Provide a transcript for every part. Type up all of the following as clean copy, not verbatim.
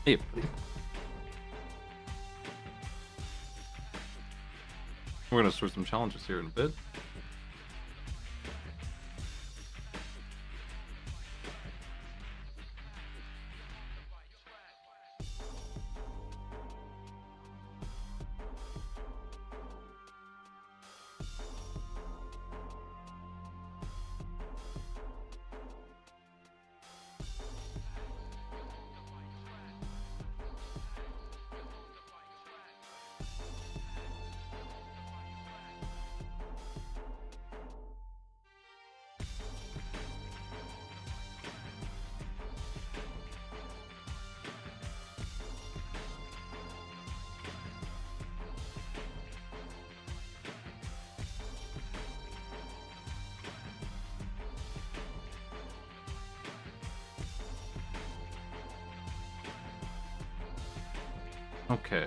Hey, buddy. We're gonna sort some challenges here in a bit. Okay.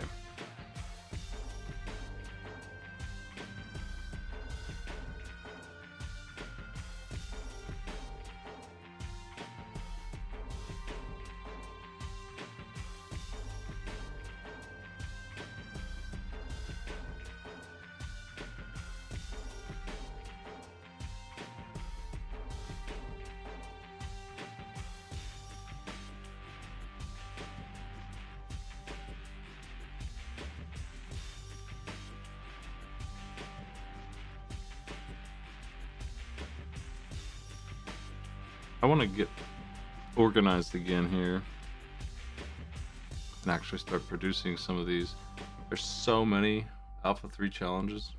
I want to get organized again here and actually start producing some of these. There's so many Alpha 3 challenges.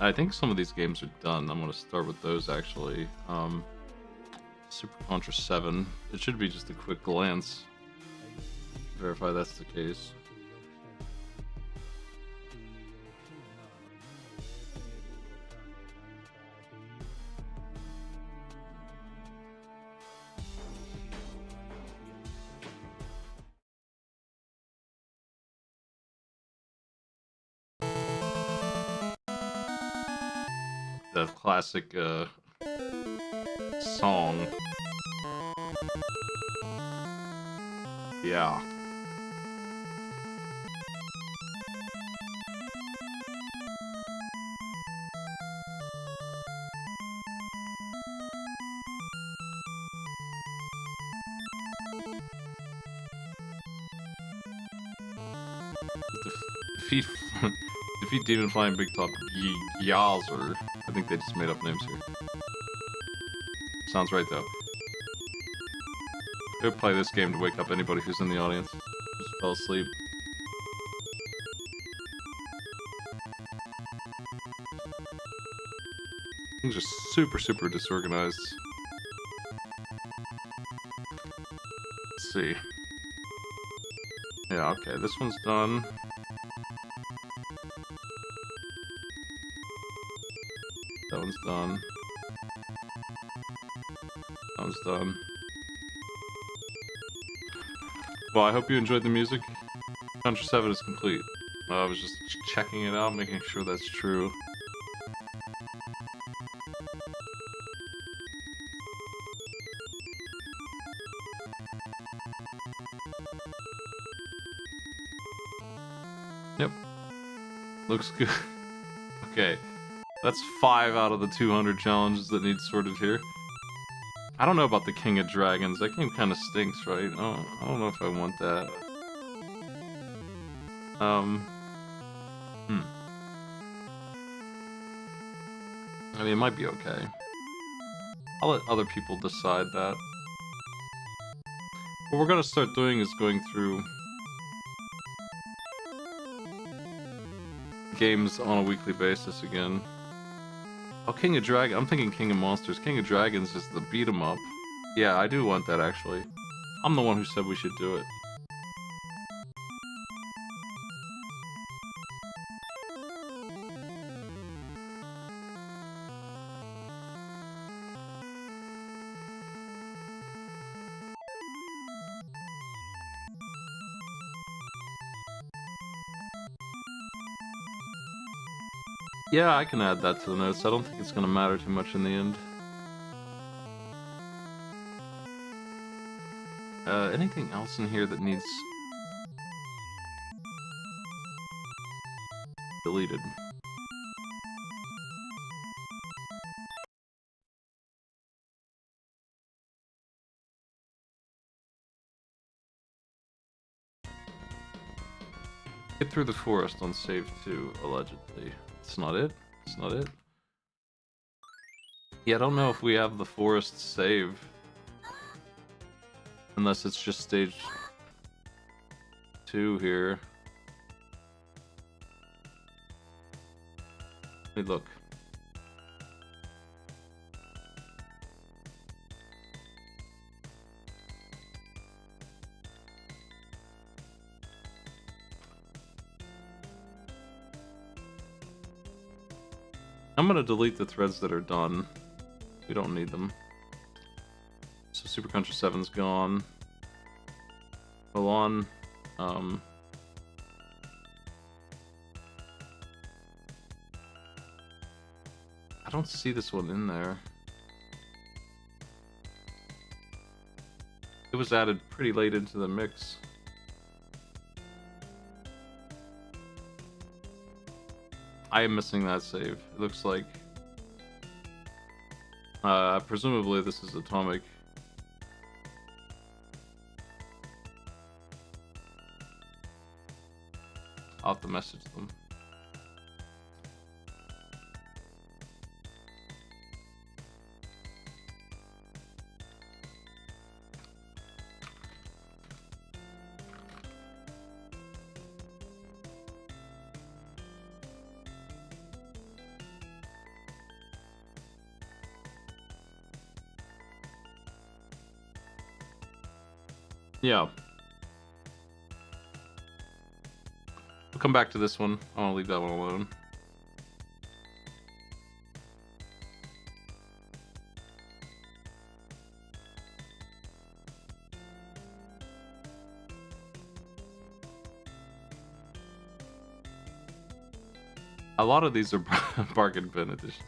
I think some of these games are done. I'm going to start with those actually. Super Contra 7. It should be just a quick glance. Verify that's the case. The classic song. Yeah. Defeat, defeat Demon Flying Big Top Yowzer. I think they just made up names here. Sounds right though. I would play this game to wake up anybody who's in the audience. Just fell asleep. Things are super disorganized. Let's see. Yeah, okay, this one's done. That one's done. That one's done. Well, I hope you enjoyed the music. Contra 7 is complete. I was just checking it out, making sure that's true. Yep. Looks good. Okay. That's 5 out of the 200 challenges that need sorted here. I don't know about the King of Dragons. That game kind of stinks, right? I don't know if I want that. I mean, it might be okay. I'll let other people decide that. What we're gonna start doing is going through games on a weekly basis again. Oh, King of Dragon. I'm thinking King of Monsters. King of Dragons is the beat 'em up. Yeah, I do want that actually. I'm the one who said we should do it. Yeah, I can add that to the notes. I don't think it's going to matter too much in the end. anything else in here that needs deleted? Get through the forest on save 2, allegedly. It's not it? It's not it? Yeah, I don't know if we have the forest save. Unless it's just stage 2 here. Let me look. I'm gonna delete the threads that are done. We don't need them. So Super Contra 7's gone. Hold on. I don't see this one in there. It was added pretty late into the mix. I am missing that save. It looks like... presumably this is Atomic. I'll have to message them. Yeah. We'll come back to this one. I want to leave that one alone. A lot of these are bargain bin editions.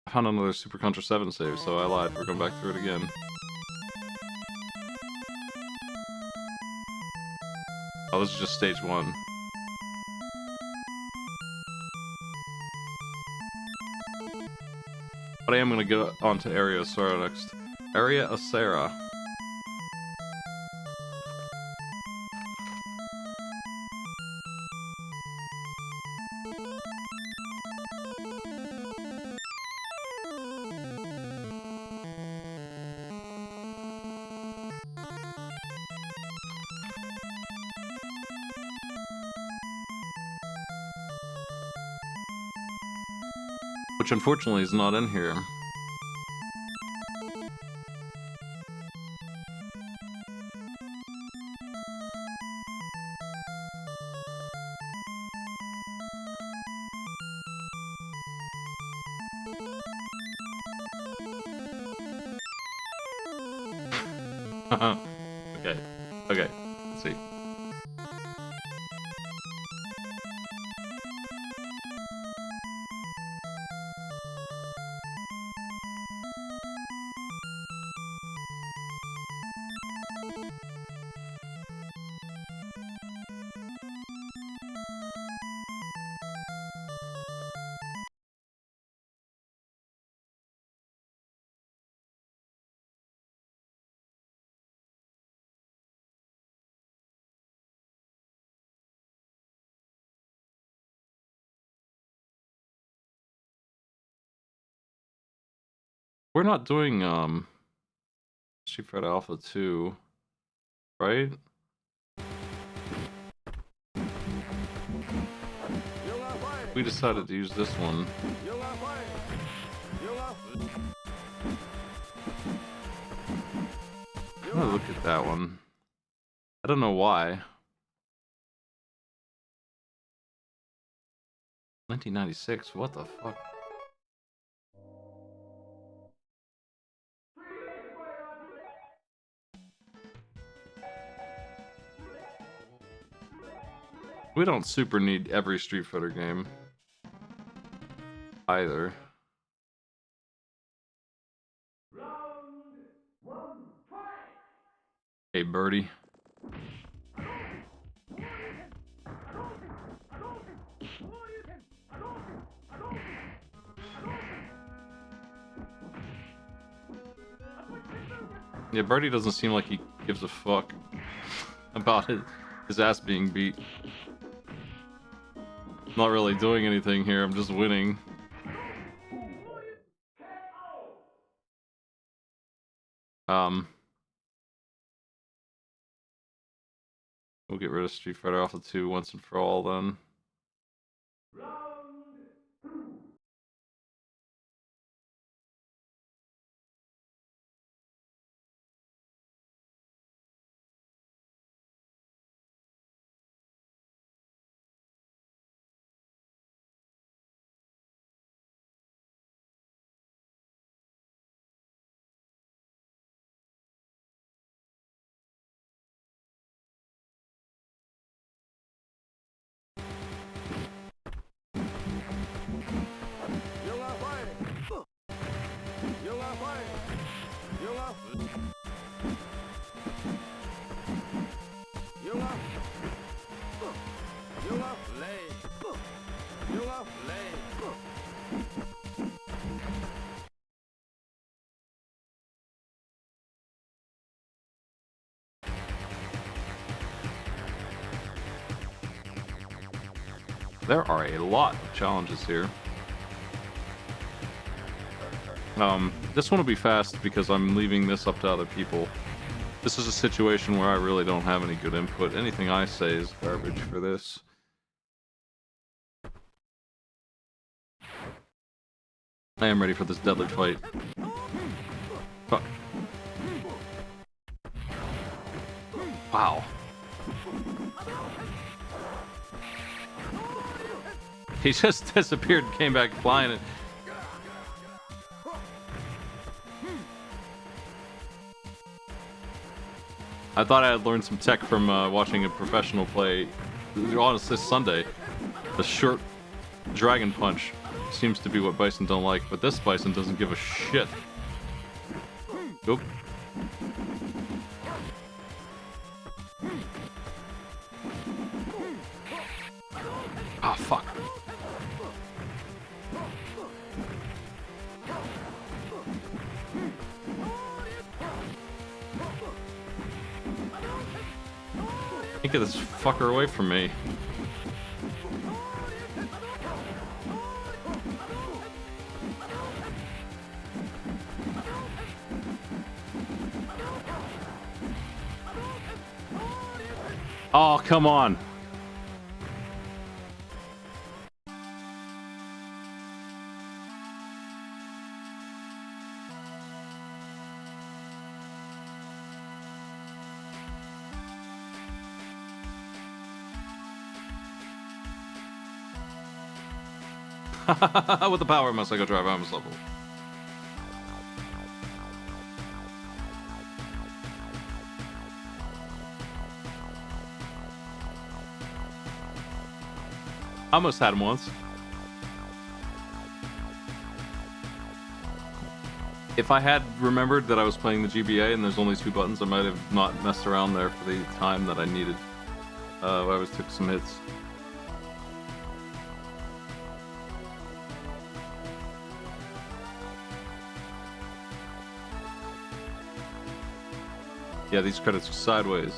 I found another Super Contra 7 save, so I lied. We're going back through it again. Oh, this is just stage 1. But I am going to get onto Aria Asara next. Aria Asara. Which unfortunately is not in here. Okay. Okay. Let's see. We're not doing Street Fighter Alpha 2, right? We decided to use this one. I'm gonna look at that one. I don't know why. 1996, what the fuck? We don't super need every Street Fighter game either. Hey, birdie. Yeah, Birdie doesn't seem like he gives a fuck about his ass being beat. Not really doing anything here, I'm just winning. We'll get rid of Street Fighter Alpha 2 once and for all then. There are a lot of challenges here. This one will be fast because I'm leaving this up to other people. This is a situation where I really don't have any good input. Anything I say is garbage for this. I am ready for this deadly fight. Fuck. Wow. He just disappeared and came back flying. I thought I had learned some tech from watching a professional play on this Sunday. The short dragon punch seems to be what Bison don't like, but this Bison doesn't give a shit. Oop. Ah, fuck. Get this fucker away from me. Oh, come on. With the power of my Psycho Drive, I'm level. I almost had him once. If I had remembered that I was playing the GBA and there's only 2 buttons, I might have not messed around there for the time that I needed. I always took some hits. Yeah, these credits are sideways.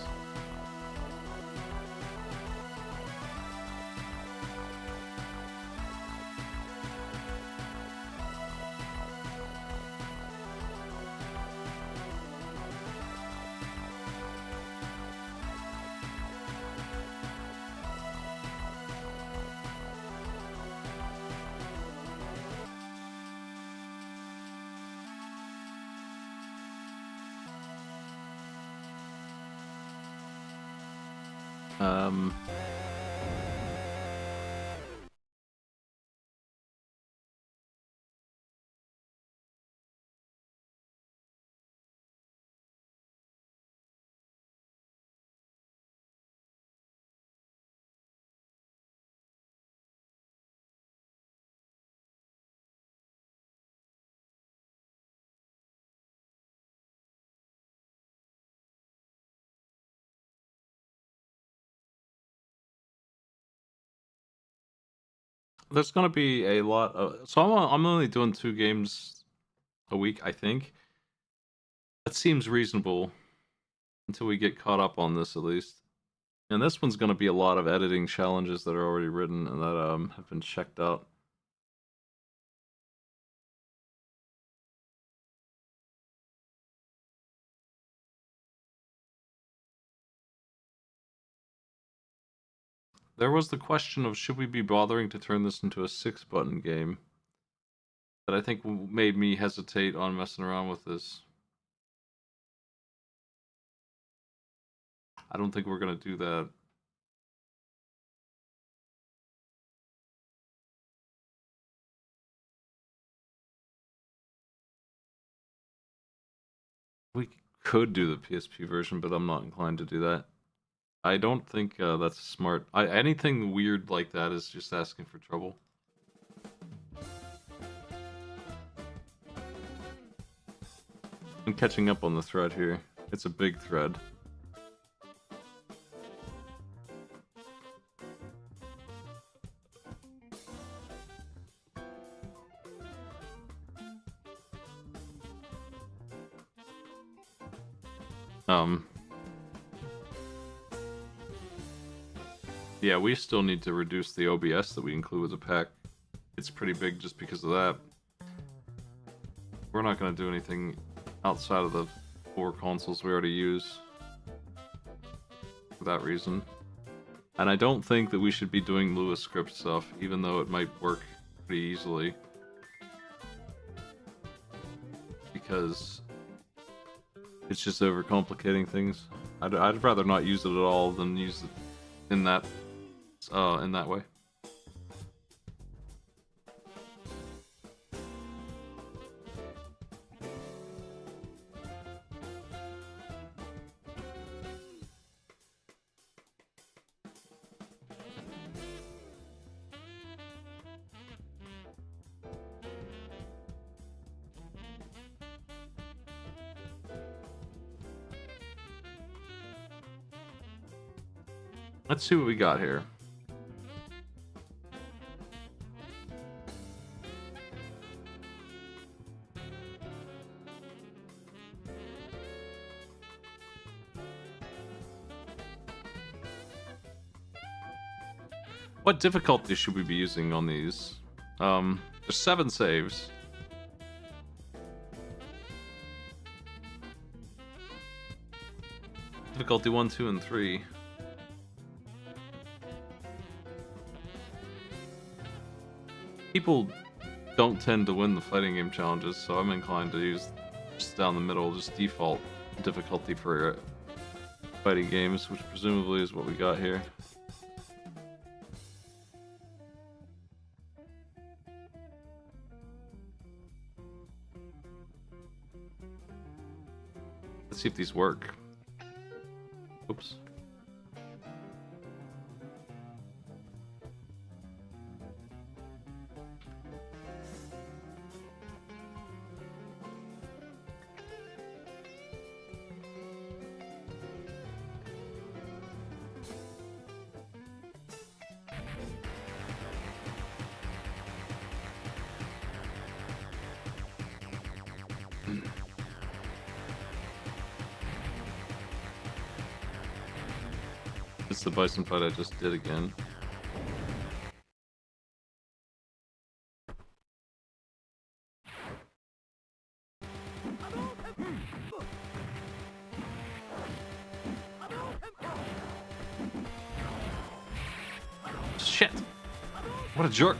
There's gonna be a lot of... So I'm only doing 2 games a week, I think. That seems reasonable until we get caught up on this, at least. And this one's gonna be a lot of editing challenges that are already written and that have been checked out. There was the question of should we be bothering to turn this into a 6-button game that I think made me hesitate on messing around with this. I don't think we're gonna do that. We could do the PSP version, but I'm not inclined to do that. I don't think that's smart. Anything weird like that is just asking for trouble. I'm catching up on the thread here. It's a big thread. Yeah, we still need to reduce the OBS that we include with the pack. It's pretty big just because of that. We're not going to do anything outside of the 4 consoles we already use for that reason. And I don't think that we should be doing Lewis script stuff, even though it might work pretty easily. Because it's just overcomplicating things. I'd rather not use it at all than use it in that way. Let's see what we got here. What difficulty should we be using on these? There's 7 saves. Difficulty 1, 2, and 3. People don't tend to win the fighting game challenges, so I'm inclined to use just down the middle, just default difficulty for fighting games, which presumably is what we got here. Let's see if these work. Oops. It's the bison fight I just did again. Shit! What a jerk!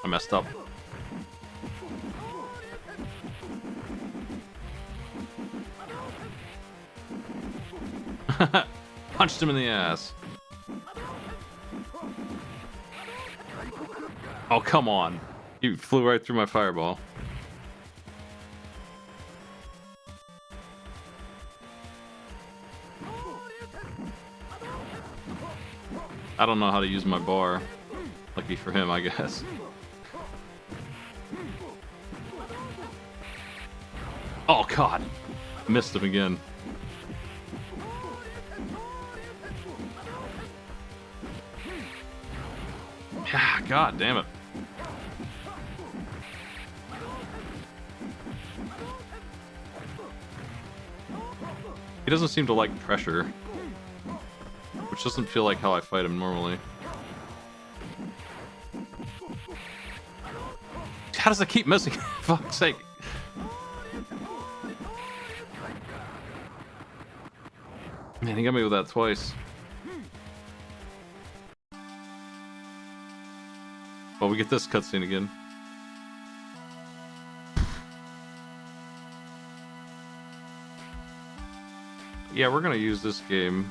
I messed up. Punched him in the ass. Oh, come on. You flew right through my fireball. I don't know how to use my bar. Lucky for him, I guess. Oh, God. Missed him again. Yeah, god damn it. He doesn't seem to like pressure, which doesn't feel like how I fight him normally. How does it keep missing? Fuck's sake. Man, he got me with that twice. Well, we get this cutscene again. Yeah, we're gonna use this game.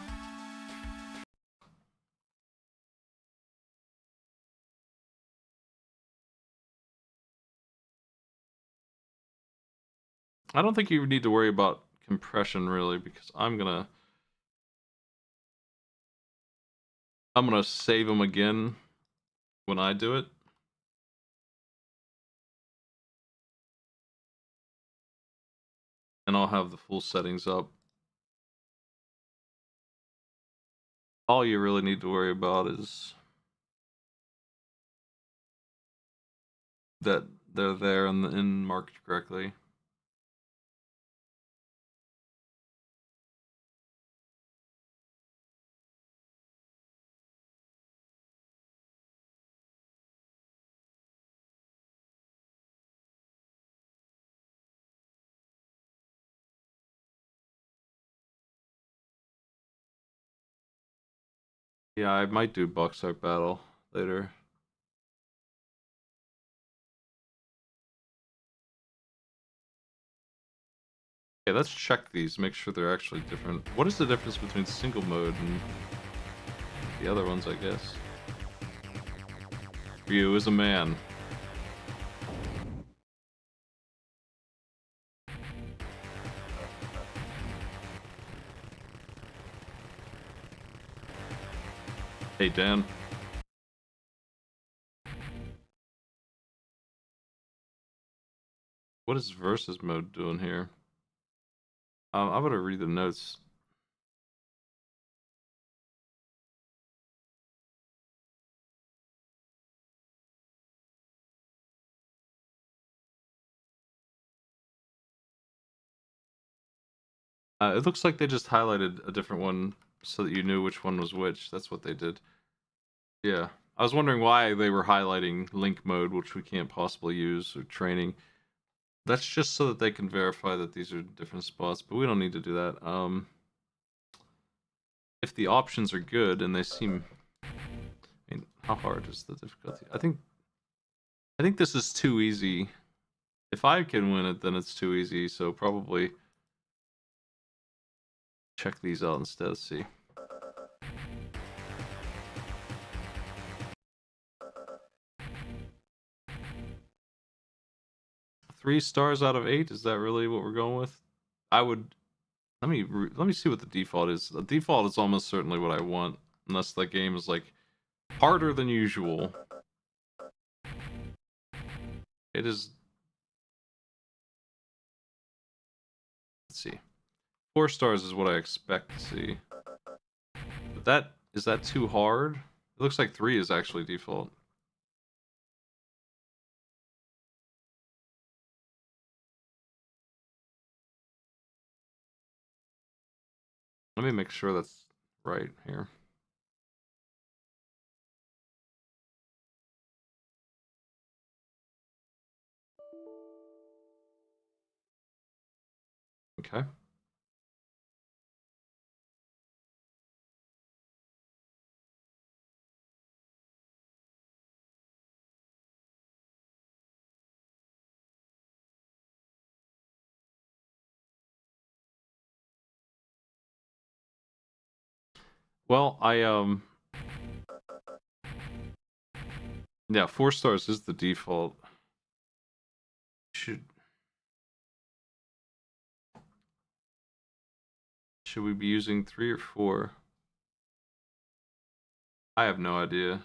I don't think you need to worry about compression really, because I'm gonna save him again when I do it. And I'll have the full settings up. All you really need to worry about is that they're there and marked correctly. Yeah, I might do Boxart Battle later. Okay, let's check these, make sure they're actually different. What is the difference between single mode and the other ones, I guess? Ryu is a man. Hey, Dan. What is versus mode doing here? I'm gonna read the notes. It looks like they just highlighted a different one so that you knew which one was which. That's what they did. Yeah. I was wondering why they were highlighting link mode, which we can't possibly use, or training. That's just so that they can verify that these are different spots, but we don't need to do that. If the options are good and they seem... I mean, how hard is the difficulty? I think this is too easy. If I can win it, then it's too easy, so probably check these out instead, see. Three stars out of 8, is that really what we're going with? I would... let me see what the default is. The default is almost certainly what I want, unless the game is like harder than usual. It is... let's see. 4 stars is what I expect to see. But is that too hard? It looks like 3 is actually default. Let me make sure that's right here. Okay. Well, yeah, 4 stars is the default. Should we be using 3 or 4? I have no idea.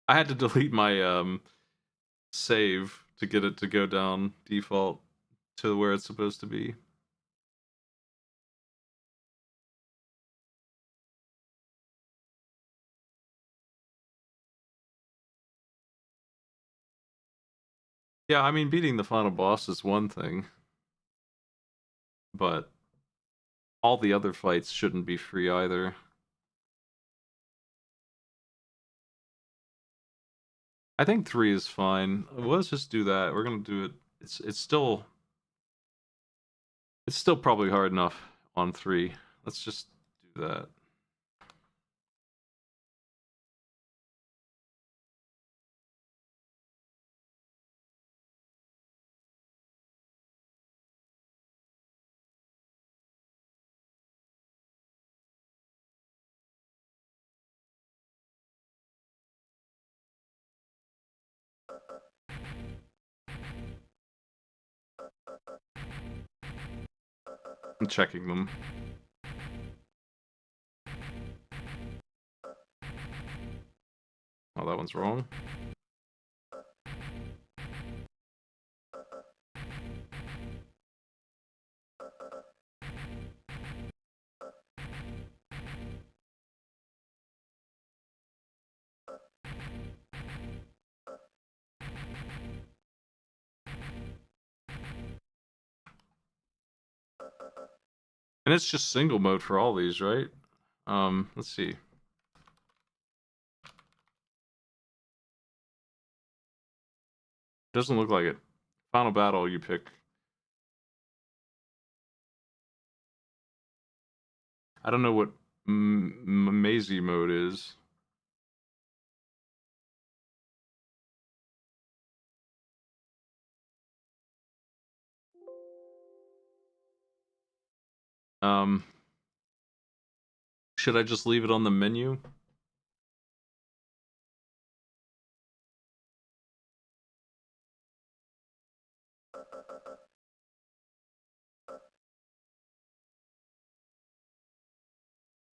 I had to delete my save to get it to go down default to where it's supposed to be. Yeah, I mean, beating the final boss is one thing, but all the other fights shouldn't be free either. I think 3 is fine. Let's just do that. We're gonna do it. It's still probably hard enough on 3. Let's just do that. I'm checking them. Oh, that one's wrong. And it's just single mode for all these, right? Let's see. Doesn't look like it. Final battle, you pick. I don't know what mazy mode is. Um, should I just leave it on the menu?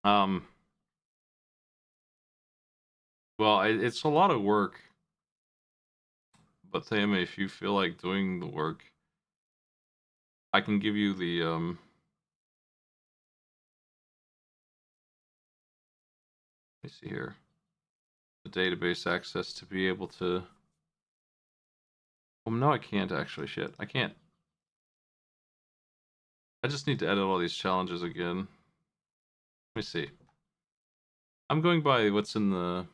Um, well, it's a lot of work, but Tammy, if you feel like doing the work, I can give you the let me see here, the database access to be able to. Well, no, I can't actually. Shit, I can't. I just need to edit all these challenges again. Let me see. I'm going by what's in the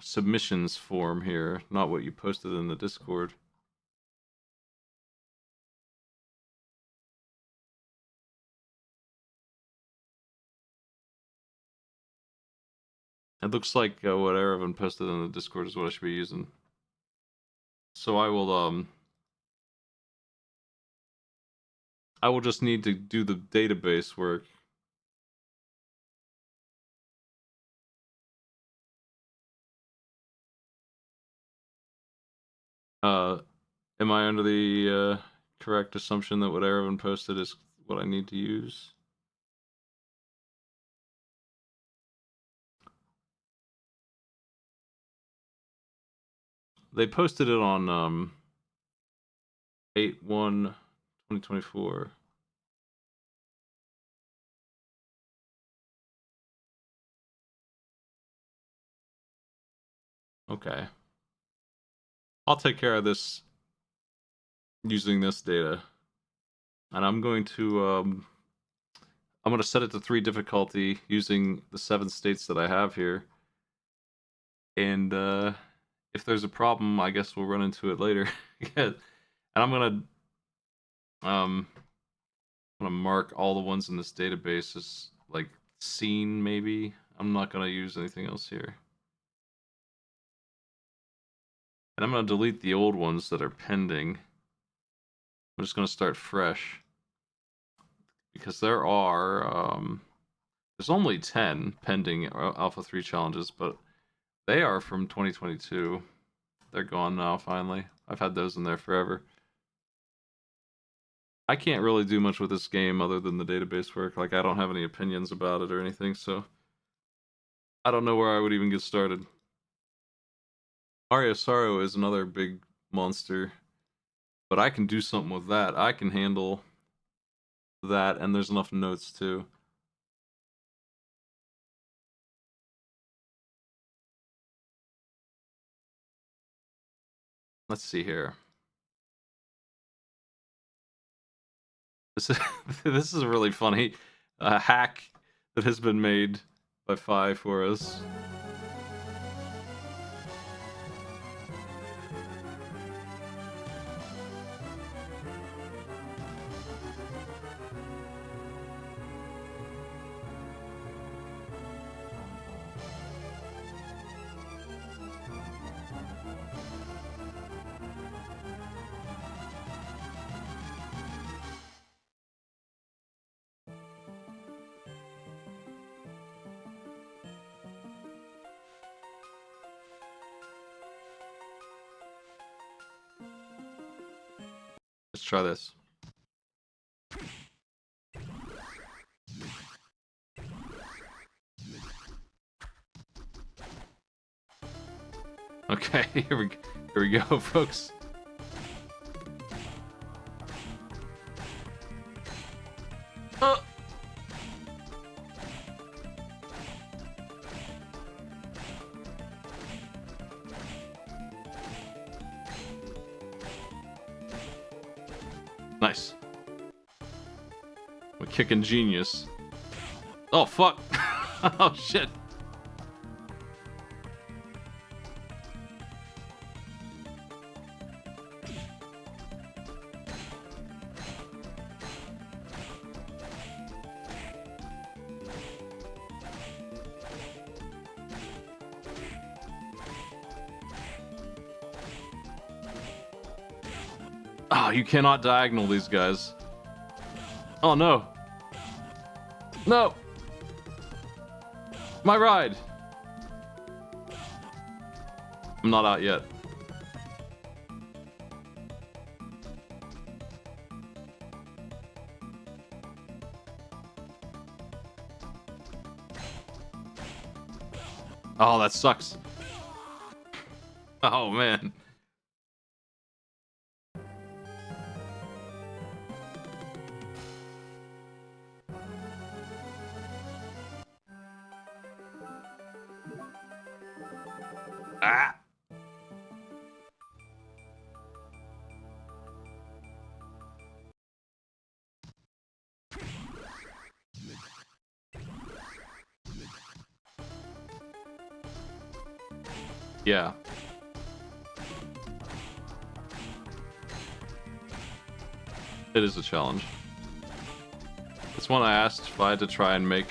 submissions form here, not what you posted in the Discord. It looks like what Erevan posted in the Discord is what I should be using. So I will just need to do the database work. Am I under the correct assumption that what Erevan posted is what I need to use? They posted it on 8/1/2024. Okay. I'll take care of this using this data. And I'm going to set it to 3 difficulty using the 7 states that I have here. And if there's a problem, I guess we'll run into it later. Yeah. And I'm gonna mark all the ones in this database as like seen maybe. I'm not gonna use anything else here. And I'm gonna delete the old ones that are pending. I'm just gonna start fresh. Because there's only 10 pending Alpha 3 challenges, but they are from 2022. They're gone now, finally. I've had those in there forever. I can't really do much with this game other than the database work. Like, I don't have any opinions about it or anything, so I don't know where I would even get started. Aria Sorrow is another big monster, but I can do something with that. I can handle that, and there's enough notes too. Let's see here. This is this is a really funny hack that has been made by Fi for us. Let's try this. Okay, here we go, folks. Nice. We're kicking genius. Oh, fuck. Oh, shit. Oh, you cannot diagonal these guys. Oh, no. No! My ride! I'm not out yet. Oh, that sucks. Oh, man. Ah! Yeah. It is a challenge. It's one I asked if I had to try and make.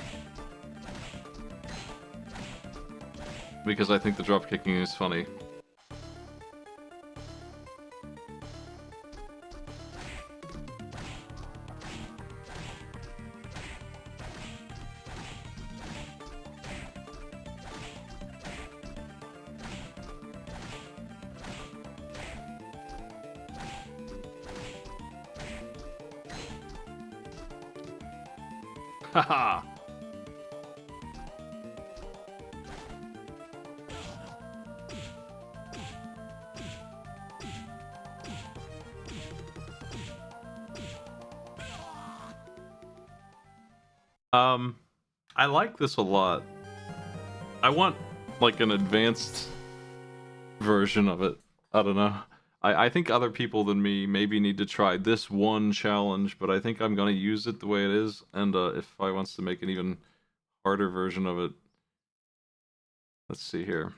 Because I think the drop kicking is funny. Haha. I like this a lot. I want like an advanced version of it. I don't know. I think other people than me maybe need to try this one challenge, but I think I'm gonna use it the way it is, and if I wants to make an even harder version of it. Let's see here.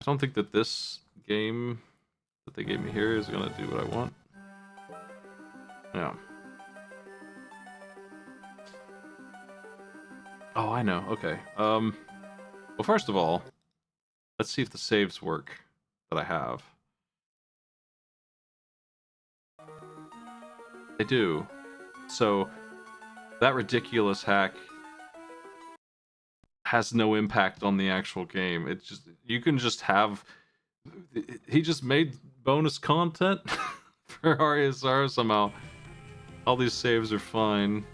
I don't think that this game that they gave me here is gonna do what I want. Yeah. Oh, I know. Okay. Well, first of all, let's see if the saves work that I have. They do. So, that ridiculous hack has no impact on the actual game. It just, you can just have, he just made bonus content for Aria Sorrow somehow. All these saves are fine.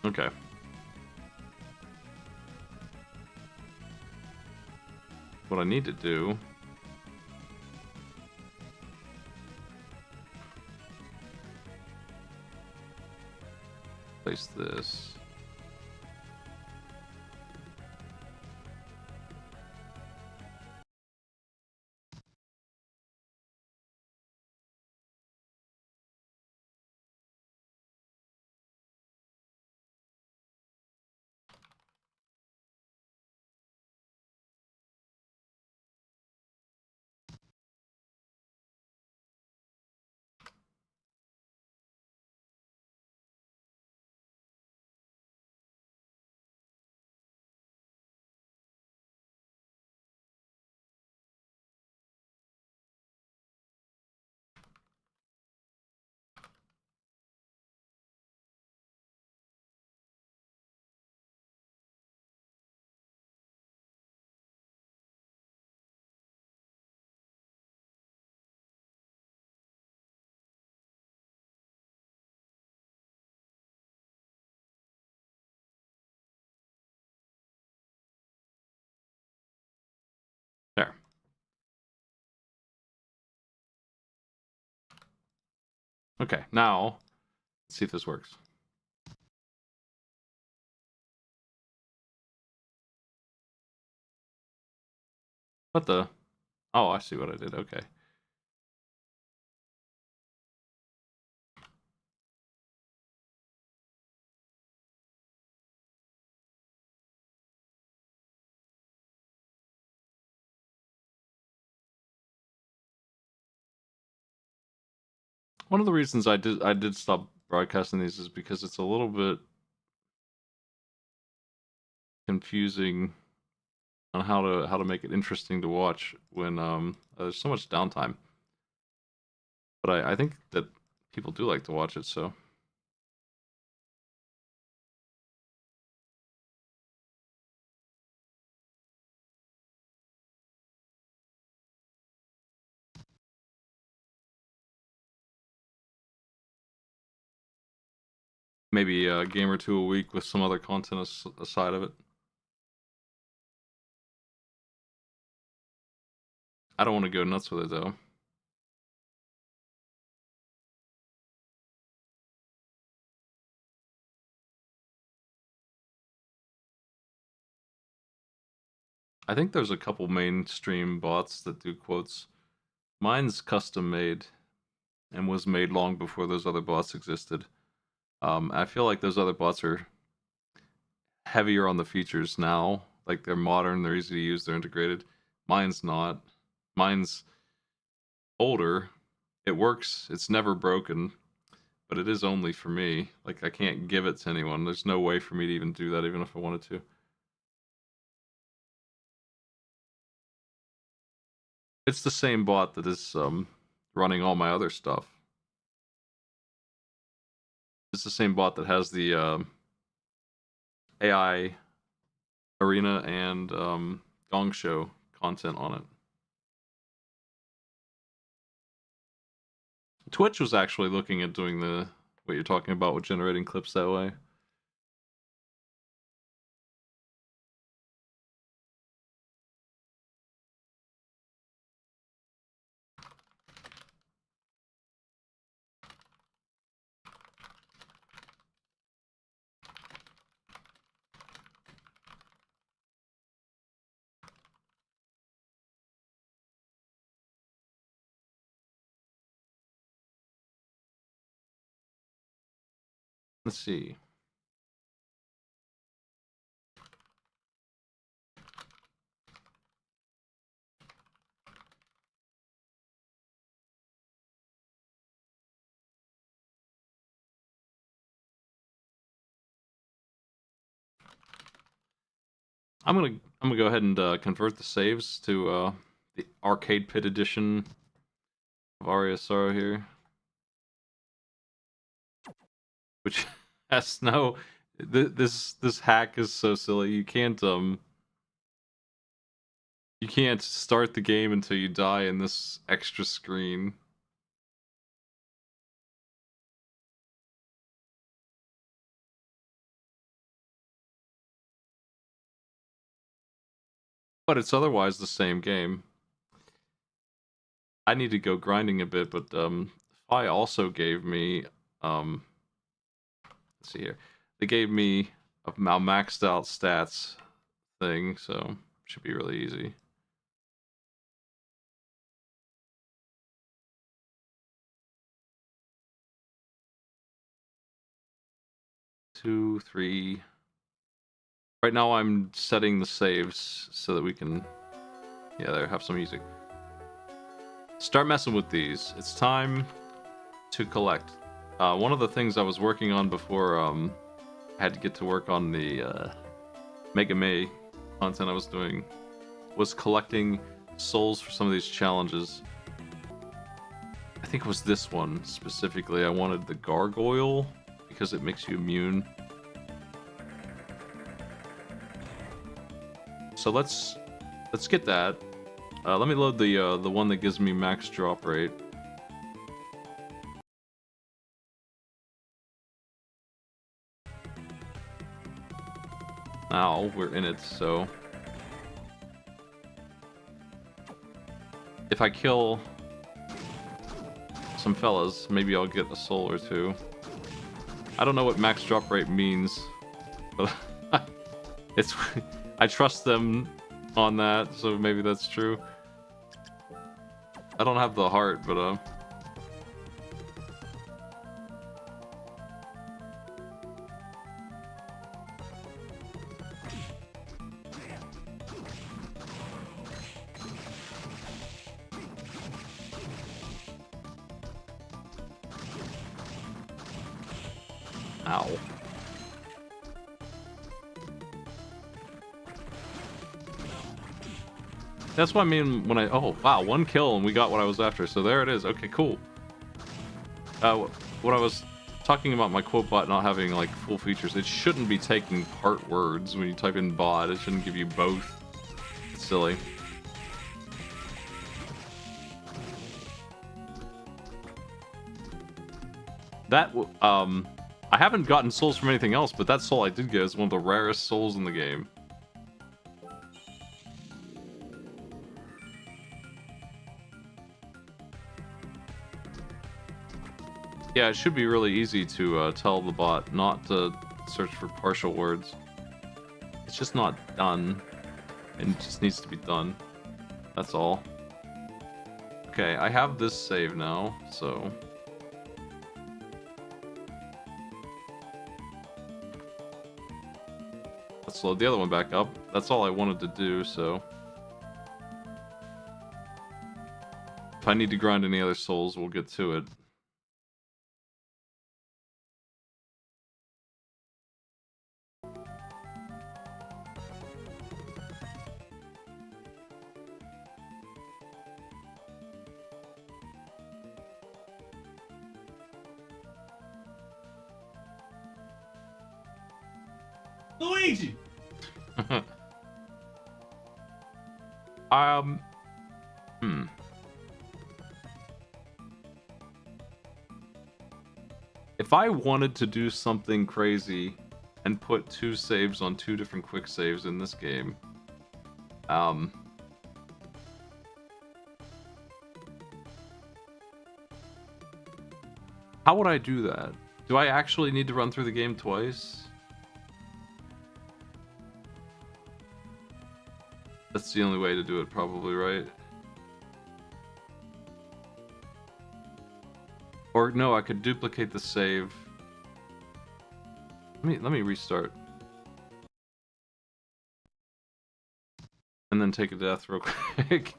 Okay. What I need to do... Place this... There. Okay, now, let's see if this works. What the? Oh, I see what I did. Okay. One of the reasons I did stop broadcasting these is because it's a little bit confusing on how to make it interesting to watch when there's so much downtime. But I think that people do like to watch it, so maybe a game or two a week with some other content aside of it. I don't want to go nuts with it though. I think there's a couple mainstream bots that do quotes. Mine's custom made and was made long before those other bots existed. I feel like those other bots are heavier on the features now. Like they're modern, they're easy to use, they're integrated. Mine's not. Mine's older. It works. It's never broken, but it is only for me. Like I can't give it to anyone. There's no way for me to even do that, even if I wanted to. It's the same bot that is running all my other stuff. It's the same bot that has the AI Arena and Gong Show content on it. Twitch was actually looking at doing what you're talking about with generating clips that way. Let's see. I'm gonna go ahead and convert the saves to the arcade pit edition of Aria here, which has no. This hack is so silly. You can't start the game until you die in this extra screen. But it's otherwise the same game. I need to go grinding a bit, but Fi also gave me let's see here. They gave me a maxed out stats thing, so should be really easy. Two, three. Right now I'm setting the saves so that we can, yeah, there, have some music. Start messing with these. It's time to collect. One of the things I was working on before I had to get to work on the Mega May content I was doing was collecting souls for some of these challenges. I think it was this one specifically. I wanted the gargoyle because it makes you immune. So let's get that. Let me load the one that gives me max drop rate. Now we're in it, so if I kill some fellas, maybe I'll get a soul or two. I don't know what max drop rate means, but it's I trust them on that, so maybe that's true. I don't have the heart, but ow. That's what I mean when oh wow, one kill and we got what I was after, so there it is. Okay, cool. What I was talking about my quote bot not having like full features, it shouldn't be taking part words when you type in bot, it shouldn't give you both. It's silly. That, I haven't gotten souls from anything else, but that soul I did get is one of the rarest souls in the game. Yeah, it should be really easy to tell the bot not to search for partial words. It's just not done, and it just needs to be done. That's all. Okay, I have this save now, so... let's load the other one back up. That's all I wanted to do, so... if I need to grind any other souls, we'll get to it. Luigi! If I wanted to do something crazy and put 2 saves on 2 different quick saves in this game, how would I do that? Do I actually need to run through the game twice? That's the only way to do it, probably, right? Or no, I could duplicate the save. Let me restart. And then take a death real quick.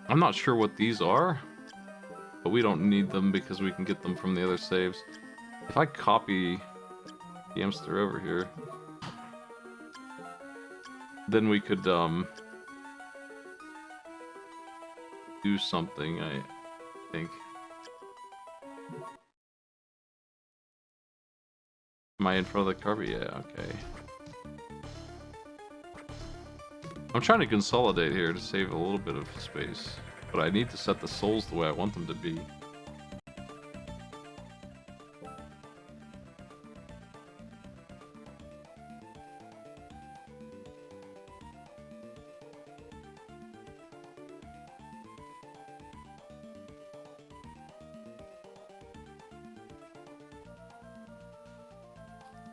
I'm not sure what these are, but we don't need them because we can get them from the other saves. If I copy the hamster over here, then we could do something, I think. Am I in front of the carpet? Yeah, okay. I'm trying to consolidate here to save a little bit of space, but I need to set the souls the way I want them to be.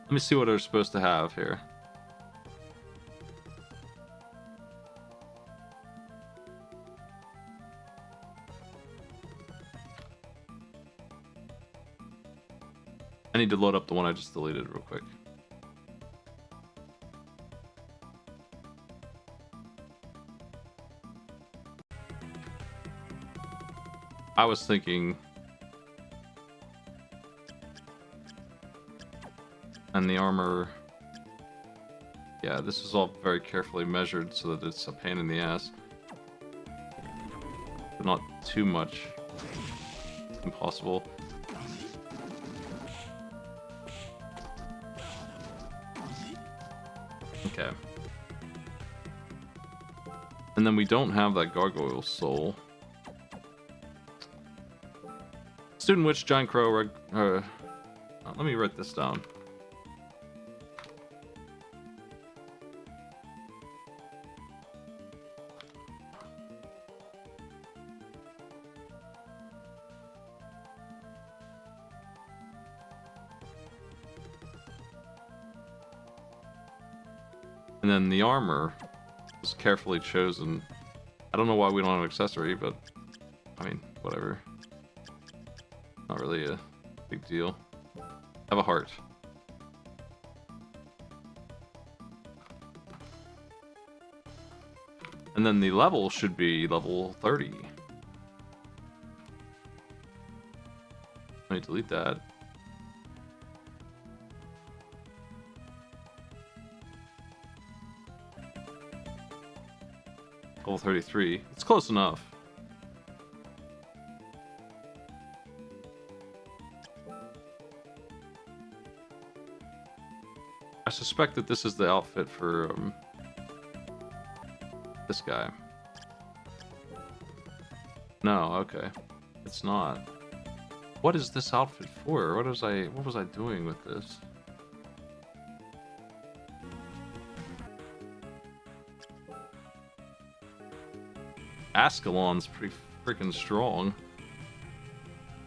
Let me see what they're supposed to have here. I need to load up the one I just deleted real quick. I was thinking... And the armor... Yeah, this is all very carefully measured so that it's a pain in the ass. But not too much. Impossible. Okay. And then we don't have that gargoyle soul. Student Witch, Giant Crow, let me write this down. And then the armor is carefully chosen. I don't know why we don't have an accessory, but I mean, whatever. Not really a big deal. Have a heart. And then the level should be level 30. Let me delete that. Level 33. It's close enough. I suspect that this is the outfit for this guy. No, okay. It's not. What is this outfit for? What was I doing with this? Ascalon's pretty freaking strong.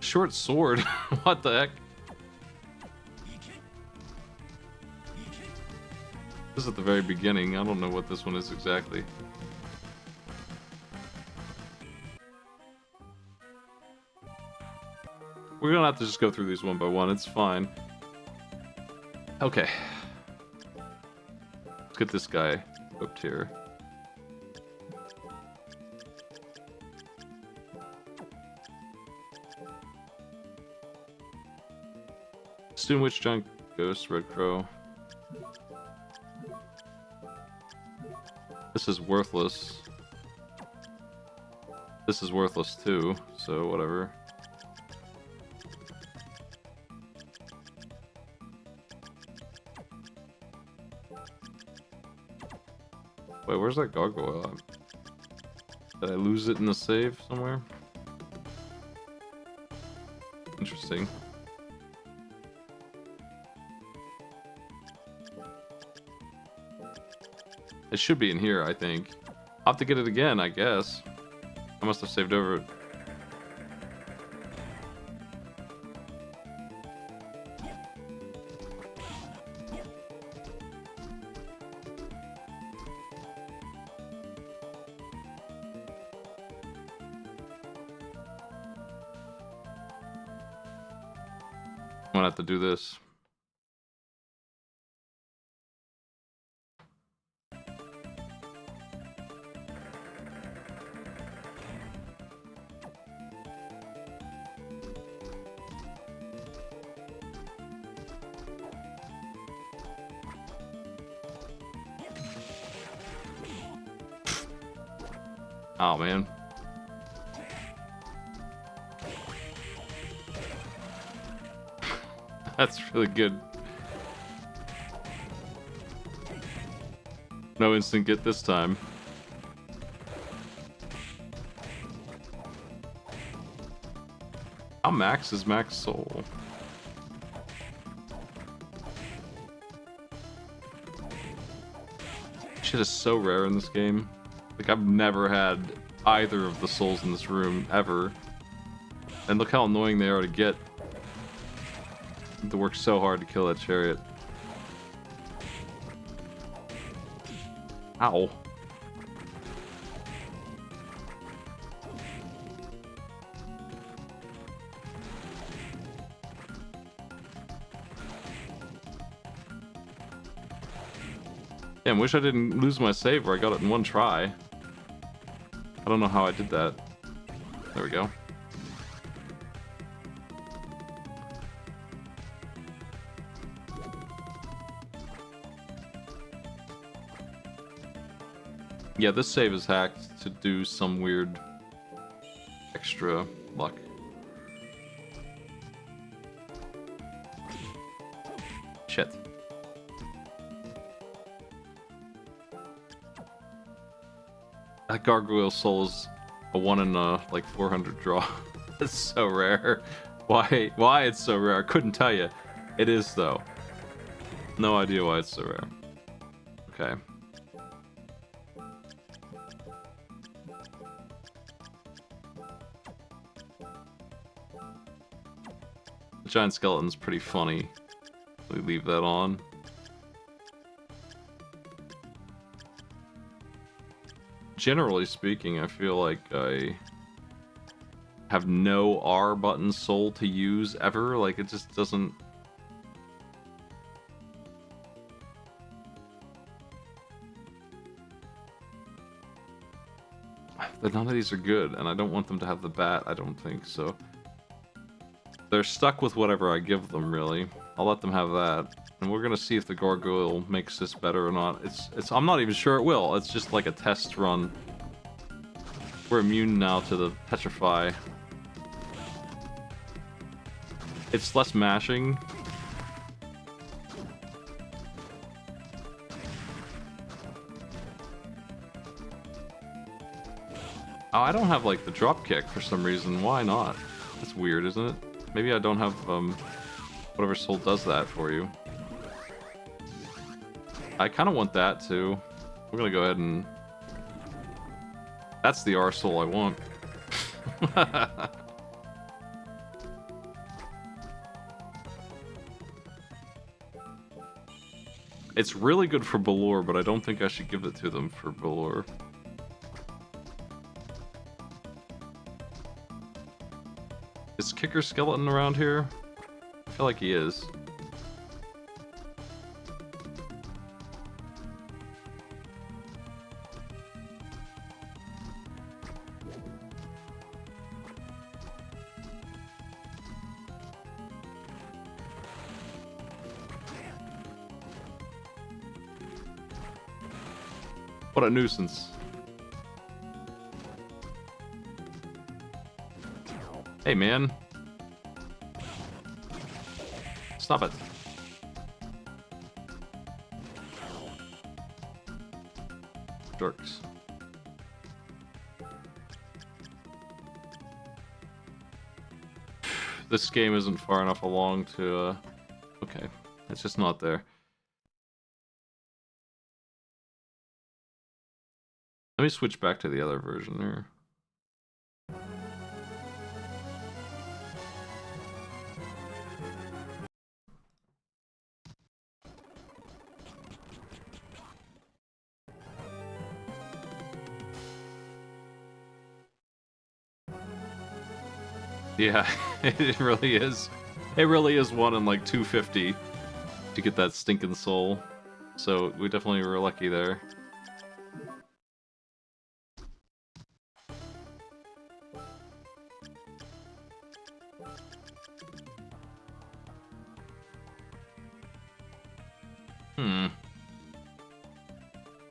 Short sword. What the heck? This is at the very beginning. I don't know what this one is exactly. We're gonna have to just go through these one by one. It's fine. Okay. Let's get this guy equipped here. Student Witch, Giant Ghost, Red Crow. This is worthless. This is worthless too, so whatever. Wait, where's that gargoyle at? Did I lose it in the save somewhere? Interesting. It should be in here, I think. I'll have to get it again, I guess. I must have saved over it. I'm gonna have to do this. Oh, man. That's really good. No instant get this time. How max is max soul? Shit is so rare in this game. Like, I've never had either of the souls in this room, ever. And look how annoying they are to get. I have to work so hard to kill that chariot. Ow. Damn, wish I didn't lose my save where I got it in one try. I don't know how I did that. There we go. Yeah, this save is hacked to do some weird extra luck. Shit. That gargoyle soul is a 1 in like 400 draw. It's so rare. Why it's so rare? I couldn't tell you. It is though. No idea why it's so rare. Okay. The giant skeleton's pretty funny. We leave that on. Generally speaking, I feel like I have no R button soul to use ever. Like, it just doesn't... But none of these are good, and I don't want them to have the bat, I don't think, so... They're stuck with whatever I give them, really. I'll let them have that. And we're gonna see if the gargoyle makes this better or not. I'm not even sure it will. It's just like a test run. We're immune now to the petrify. It's less mashing. Oh, I don't have like the drop kick for some reason. Why not? That's weird, isn't it? Maybe I don't have whatever soul does that for you. I kind of want that too. We're gonna go ahead and... That's the R soul I want. It's really good for Balor, but I don't think I should give it to them for Balor. Is Kicker Skeleton around here? I feel like he is. What a nuisance. Hey, man. Stop it. Jerks. This game isn't far enough along to, okay. It's just not there. Let me switch back to the other version here. Yeah, it really is. It really is 1 in like 250 to get that stinking soul. So we definitely were lucky there.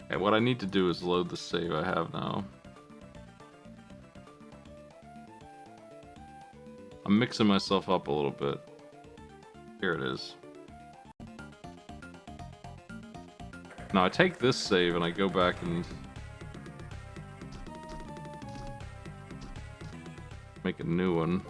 Okay, what I need to do is load the save I have now. I'm mixing myself up a little bit. Here it is. Now I take this save and I go back and make a new one.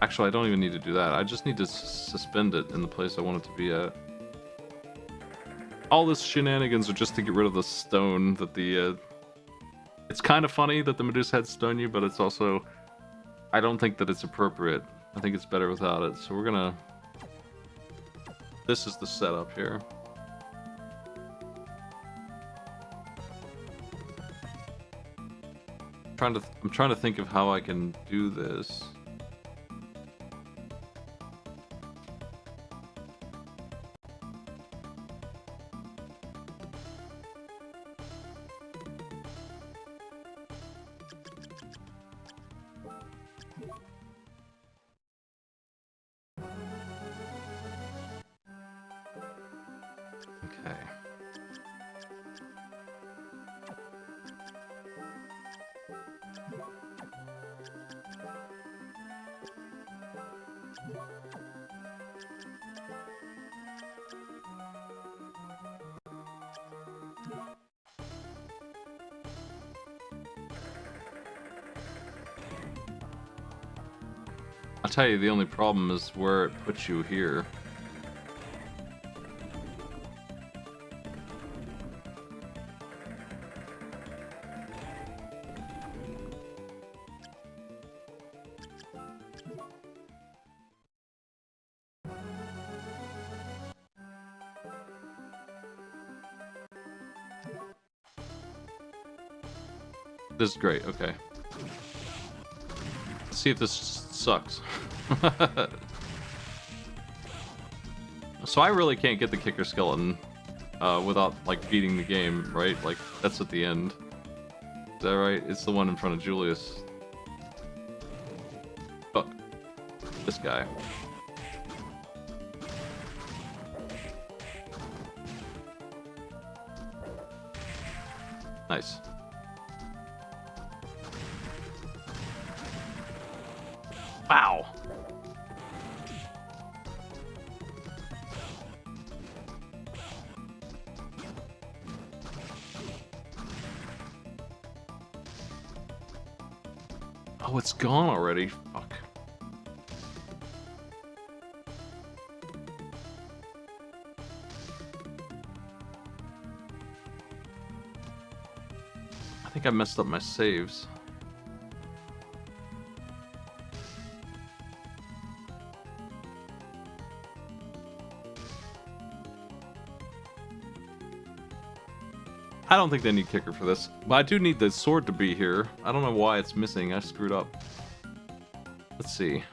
Actually, I don't even need to do that. I just need to suspend it in the place I want it to be at. All this shenanigans are just to get rid of the stone that the... It's kind of funny that the Medusa heads stone you, but it's also... I don't think that it's appropriate. I think it's better without it. So we're gonna... This is the setup here. I'm trying to think of how I can do this. Okay. I'll tell you, the only problem is where it puts you here. This is great, okay. Let's see if this sucks. So I really can't get the kicker skeleton without, like, beating the game, right? Like, that's at the end. Is that right? It's the one in front of Julius. Fuck. This guy. Nice. Wow. Oh, it's gone already. Fuck. I think I messed up my saves. I don't think they need kicker for this, but I do need the sword to be here. I don't know why it's missing. I screwed up. Let's see.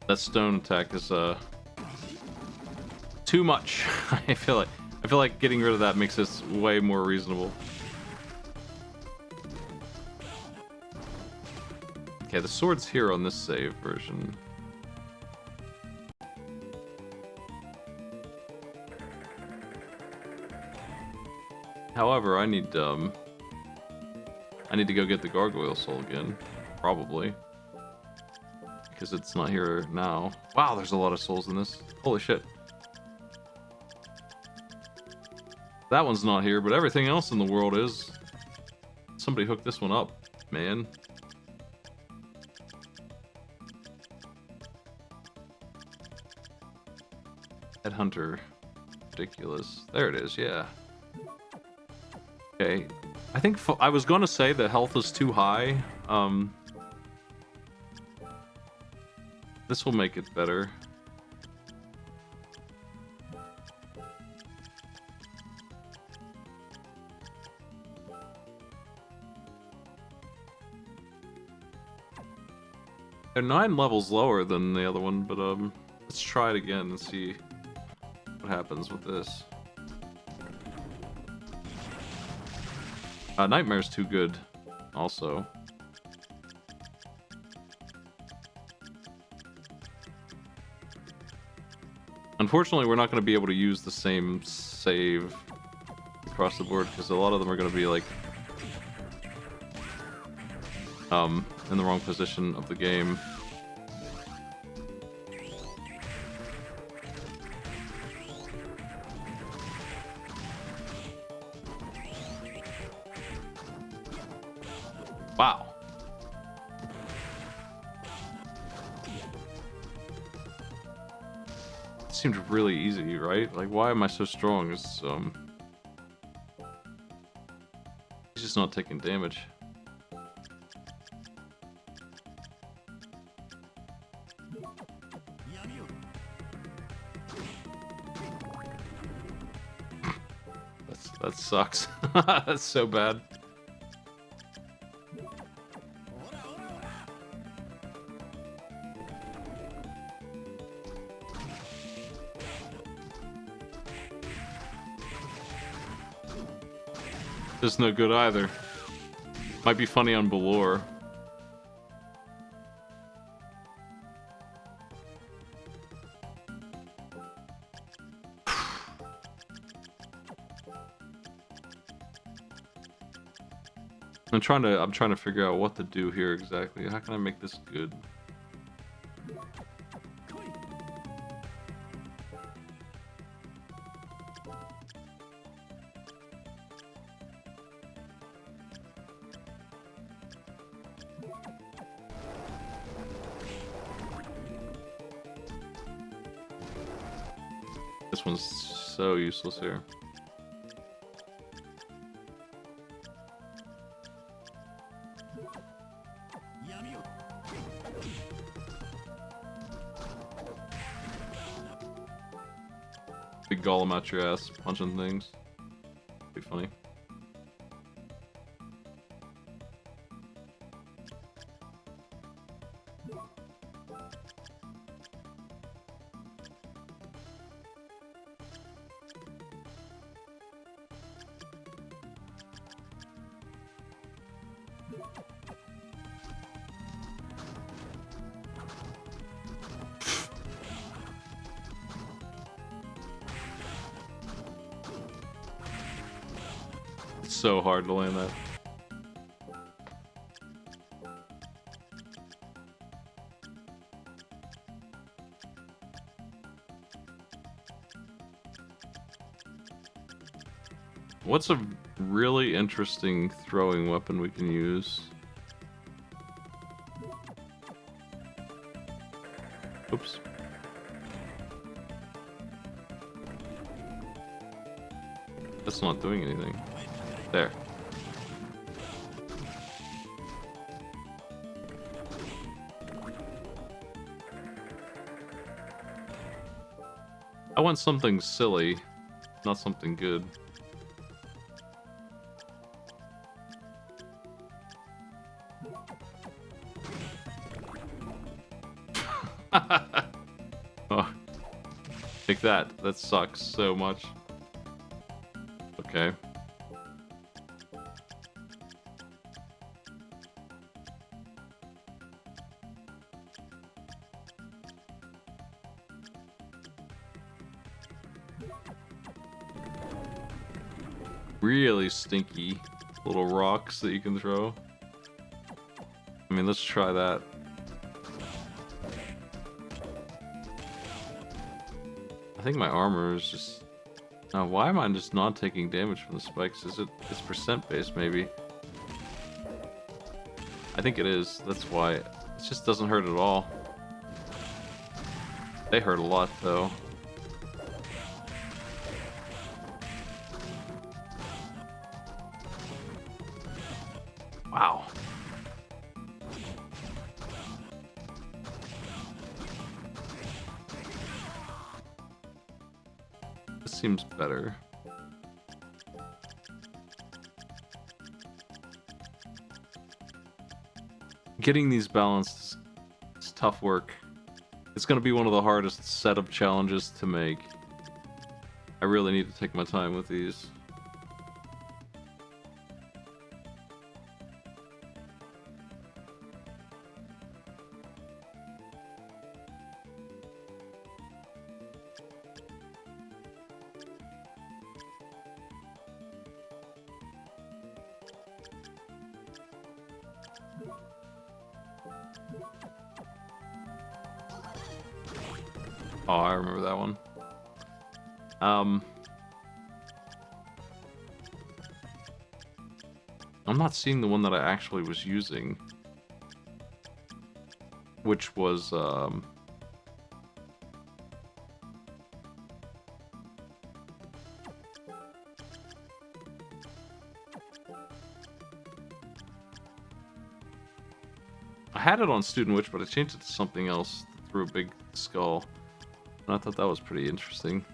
That stone attack is too much. I feel like getting rid of that makes this way more reasonable. Okay, the sword's here on this save version. However, I need to go get the gargoyle soul again, probably. Because it's not here now. Wow, there's a lot of souls in this. Holy shit. That one's not here, but everything else in the world is. Somebody hooked this one up, man. Headhunter. Ridiculous. There it is, yeah. Okay. I think I was going to say that health is too high. This will make it better. They're 9 levels lower than the other one, but Let's try it again and see what happens with this. Nightmare's too good, also. Unfortunately, we're not going to be able to use the same save across the board, because a lot of them are going to be, like, in the wrong position of the game. Wow. It seemed really easy, right? Like, why am I so strong? It's, he's just not taking damage. That sucks. That's so bad. This is no good either. Might be funny on Belore. I'm trying to figure out what to do here exactly. How can I make this good? This one's so useless here. Big golem out your ass, punching things. Be funny. It's so hard to land that. What's a really interesting throwing weapon we can use? Oops. That's not doing anything. There. I want something silly, not something good. Oh. Take that. That sucks so much. Okay. Really stinky little rocks that you can throw. I mean, let's try that. I think my armor is just... Now, why am I just not taking damage from the spikes? Is it's percent based, maybe? I think it is. That's why. It just doesn't hurt at all. They hurt a lot, though. Wow. This seems better. Getting these balanced is tough work. It's going to be one of the hardest set of challenges to make. I really need to take my time with these. Oh, I remember that one. I'm not seeing the one that I actually was using, which was, I had it on Student Witch, but I changed it to something else that threw a big skull. And I thought that was pretty interesting.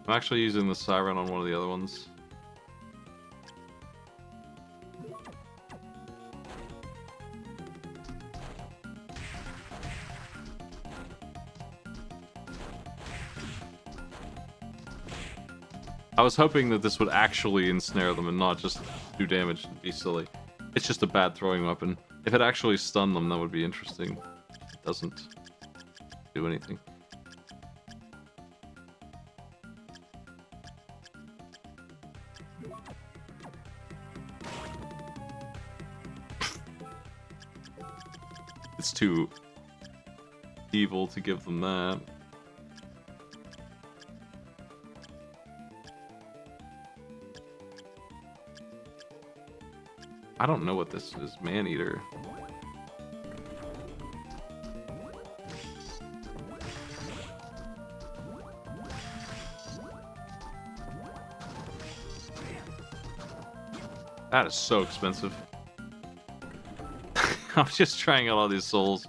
I'm actually using the Siren on one of the other ones. I was hoping that this would actually ensnare them and not just do damage and be silly. It's just a bad throwing weapon. If it actually stunned them, that would be interesting. It doesn't do anything. It's too evil to give them that. I don't know what this is. Man-eater. That is so expensive. I'm just trying out all these souls.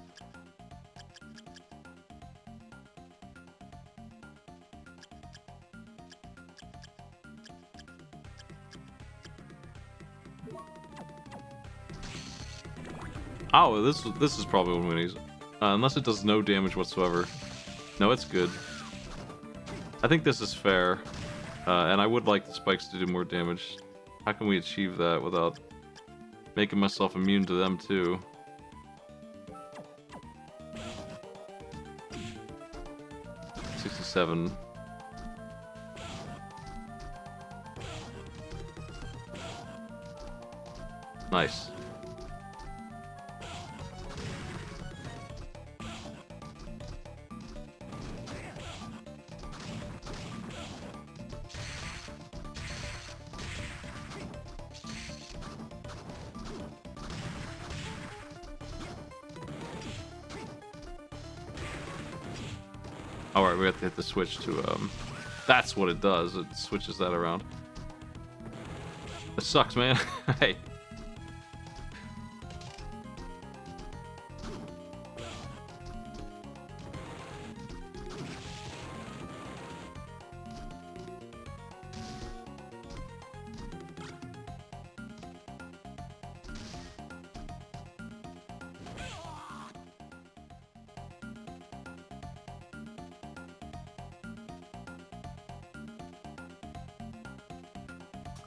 Oh, this is probably one I'm gonna use. Unless it does no damage whatsoever. No, it's good. I think this is fair. And I would like the spikes to do more damage. How can we achieve that without making myself immune to them too? $67. Nice. Alright, we have to hit the switch to, that's what it does. It switches that around. It sucks, man. Hey.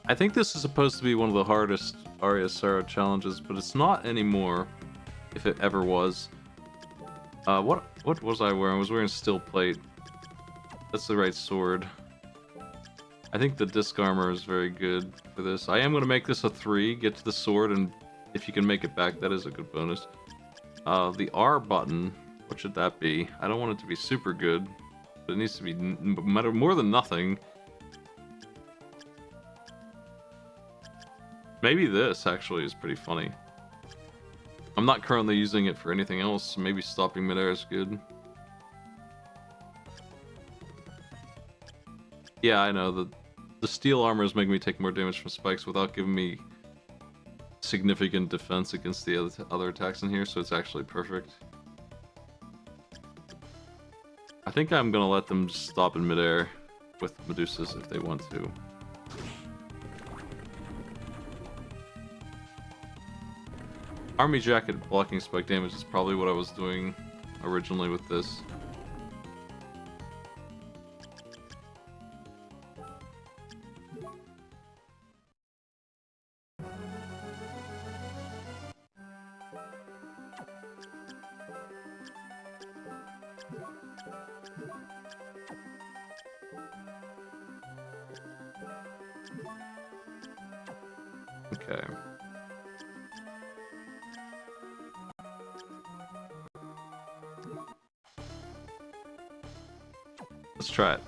I think this is supposed to be one of the hardest Aria Sorrow challenges, but it's not anymore, if it ever was. What was I wearing? I was wearing steel plate. That's the right sword. I think the disc armor is very good for this. I am going to make this a 3, get to the sword, and if you can make it back, that is a good bonus. The R button, what should that be? I don't want it to be super good, but it needs to be more than nothing. Maybe this actually is pretty funny. I'm not currently using it for anything else, so maybe stopping midair is good. Yeah, I know, the steel armor is making me take more damage from spikes without giving me significant defense against the other attacks in here, so it's actually perfect. I think I'm gonna let them just stop in midair with Medusas if they want to. Army Jacket blocking spike damage is probably what I was doing originally with this. Okay. Let's try it.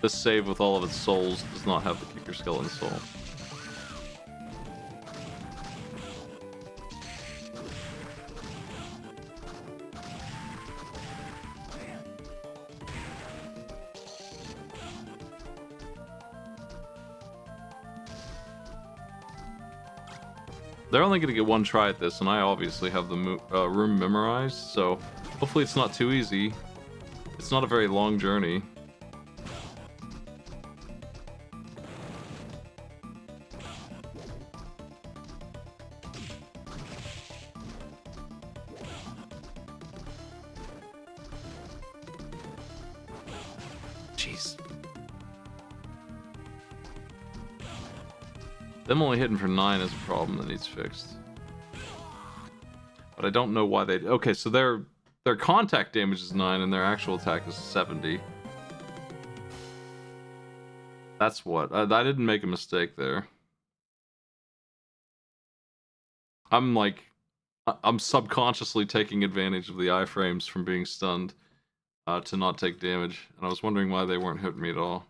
This save with all of its souls does not have the Kicker Skeleton soul. They're only going to get one try at this, and I obviously have the room memorized, so hopefully it's not too easy. It's not a very long journey. Jeez. Them only hitting for 9 is a problem that needs fixed. But I don't know why they... Okay, so their contact damage is 9 and their actual attack is 70. That's what. I didn't make a mistake there. I'm subconsciously taking advantage of the iframes from being stunned to not take damage. And I was wondering why they weren't hitting me at all.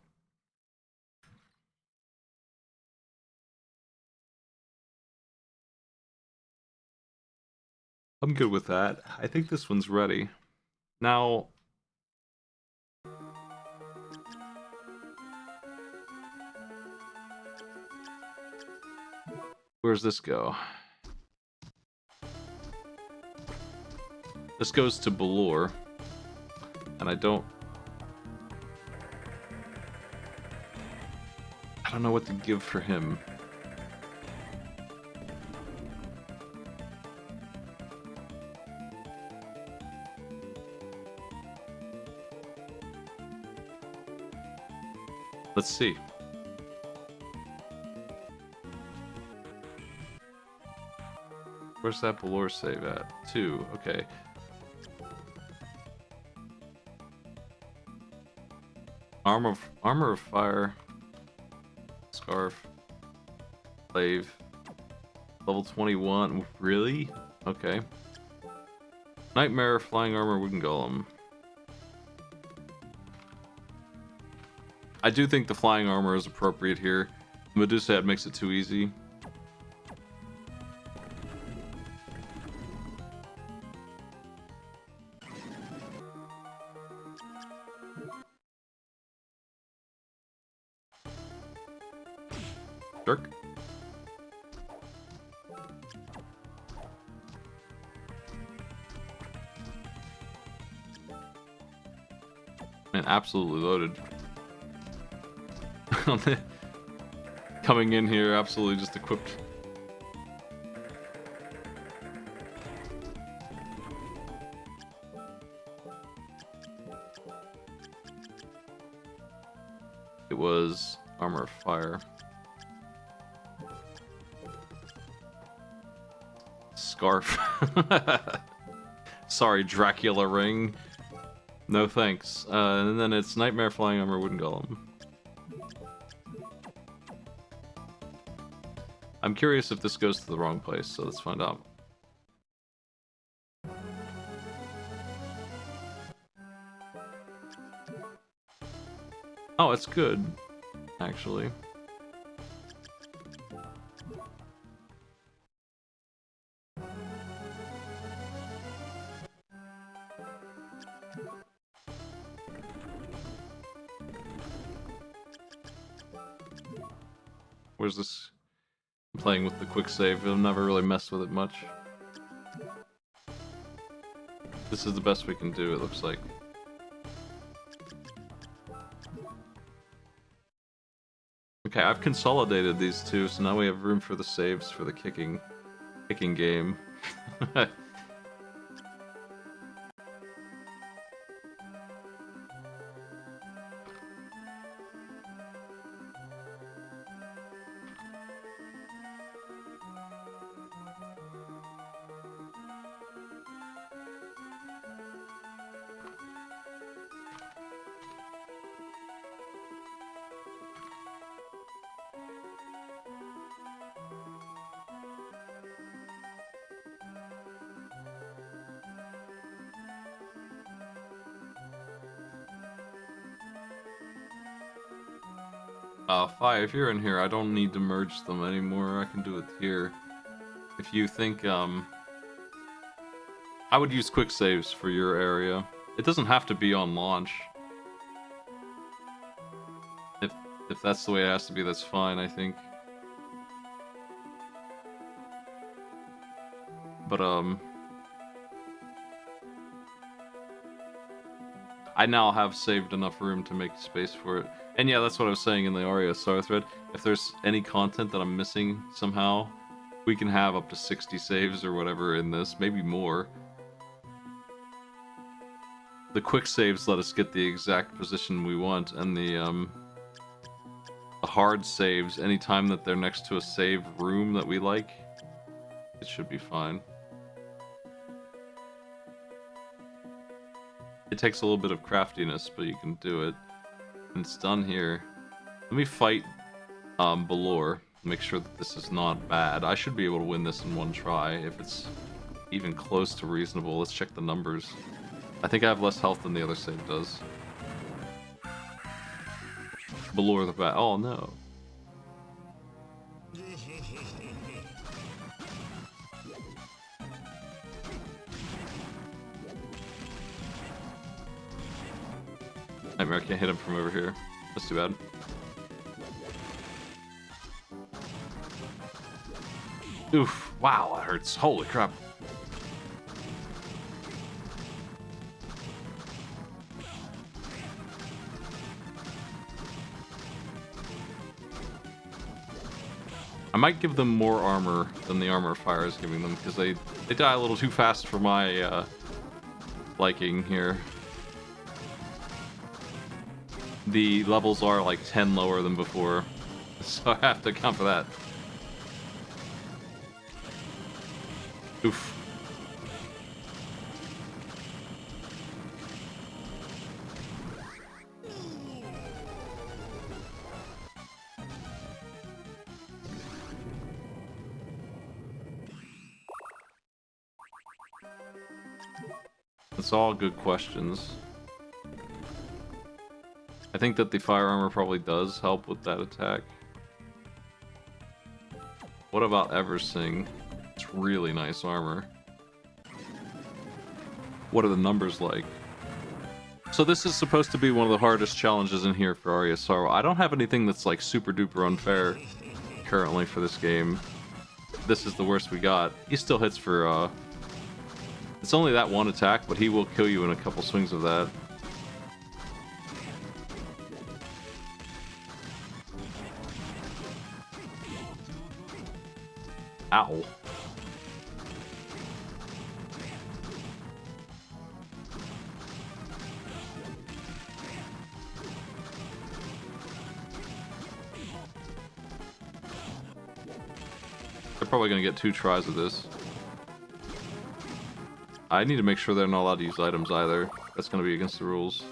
I'm good with that. I think this one's ready. Now... where's this go? This goes to Balor. And I don't know what to give for him. Let's see. Where's that Balor save at? 2, okay. Armor of Fire. Scarf. Glaive. Level 21. Really? Okay. Nightmare, Flying Armor, Wooden Golem. I do think the Flying Armor is appropriate here. Medusa Head makes it too easy. Jerk. Man, absolutely loaded. Coming in here, absolutely just equipped. It was Armor of Fire. Scarf. Sorry, Dracula Ring. No thanks. And then it's Nightmare, Flying Armor, Wooden Golem. I'm curious if this goes to the wrong place, so let's find out. Oh, it's good, actually. Where's this? I'm playing with the quick save. I've never really messed with it much. This is the best we can do, it looks like. Okay, I've consolidated these two, so now we have room for the saves for the kicking game. Fi, if you're in here, I don't need to merge them anymore. I can do it here. If you think, I would use quick saves for your area. It doesn't have to be on launch. If that's the way it has to be, that's fine, I think. But, I now have saved enough room to make space for it. And yeah, that's what I was saying in the Aria Star thread. If there's any content that I'm missing somehow, we can have up to 60 saves or whatever in this, maybe more. The quick saves let us get the exact position we want, and the hard saves, anytime that they're next to a save room that we like, it should be fine. It takes a little bit of craftiness, but you can do it. And it's done here. Let me fight Belor. Make sure that this is not bad. I should be able to win this in one try if it's even close to reasonable. Let's check the numbers. I think I have less health than the other save does. Belor the bat. Oh no. Nightmare, I can't hit him from over here. That's too bad. Oof. Wow, that hurts. Holy crap. I might give them more armor than the armor fire is giving them, because they die a little too fast for my liking here. The levels are like 10 lower than before, so I have to account for that. Oof. It's all good questions. I think that the fire armor probably does help with that attack. What about Eversing? It's really nice armor. What are the numbers like? So this is supposed to be one of the hardest challenges in here for Aria Sorrow. I don't have anything that's like super duper unfair currently for this game. This is the worst we got. He still hits for it's only that one attack, but he will kill you in a couple swings of that. Ow. They're probably going to get 2 tries of this. I need to make sure they're not allowed to use items either. That's going to be against the rules.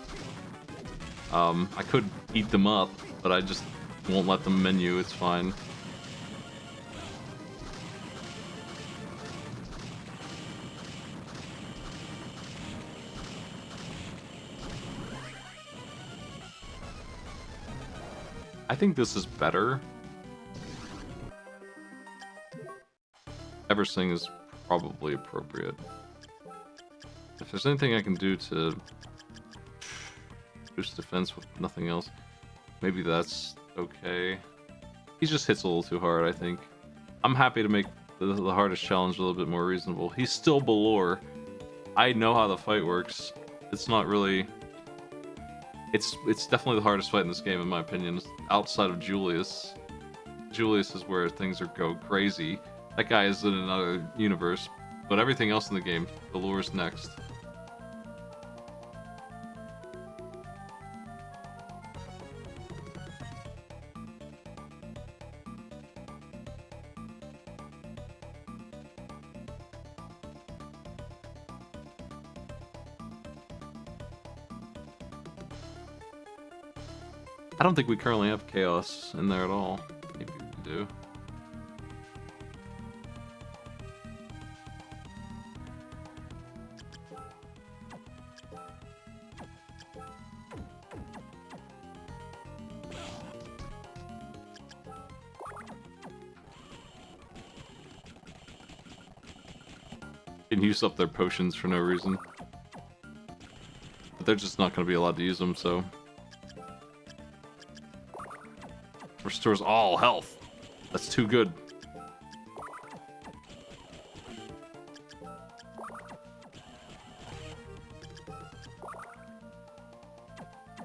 I could eat them up, but I just won't let them menu. It's fine. I think this is better. Eversing is probably appropriate. If there's anything I can do to boost defense with nothing else, maybe that's okay. He just hits a little too hard, I think. I'm happy to make the hardest challenge a little bit more reasonable. He's still Belor. I know how the fight works. It's not really... It's definitely the hardest fight in this game, in my opinion, outside of Julius. Julius is where things go crazy. That guy is in another universe, but everything else in the game, the lure's next. I don't think we currently have chaos in there at all. Maybe we do. Can use up their potions for no reason. But they're just not going to be allowed to use them, so... Restores all health. That's too good.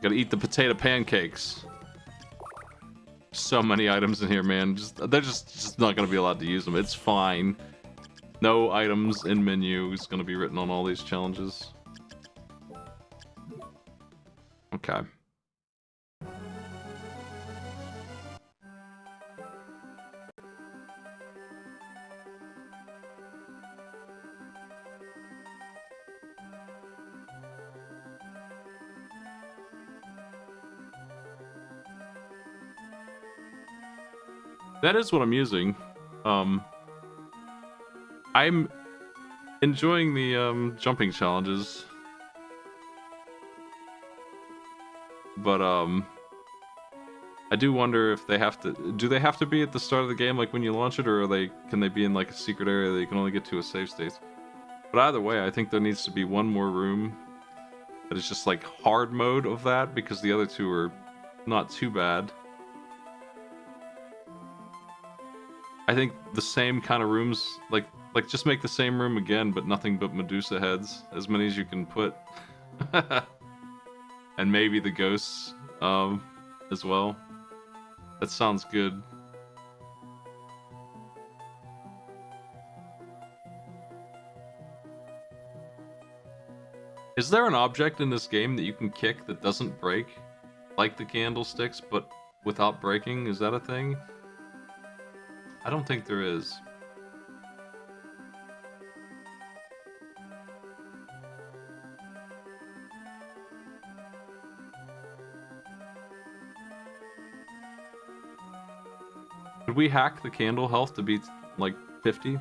Gotta eat the potato pancakes. So many items in here, man. They're just not gonna be allowed to use them. It's fine. No items in menu is gonna be written on all these challenges. Okay. That is what I'm using. I'm enjoying the jumping challenges. But I do wonder if they have to... Do they have to be at the start of the game, like when you launch it, or can they be in like a secret area that you can only get to a save state? But either way, I think there needs to be one more room that is just like hard mode of that, because the other two are not too bad. I think the same kind of rooms, like just make the same room again, but nothing but Medusa heads, as many as you can put. And maybe the ghosts as well. That sounds good. Is there an object in this game that you can kick that doesn't break? Like the candlesticks, but without breaking? Is that a thing? I don't think there is. Could we hack the candle health to be like 50?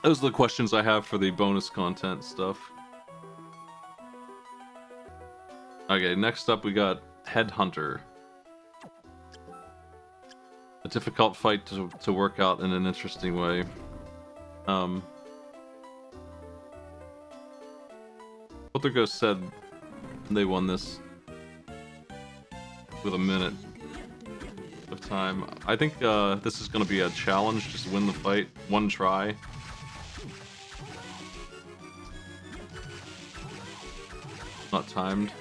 Those are the questions I have for the bonus content stuff. Okay, next up we got Headhunter. A difficult fight to work out in an interesting way. Polterghost said they won this with a minute of time. I think this is going to be a challenge, just win the fight, one try. Not timed.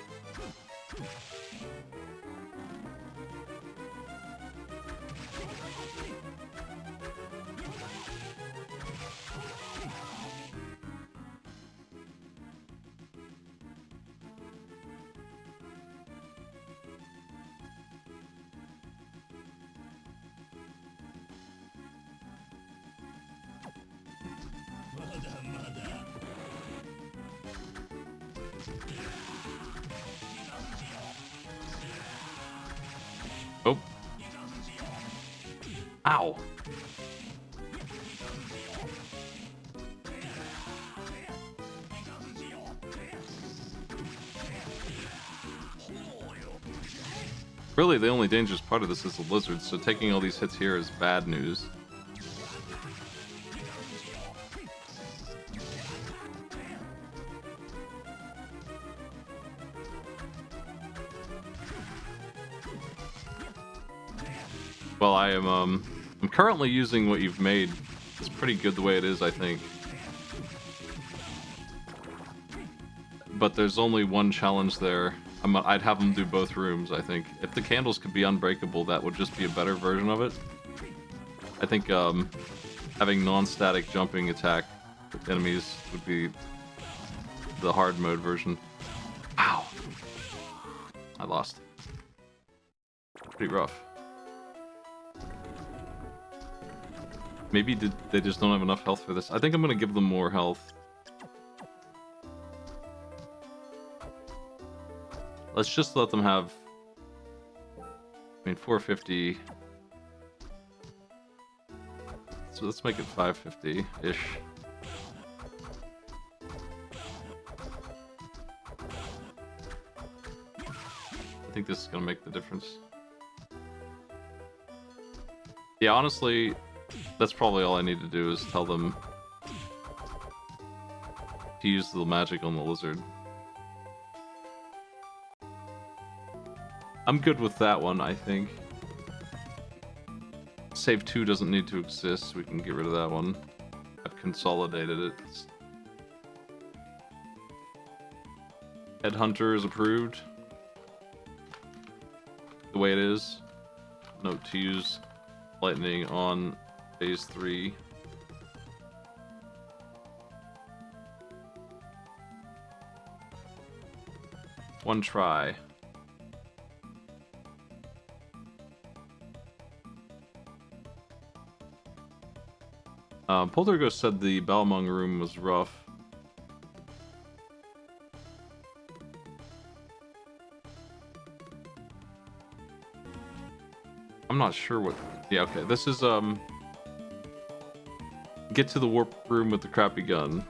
Oh. Ow. Really, the only dangerous part of this is the lizards, so taking all these hits here is bad news. Well, I'm currently using what you've made. It's pretty good the way it is, I think. but there's only one challenge there. I'd have them do both rooms, I think. If the candles could be unbreakable, that would just be a better version of it. I think having non-static jumping attack with enemies would be the hard mode version. Ow! I lost. Pretty rough. Maybe they just don't have enough health for this. I think I'm gonna give them more health. Let's just let them have... I mean, 450... So let's make it 550-ish. I think this is gonna make the difference. Yeah, honestly, that's probably all I need to do is tell them to use the magic on the lizard. I'm good with that one, I think. Save 2 doesn't need to exist, so we can get rid of that one. I've consolidated it. Headhunter is approved. The way it is. Note to use lightning on phase 3. One try. Polterghost said the Balmung room was rough. I'm not sure what... Yeah, okay. This is, get to the warp room with the crappy gun.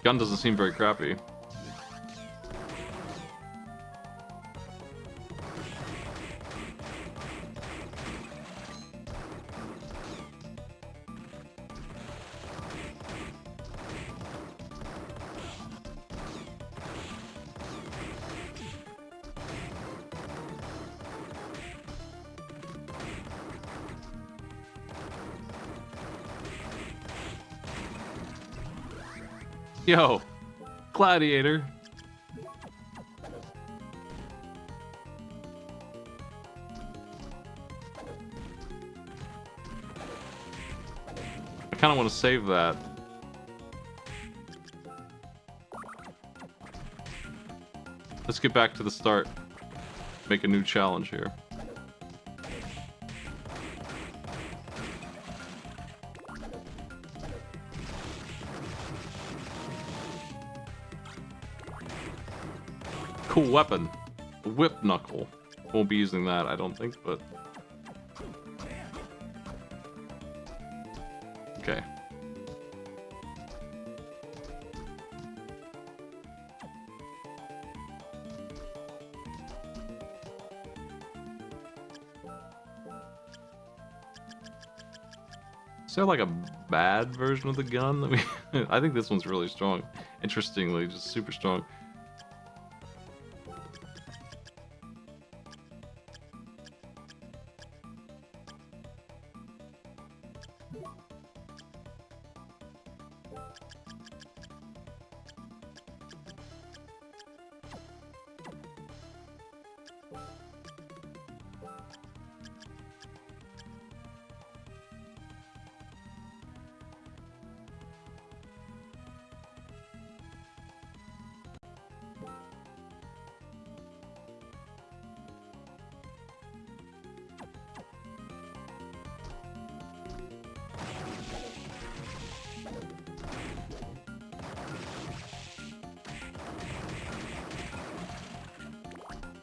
Gun doesn't seem very crappy. Yo, Gladiator. I kind of want to save that. Let's get back to the start. Make a new challenge here. Cool weapon. Whip knuckle. Won't be using that, I don't think, but... Okay. Is there like a bad version of the gun? I mean, I think this one's really strong. Interestingly, just super strong.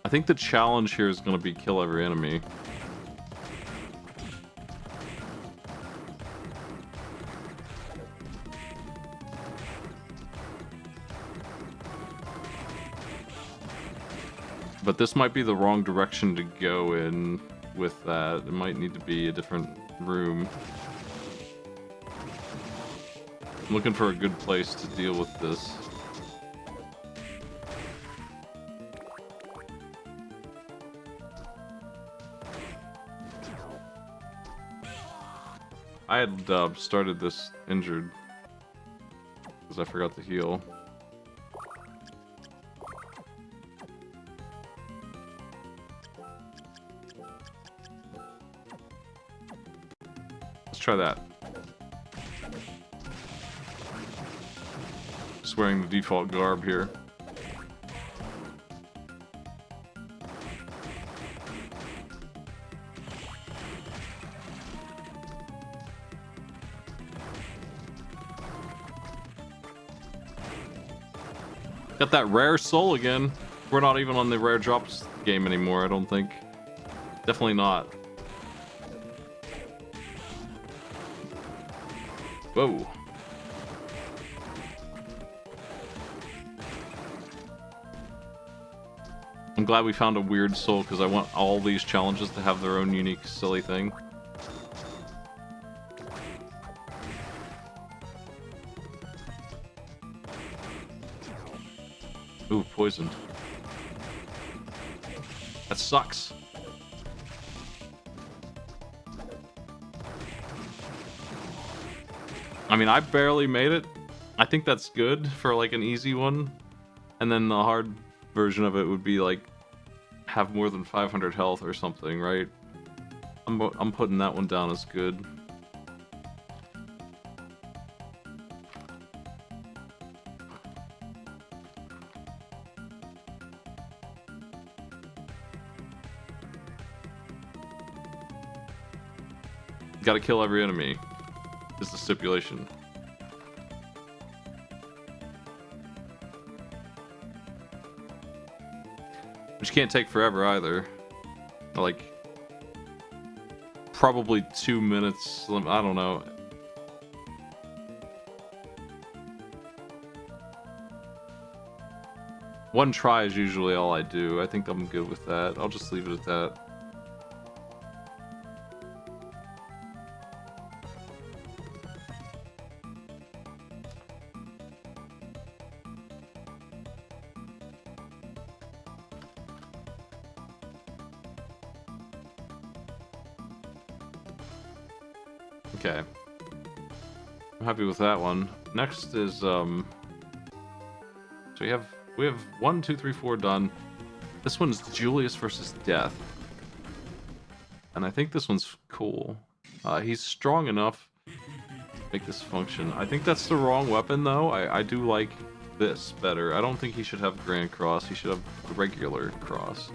I think the challenge here is going to be kill every enemy. But this might be the wrong direction to go in with that. It might need to be a different room. I'm looking for a good place to deal with this. I had started this injured because I forgot to heal. Let's try that. Just wearing the default garb here. Got that rare soul again. We're not even on the rare drops game anymore, I don't think. Definitely not. Whoa. I'm glad we found a weird soul because I want all these challenges to have their own unique silly thing. Ooh, poisoned. That sucks. I mean, I barely made it. I think that's good for like an easy one. And then the hard version of it would be like have more than 500 health or something, right? I'm putting that one down as good. Gotta kill every enemy, is the stipulation. Which can't take forever either. Like, probably 2 minutes, I don't know. One try is usually all I do. I think I'm good with that. I'll just leave it at that. Okay. I'm happy with that one. Next is so we have 1, 2, 3, 4 done. This one's Julius versus Death. And I think this one's cool. He's strong enough to make this function. I think that's the wrong weapon though. I do like this better. I don't think he should have Grand Cross. He should have the regular cross.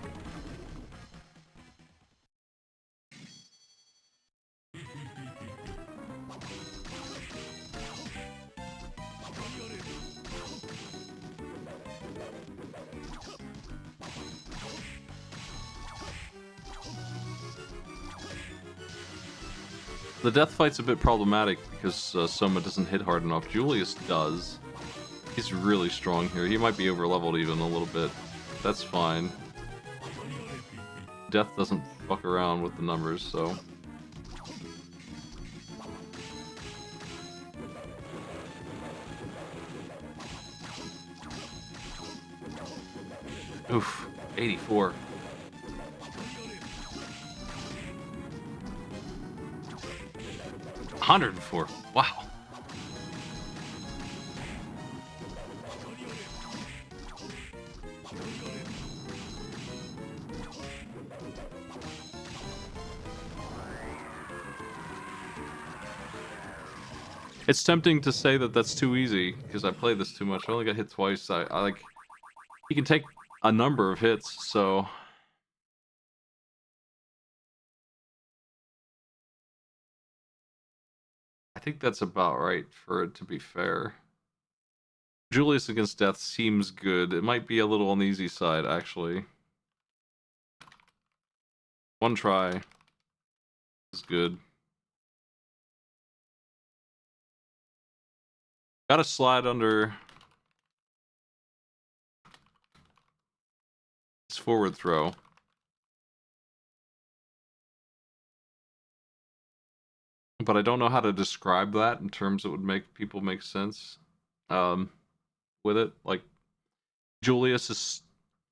The death fight's a bit problematic because Soma doesn't hit hard enough. Julius does. He's really strong here. He might be over-leveled even a little bit. That's fine. Death doesn't fuck around with the numbers, so... Oof. 84. $104. Wow. It's tempting to say that that's too easy because I play this too much. I only got hit twice. I like. He can take a number of hits, so. I think that's about right for it to be fair. Julius against Death seems good. It might be a little on the easy side, actually. One try is good. Gotta slide under his forward throw. But I don't know how to describe that in terms that would make people make sense with it. Like, Julius is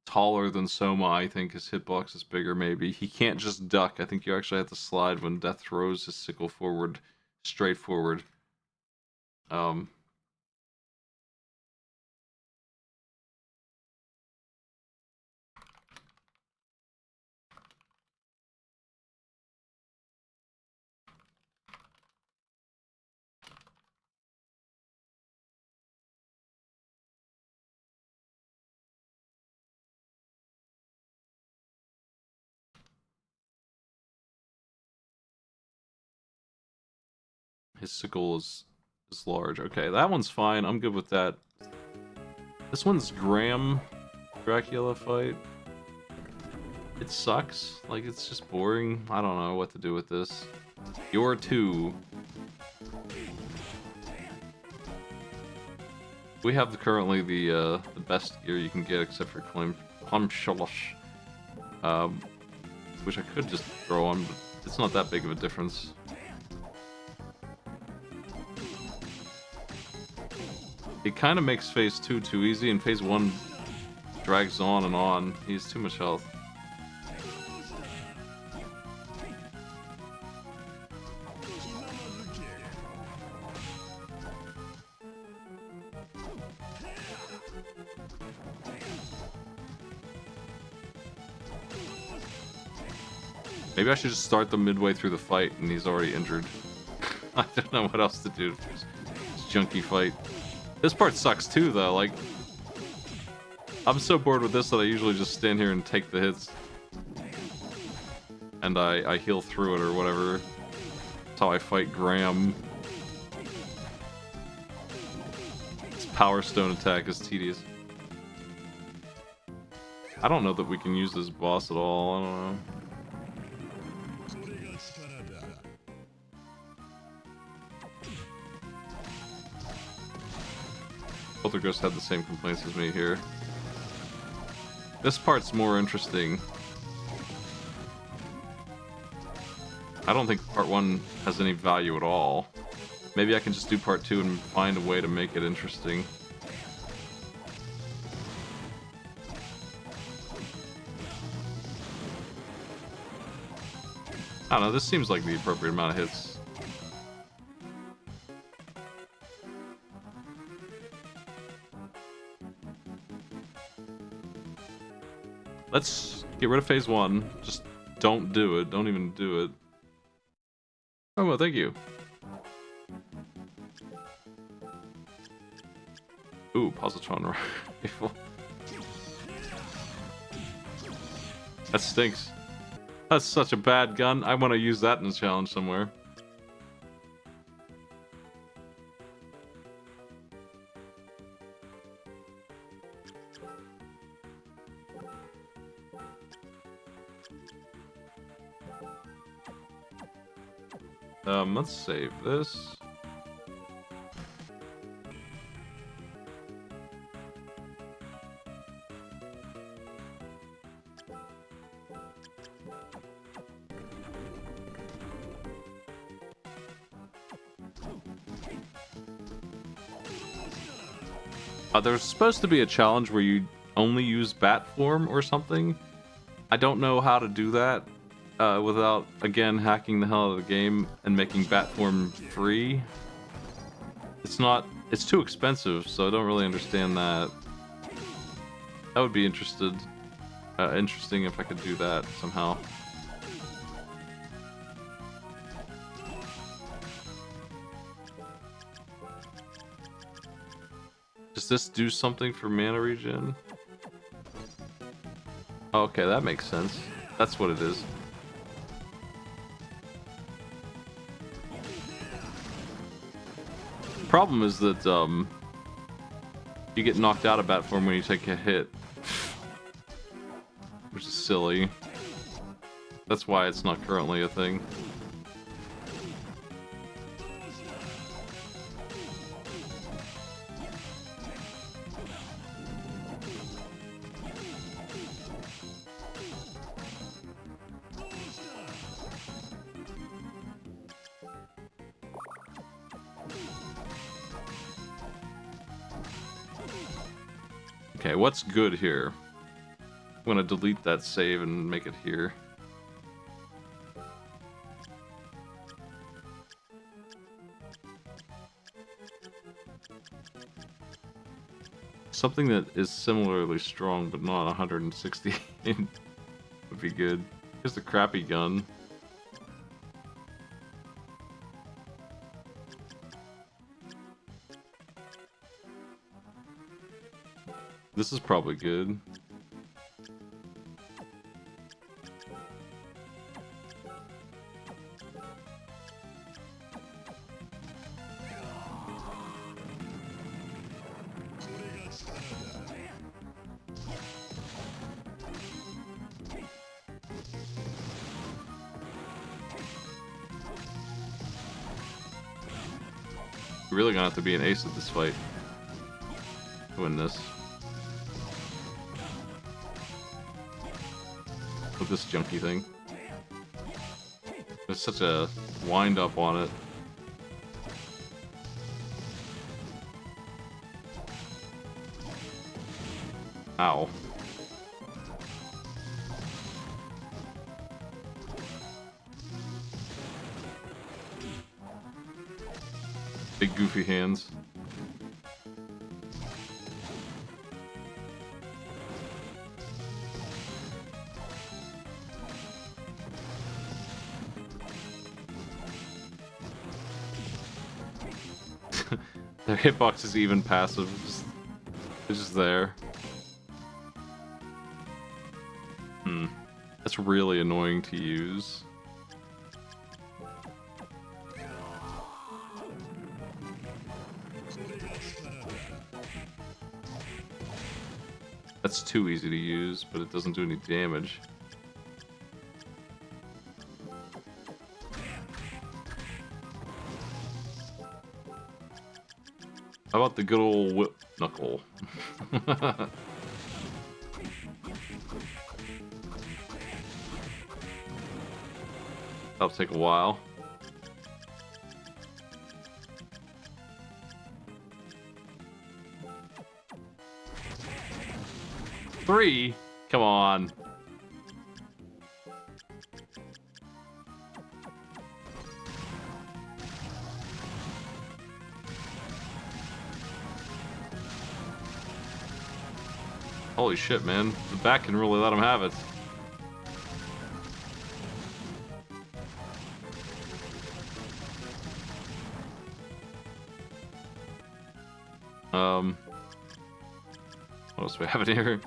taller than Soma, I think. His hitbox is bigger, maybe. He can't just duck. I think you actually have to slide when Death throws his sickle forward straightforward. Um, his sickle is large. Okay, that one's fine. I'm good with that. This one's Graham Dracula fight. It sucks. Like, it's just boring. I don't know what to do with this. You're 2. We have currently the best gear you can get, except for Clamshulush. Which I could just throw on, but it's not that big of a difference. It kind of makes phase 2 too easy, and phase 1 drags on and on. He has too much health. Maybe I should just start them midway through the fight and he's already injured. I don't know what else to do. This junky fight. This part sucks too, though. Like, I'm so bored with this that I usually just stand here and take the hits. And I heal through it or whatever. That's how I fight Graham. His Power Stone attack is tedious. I don't know that we can use this boss at all. I don't know. Poltergeist had the same complaints as me here. This part's more interesting. I don't think part 1 has any value at all. Maybe I can just do part 2 and find a way to make it interesting. I don't know, this seems like the appropriate amount of hits. Let's get rid of phase 1. Just don't do it. Don't even do it. Oh, well, thank you. Ooh, positron rifle. That stinks. That's such a bad gun. I want to use that in a challenge somewhere. Let's save this. There's supposed to be a challenge where you only use bat form or something. I don't know how to do that without, again, hacking the hell out of the game and making bat form free. It's too expensive, so I don't really understand that. That would be interesting if I could do that somehow. Does this do something for mana regen? Okay, that makes sense. That's what it is. The problem is that you get knocked out of bat form when you take a hit, which is silly. That's why it's not currently a thing. Okay, what's good here? I'm gonna delete that save and make it here. Something that is similarly strong, but not 160 would be good. Here's the crappy gun. This is probably good. You're really gonna have to be an ace at this fight to win this. With this junky thing. There's such a wind up on it. Ow. Big goofy hands. Their hitbox is even passive. It's just there. That's really annoying to use. That's too easy to use, but it doesn't do any damage. How about the good old whip knuckle? That'll take a while. Three? Come on. Holy shit, man. The back can really let him have it. What else do we have in here?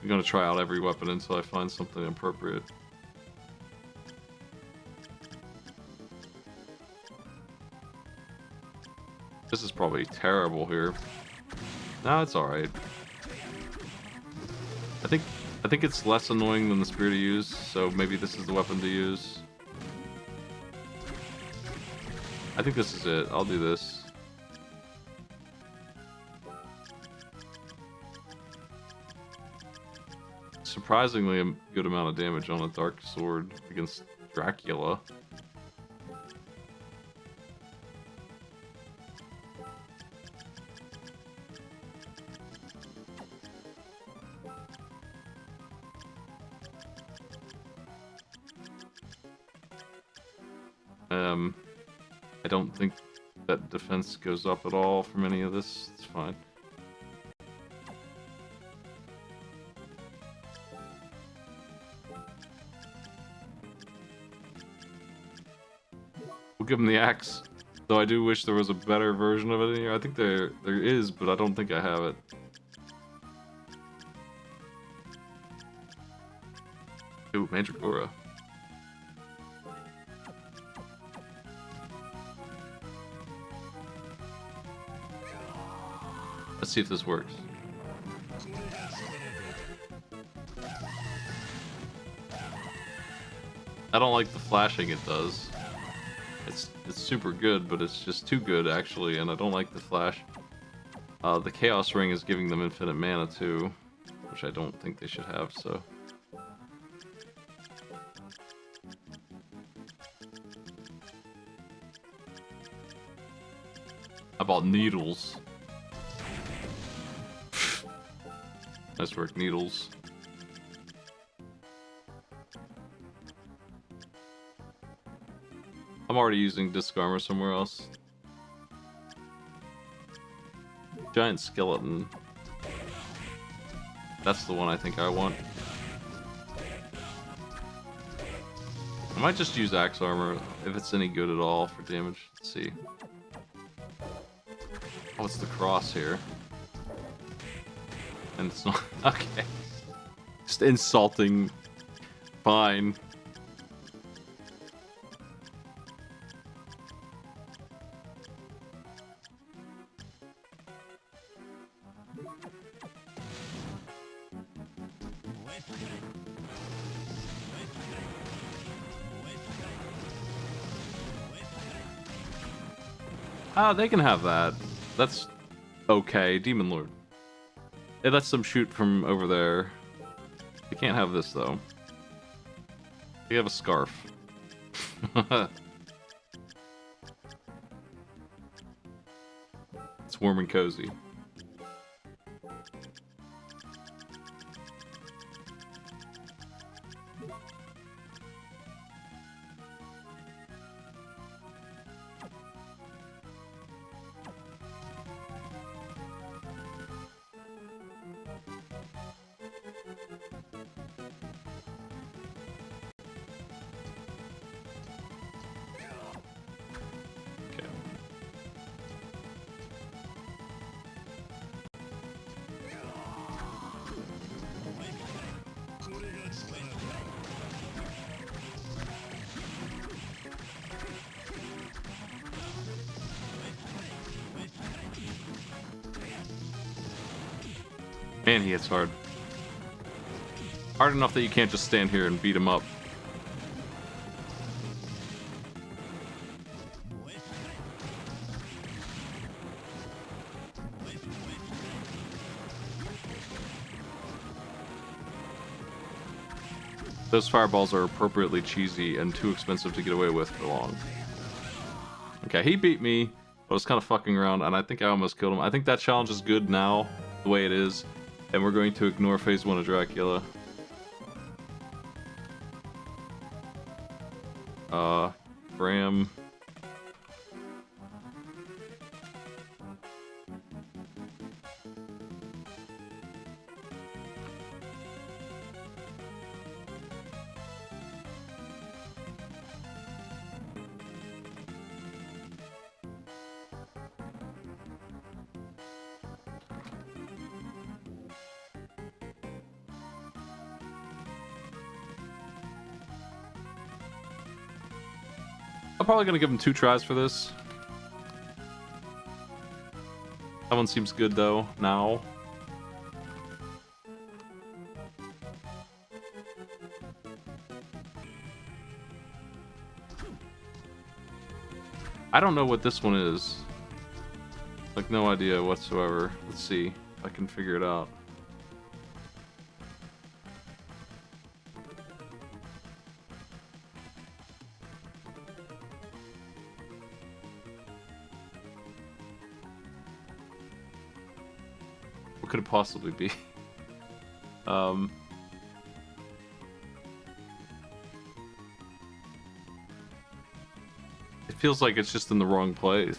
I'm gonna try out every weapon until I find something appropriate. This is probably terrible here. No, it's alright. I think it's less annoying than the spear to use, so maybe this is the weapon to use. I think this is it. I'll do this. Surprisingly a good amount of damage on a dark sword against Dracula. I don't think that defense goes up at all from any of this. It's fine. We'll give him the axe. Though I do wish there was a better version of it in here. I think there is, but I don't think I have it. Ooh, Mandragora. Let's see if this works. I don't like the flashing it does. It's super good, but it's just too good actually, and I don't like the flash. The Chaos Ring is giving them infinite mana too, which I don't think they should have, so. How about needles? Nice work, needles. How I'm already using disc armor somewhere else. Giant skeleton. That's the one I think I want. I might just use axe armor if it's any good at all for damage. Let's see. Oh, it's the cross here. And it's not... Okay. Just insulting. Fine. Ah, they can have that. That's okay. Demon Lord. It lets them shoot from over there. They can't have this, though. They have a scarf. It's warm and cozy. Man, he hits hard. Hard enough that you can't just stand here and beat him up. Those fireballs are appropriately cheesy and too expensive to get away with for long. Okay, he beat me, but I was kind of fucking around, and I think I almost killed him. I think that challenge is good now, the way it is. And we're going to ignore phase 1 of Dracula. Bram. I'm probably gonna give him 2 tries for this. That one seems good though, now. I don't know what this one is. Like, no idea whatsoever. Let's see if I can figure it out. What could it possibly be? It feels like it's just in the wrong place.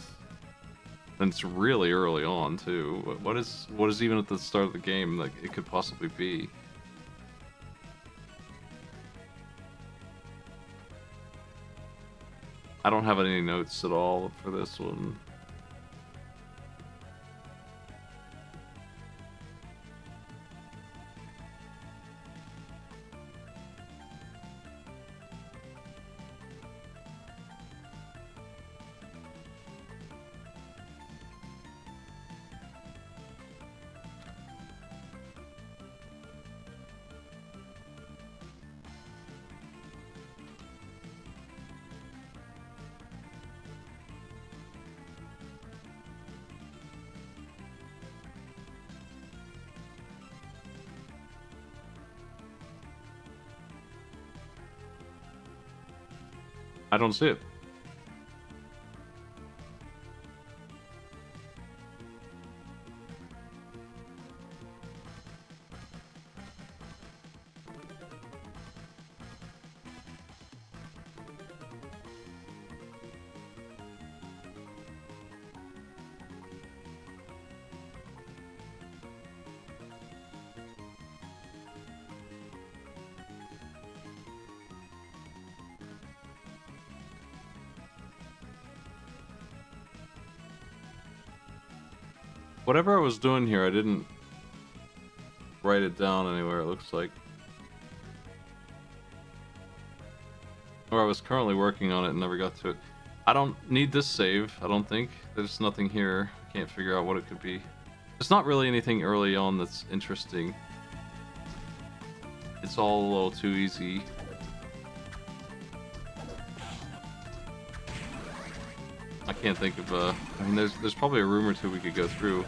And it's really early on too. What is even at the start of the game like it could possibly be? I don't have any notes at all for this one. I don't see it. Whatever I was doing here, I didn't write it down anywhere, it looks like. Or I was currently working on it and never got to it. I don't need this save, I don't think. There's nothing here. I can't figure out what it could be. There's not really anything early on that's interesting. It's all a little too easy. I can't think of I mean, there's probably a room or two we could go through.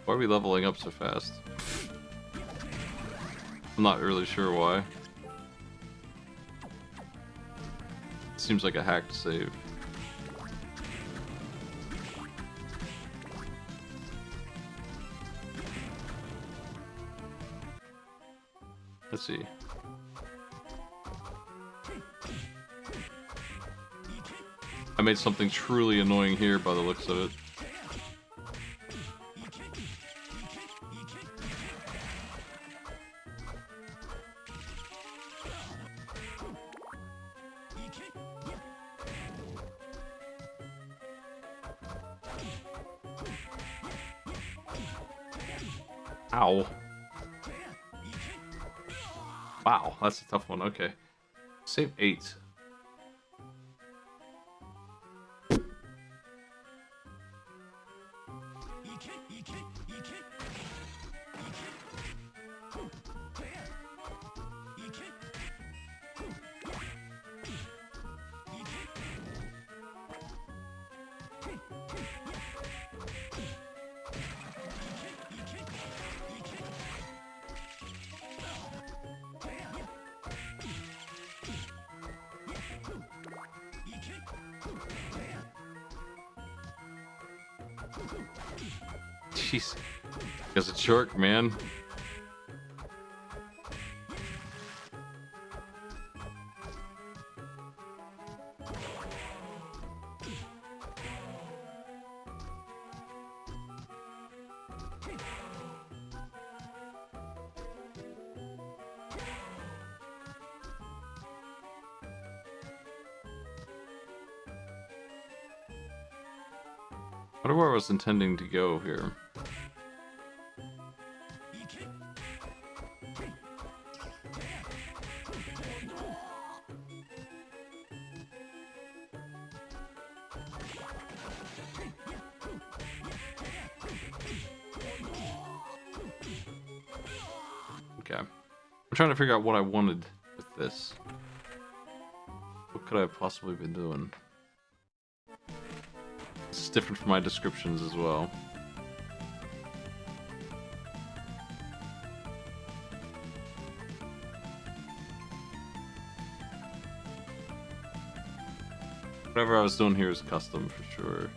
Why are we leveling up so fast? I'm not really sure why. Seems like a hacked save. Let's see. I made something truly annoying here by the looks of it. Ow. Wow, that's a tough one. Okay. Save 8. Jeez. Guy's a jerk, man. I wonder where I was intending to go here. Okay. I'm trying to figure out what I wanted with this. What could I have possibly been doing? It's different from my descriptions as well. Whatever I was doing here is custom for sure.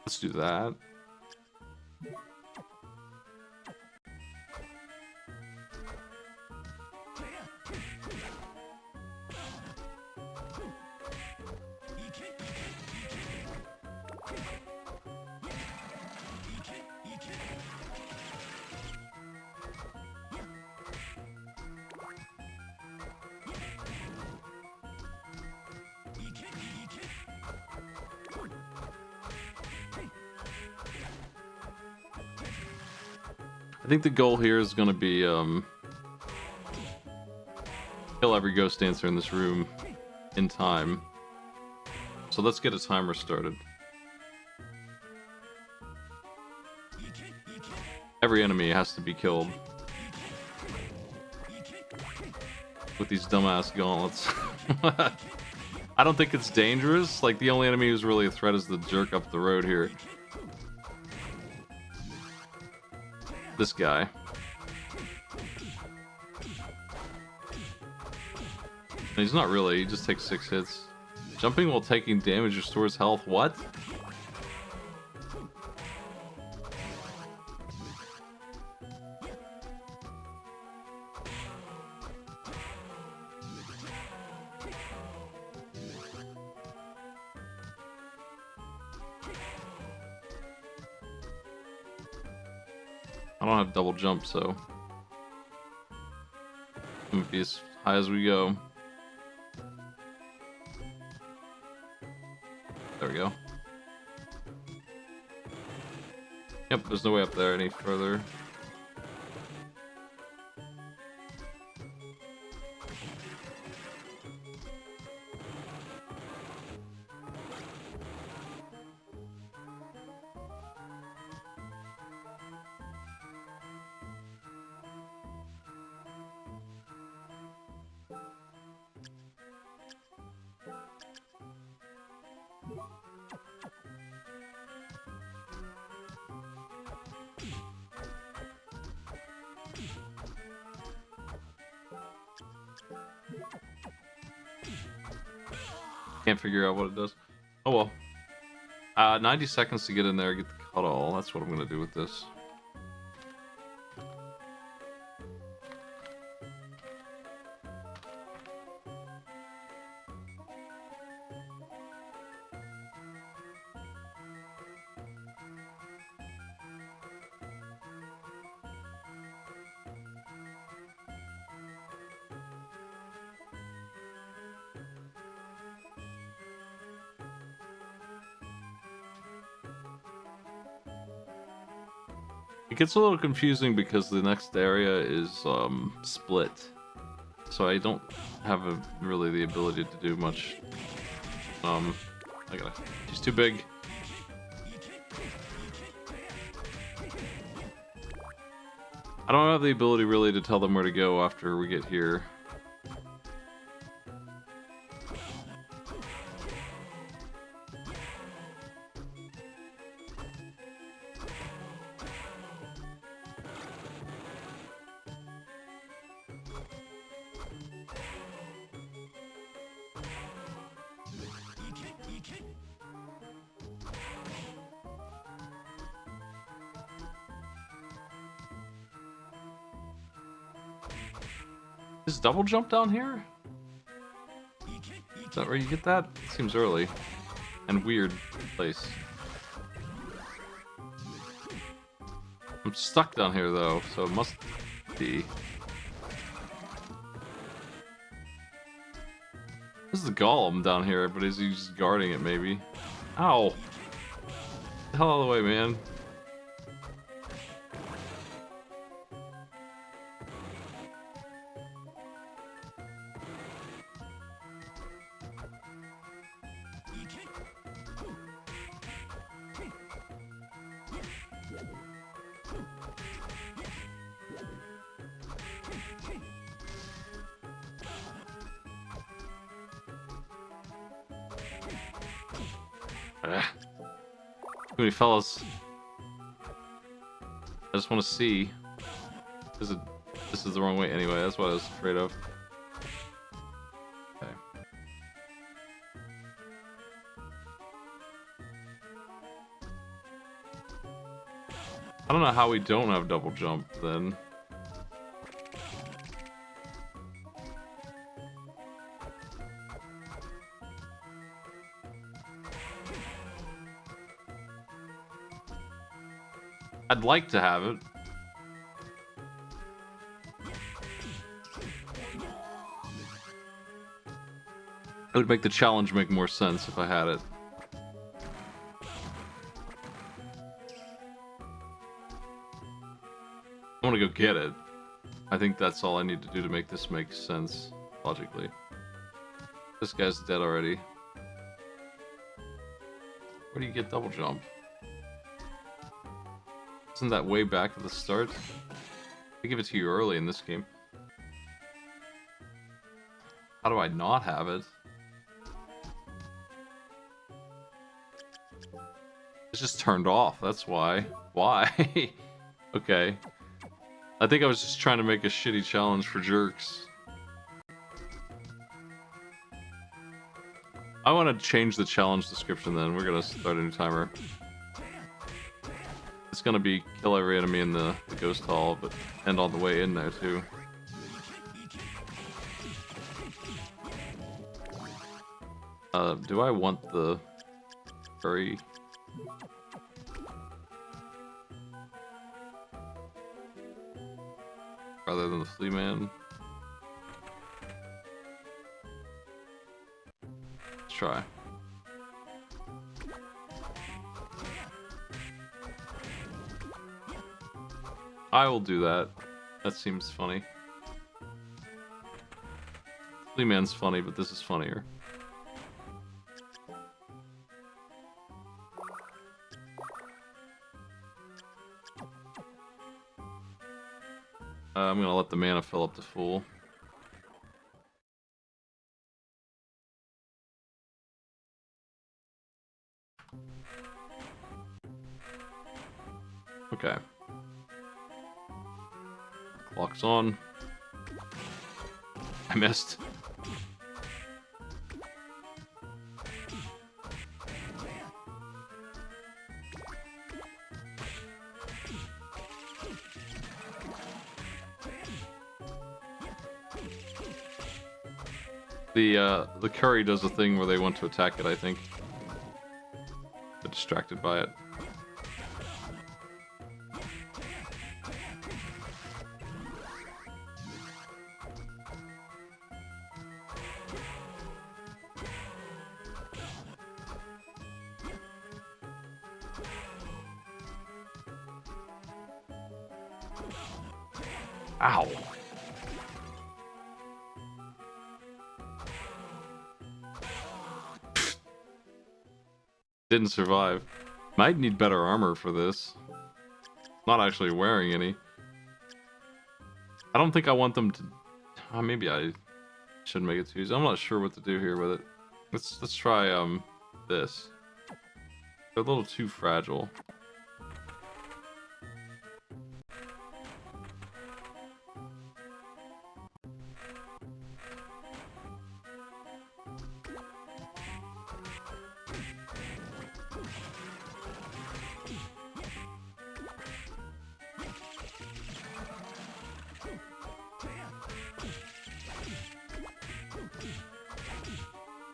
Let's do that. I think the goal here is going to be kill every ghost dancer in this room in time. So let's get a timer started. Every enemy has to be killed with these dumbass gauntlets. I don't think it's dangerous. Like, the only enemy who's really a threat is the jerk up the road here. This guy. And he's not really, he just takes 6 hits. Jumping while taking damage restores health. What? I don't have double jump, so I'm gonna be as high as we go. There we go. Yep, there's no way up there any further. Can't figure out what it does. Oh well. 90 seconds to get in there, get the cuddle. That's what I'm gonna do with this. It gets a little confusing because the next area is split, so I don't have really the ability to do much. She's too big. I don't have the ability really to tell them where to go after we get here. Is double jump down here? Is that where you get that? Seems early. And weird place. I'm stuck down here though, so it must be. This is the golem down here, but is he just guarding it maybe? Ow! Get the hell out of the way, man. Too many fellas. I just want to see. This is the wrong way anyway. That's what I was afraid of. Okay. I don't know how we don't have double jump then. I'd like to have it. It would make the challenge make more sense if I had it. I want to go get it. I think that's all I need to do to make this make sense, logically. This guy's dead already. Where do you get double jump? Isn't that way back at the start? I give it to you early in this game. How do I not have it? It's just turned off, that's why. Why? Okay. I think I was just trying to make a shitty challenge for jerks. I want to change the challenge description then. We're gonna start a new timer. It's gonna be kill every enemy in the ghost hall, but end on the way in there too. Do I want the furry? rather than the Flea Man. Let's try. I will do that. That seems funny. Flea Man's funny, but this is funnier. I'm gonna let the mana fill up to full. Okay. Clock's on. I missed. The curry does a thing where they want to attack it, I think. Get distracted by it. Ow. Didn't survive. Might need better armor for this. Not actually wearing any. I don't think I want them to... maybe I should make it too easy. I'm not sure what to do here with it. Let's try this. They're a little too fragile.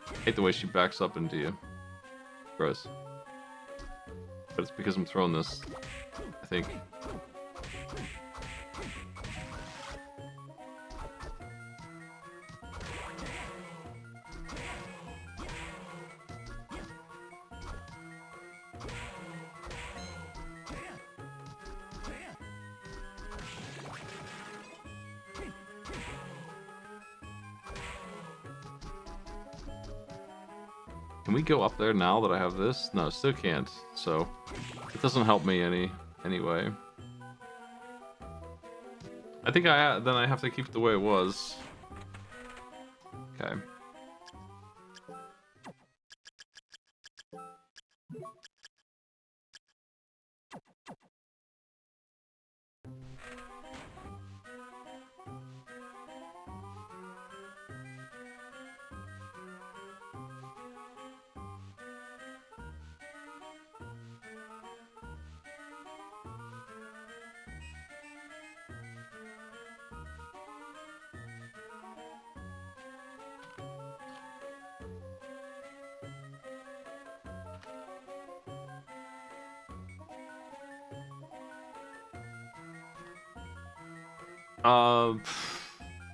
I hate the way she backs up into you. Gross. But it's because I'm throwing this, I think. Can we go up there now that I have this? No, still can't. So it doesn't help me anyway. I think then I have to keep it the way it was. Okay.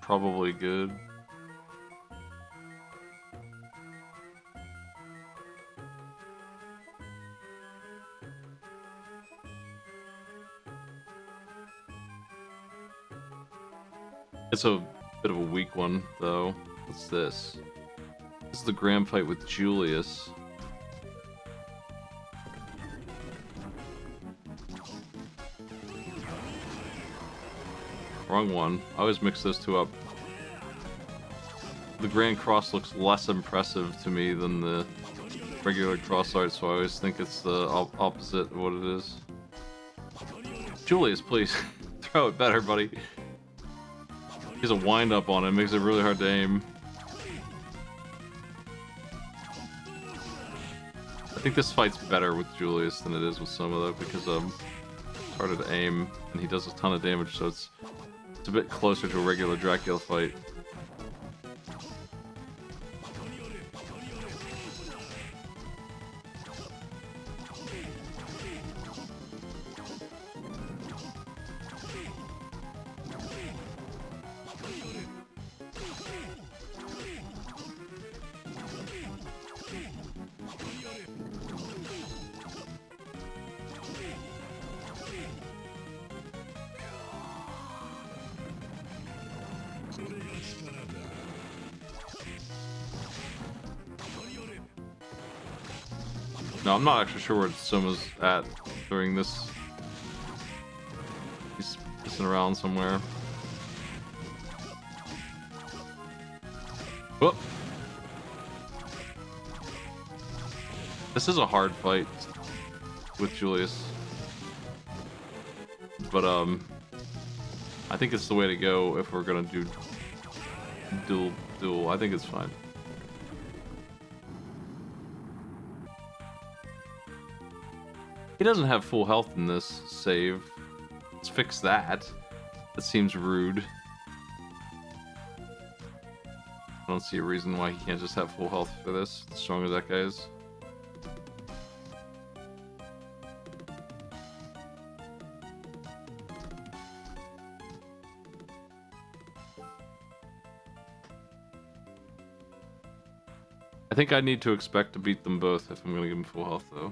Probably good. It's a bit of a weak one, though. What's this? This is the grand fight with Julius. Wrong one. I always mix those two up. The Grand Cross looks less impressive to me than the regular cross art, so I always think it's the opposite of what it is. Julius, please. Throw it better, buddy. He has a wind-up on it. Makes it really hard to aim. I think this fight's better with Julius than it is with Soma, though, because it's harder to aim, and he does a ton of damage, so it's a bit closer to a regular Dracula fight. No, I'm not actually sure where Soma's at during this. He's pissing around somewhere. Whoop. This is a hard fight with Julius. But, I think it's the way to go if we're gonna do duel. I think it's fine. He doesn't have full health in this save. Let's fix that. That seems rude. I don't see a reason why he can't just have full health for this, as strong as that guy is. I think I need to expect to beat them both if I'm going to give him full health, though.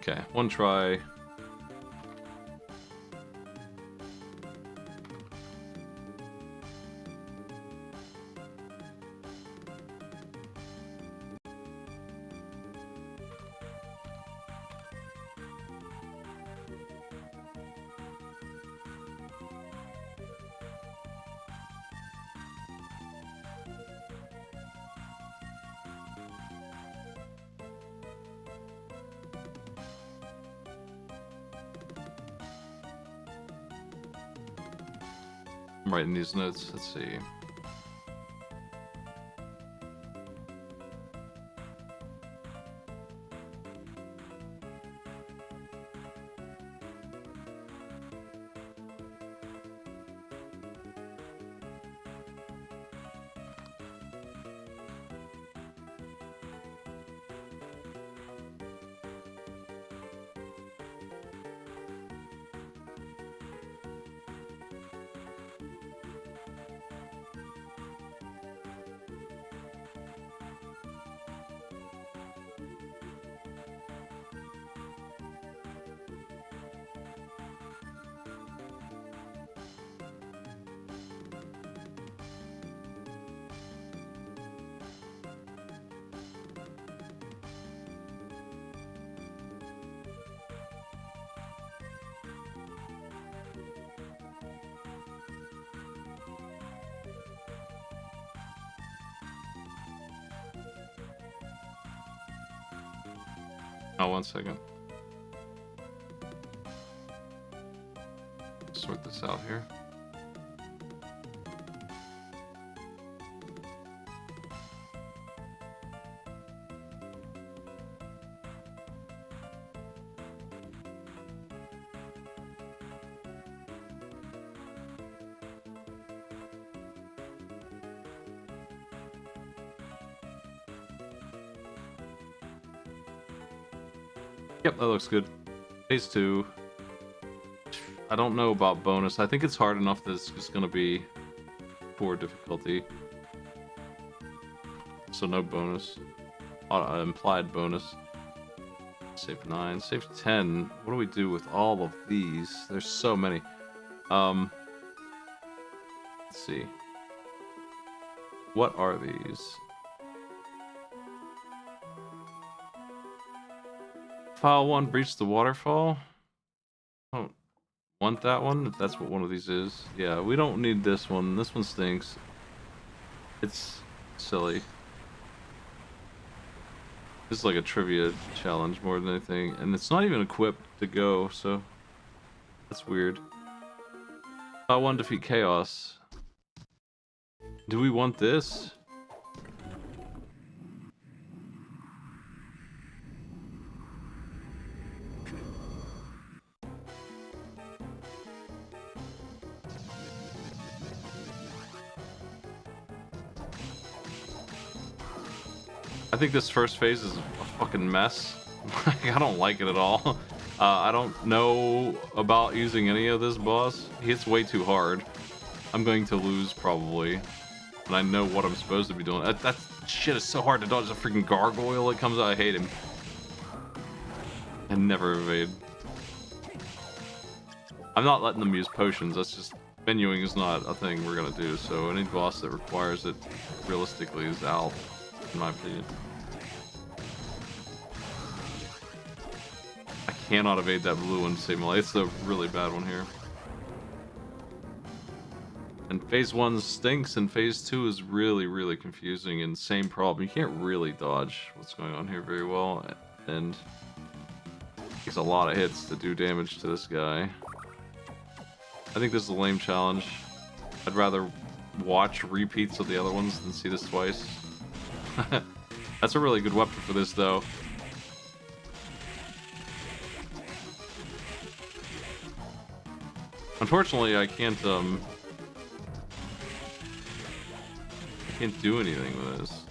Okay, one try. I'm writing these notes. Let's see. Oh, 1 second. Sort this out here. Yep, that looks good. Phase 2. I don't know about bonus. I think it's hard enough that it's just gonna be poor difficulty. So no bonus. Implied bonus. Save 9. Save 10. What do we do with all of these? There's so many. Let's see. What are these? File 1, breach the waterfall. I don't want that one, if that's what one of these is. Yeah, we don't need this one. This one stinks. It's silly. This is like a trivia challenge more than anything. And it's not even equipped to go, so that's weird. File 1, defeat chaos. Do we want this? I think this first phase is a fucking mess. I don't like it at all. I don't know about using any of this boss. He hits way too hard. I'm going to lose probably. And I know what I'm supposed to be doing. That shit is so hard to dodge. A freaking gargoyle that comes out. I hate him. And never evade. I'm not letting them use potions. That's just... menuing is not a thing we're gonna do. So any boss that requires it realistically is out, in my opinion. I cannot evade that blue one to save my life. It's a really bad one here. And phase 1 stinks, and phase 2 is really, really confusing, and same problem. You can't really dodge what's going on here very well, and it takes a lot of hits to do damage to this guy. I think this is a lame challenge. I'd rather watch repeats of the other ones than see this twice. That's a really good weapon for this, though. Unfortunately, I can't do anything with this.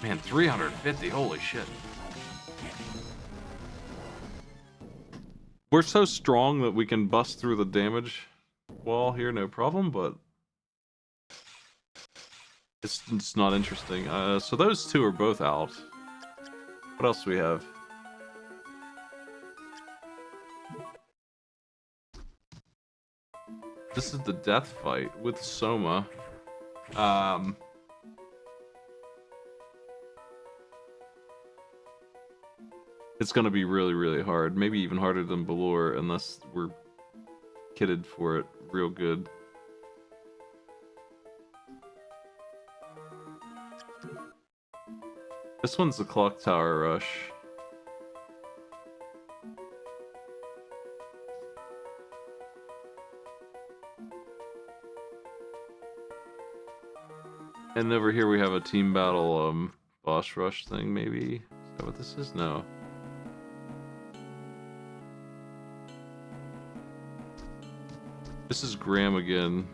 Man, 350, holy shit. We're so strong that we can bust through the damage wall here, no problem, but it's not interesting. So those two are both out. What else do we have? This is the death fight with Soma. It's gonna be really, really hard. Maybe even harder than Balor, unless we're kitted for it real good. This one's the Clock Tower Rush. And over here we have a team battle boss rush thing, maybe? Is that what this is? No. This is Graham again.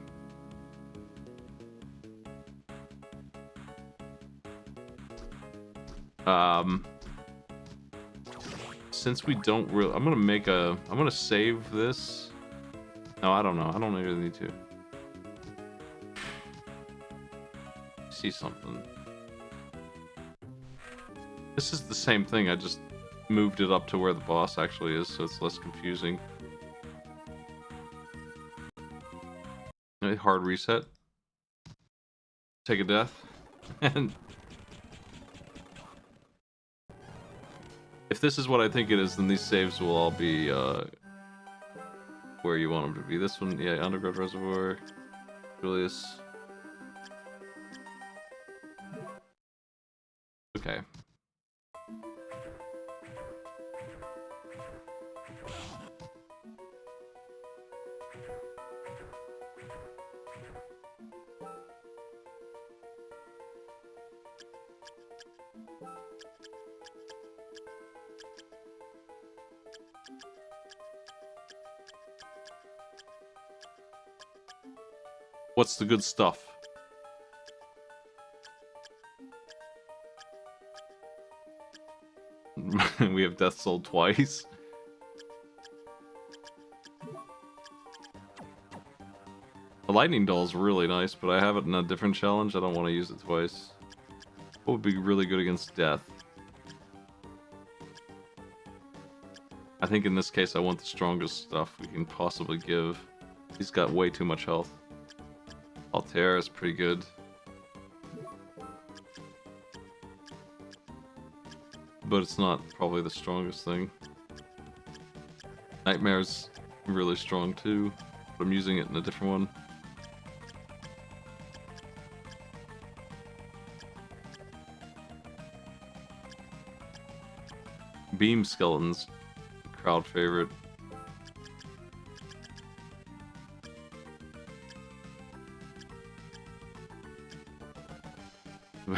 Since we don't really... I'm gonna save this. No, I don't know. I don't really need to. See something. This is the same thing, I just moved it up to where the boss actually is, so it's less confusing. Hard reset. Take a death. And if this is what I think it is, then these saves will all be where you want them to be. This one, yeah, Underground Reservoir, Julius. Okay. What's the good stuff? We have Death Soul twice. The Lightning Doll is really nice, but I have it in a different challenge. I don't want to use it twice. What would be really good against Death? I think in this case I want the strongest stuff we can possibly give. He's got way too much health. Altair is pretty good. But it's not probably the strongest thing. Nightmare's really strong too, but I'm using it in a different one. Beam Skeletons, crowd favorite.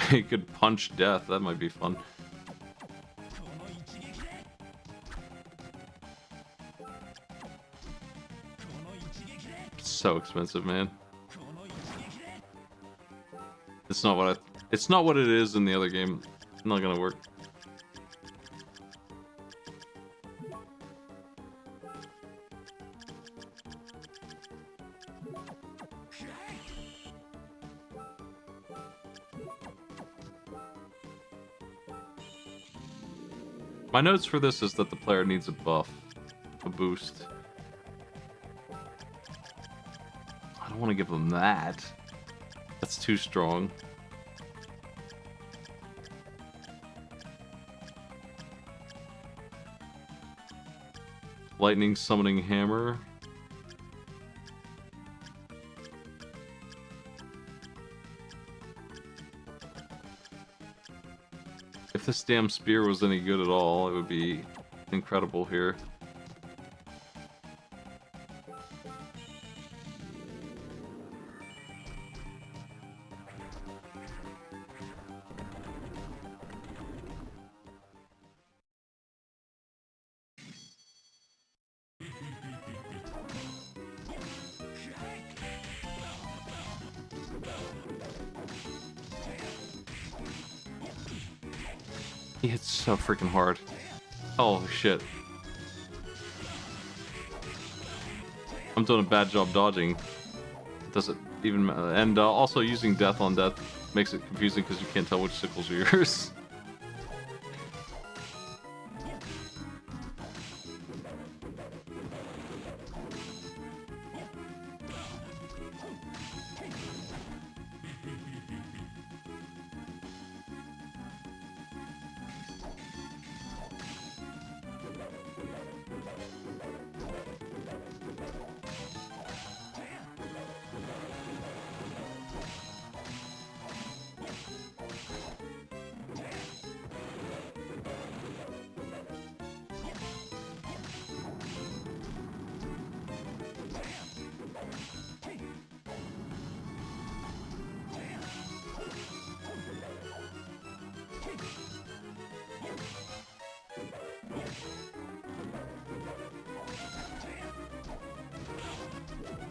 He could punch Death, that might be fun. so expensive, man. It's not what it is in the other game. It's not gonna work. My notes for this is that the player needs a buff, a boost. I don't want to give them that. That's too strong. Lightning summoning hammer. If this damn spear was any good at all, it would be incredible here. He hits so freaking hard. Oh shit. I'm doing a bad job dodging. Does it even matter? And also using death on death makes it confusing because you can't tell which sickles are yours.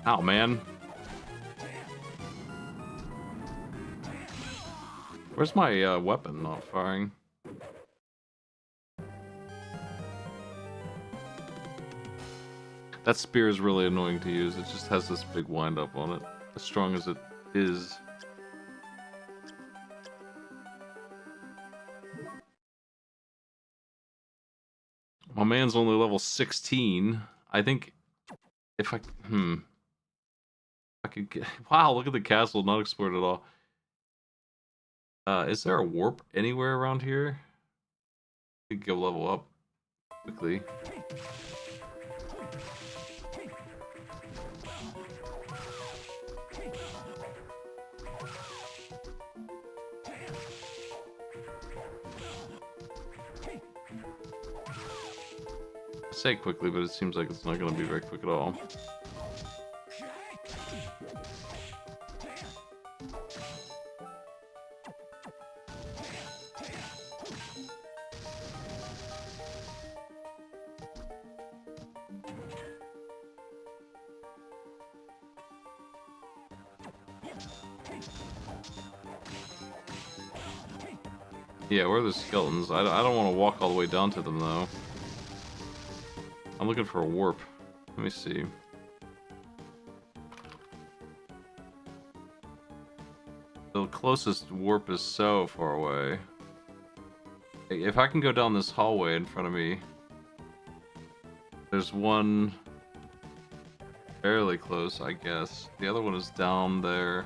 Ow, man. Where's my weapon not firing? That spear is really annoying to use. It just has this big wind up on it. As strong as it is. My man's only level 16. I think if I could get... Wow, look at the castle, not explored at all. Is there a warp anywhere around here? We could go level up quickly. I say quickly, but it seems like it's not going to be very quick at all. Yeah, where are the skeletons? I don't want to walk all the way down to them, though. I'm looking for a warp. Let me see. The closest warp is so far away. If I can go down this hallway in front of me, there's one fairly close, I guess. The other one is down there.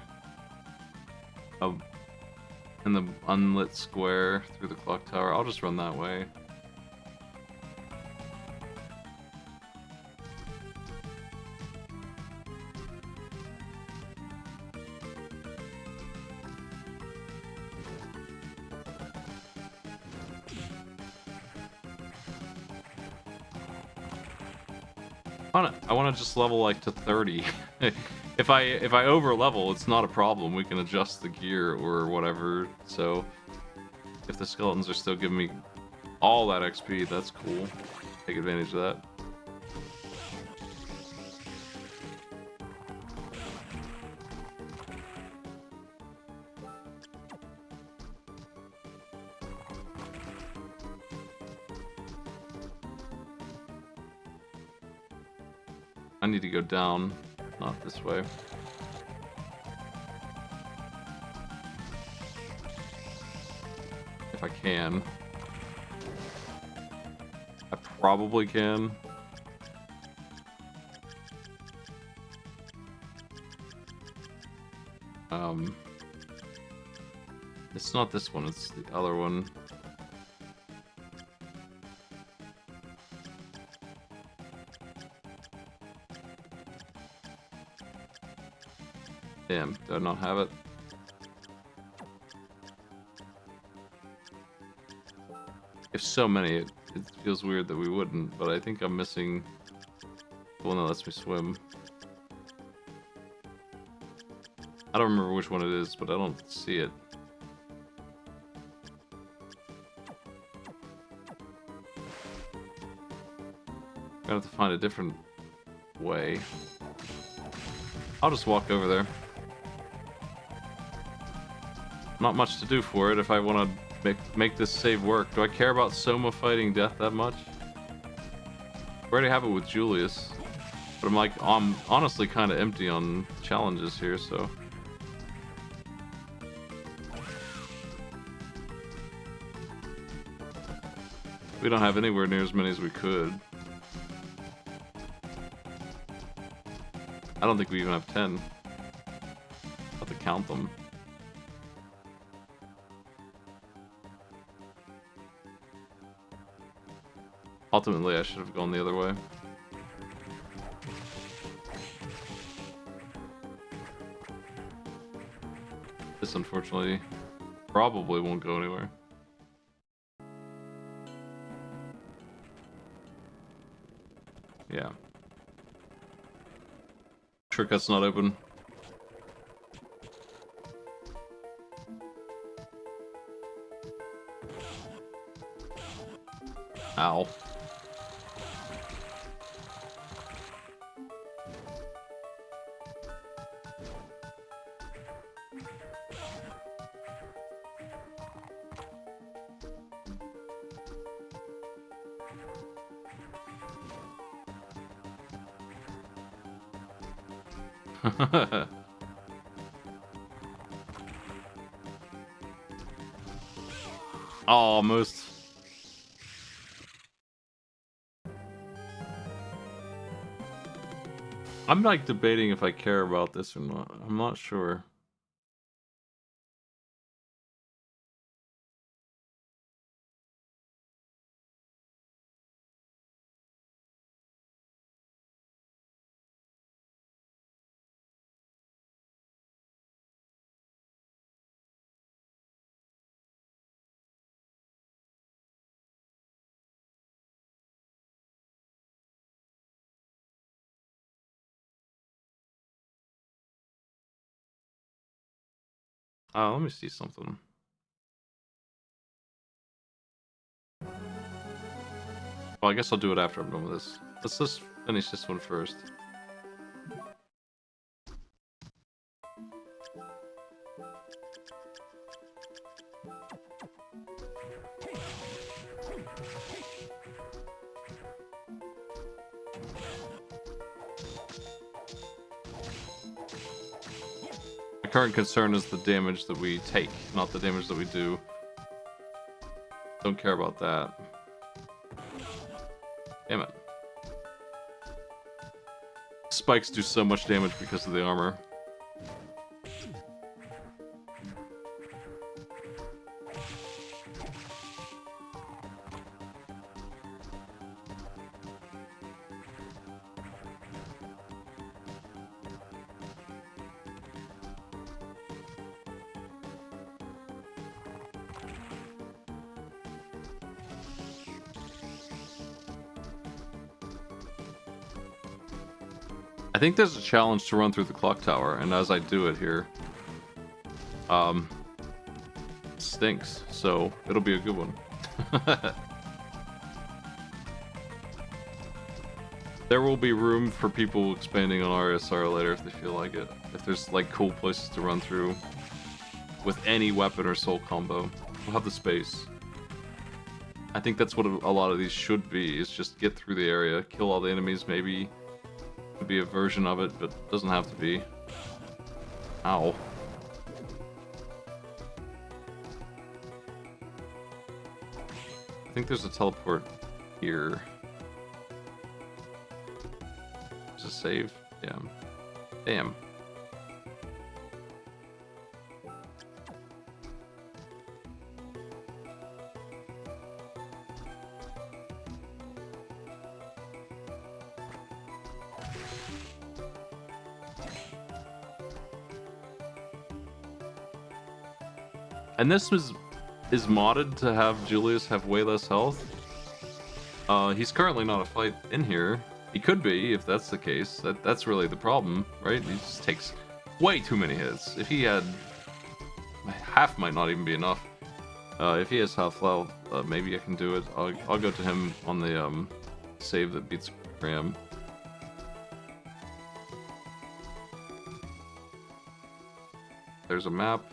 In the unlit square through the clock tower. I'll just run that way. I want to just level like to 30. If I over level, it's not a problem. We can adjust the gear or whatever. So if the skeletons are still giving me all that XP, that's cool. Take advantage of that. I need to go down, not this way. If I can. I probably can. It's not this one, it's the other one. Damn, do I not have it? If so many, it feels weird that we wouldn't, but I think I'm missing the one that lets me swim. I don't remember which one it is, but I don't see it. I'm gonna have to find a different way. I'll just walk over there. Not much to do for it if I want to make this save work. Do I care about Soma fighting death that much? I already have it with Julius. But I'm honestly kind of empty on challenges here, so... We don't have anywhere near as many as we could. I don't think we even have 10. I'll have to count them. Ultimately, I should have gone the other way. This, unfortunately, probably won't go anywhere. Yeah. Shortcut's not open. Ow. Almost. I'm like debating if I care about this or not. I'm not sure. Let me see something. Well, I guess I'll do it after I'm done with this. Let's just finish this one first. My current concern is the damage that we take, not the damage that we do. Don't care about that. Damn it. Spikes do so much damage because of the armor. I think there's a challenge to run through the clock tower, and as I do it here, stinks, so it'll be a good one. There will be room for people expanding on RSR later if they feel like it. If there's like cool places to run through with any weapon or soul combo, we'll have the space. I think that's what a lot of these should be, is just get through the area, kill all the enemies, maybe Could be a version of it, but it doesn't have to be. Ow. I think there's a teleport here. There's a save. Damn. Damn. And this is modded to have Julius have way less health. He's currently not a fight in here. He could be, if that's the case. That's really the problem, right? He just takes way too many hits. If he had... half might not even be enough. If he has half health, maybe I can do it. I'll go to him on the save that beats Graham. There's a map.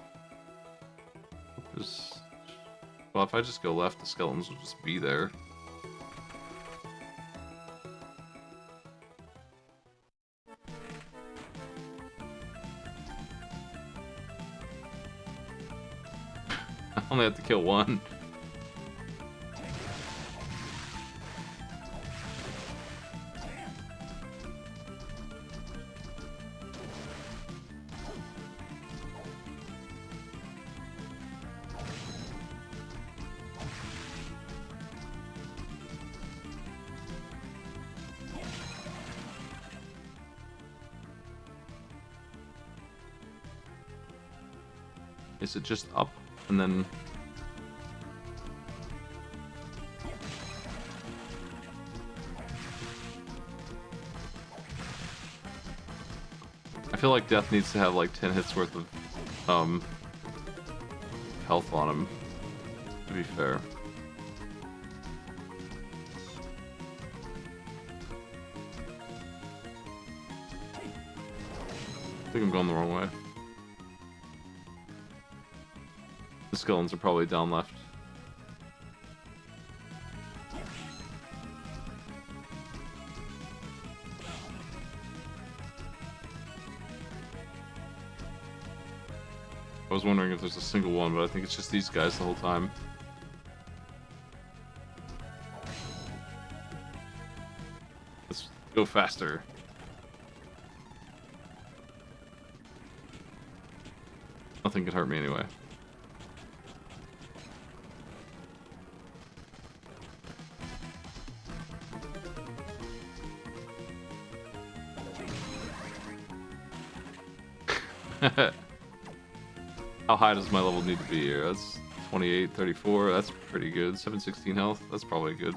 Well, if I just go left, the skeletons will just be there. I only have to kill one. Is it just up and then... I feel like Death needs to have like 10 hits worth of health on him, to be fair. I think I'm going the wrong way. The skeletons are probably down left. I was wondering if there's a single one, but I think it's just these guys the whole time. Let's go faster. Nothing could hurt me anyway. How high does my level need to be here? That's 28, 34. That's pretty good. 716 health. That's probably good.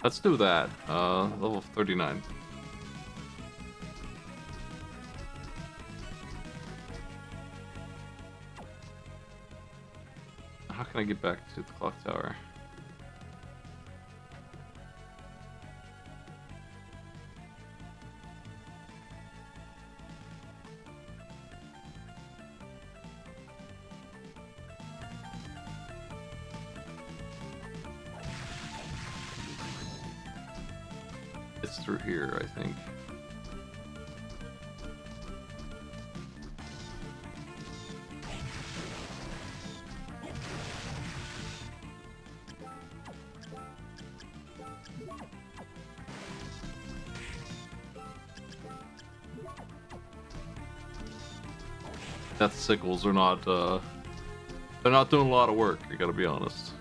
Let's do that. Level 39. How can I get back to the clock tower? It's through here, I think. Death sickles are not, they're not doing a lot of work, I gotta be honest.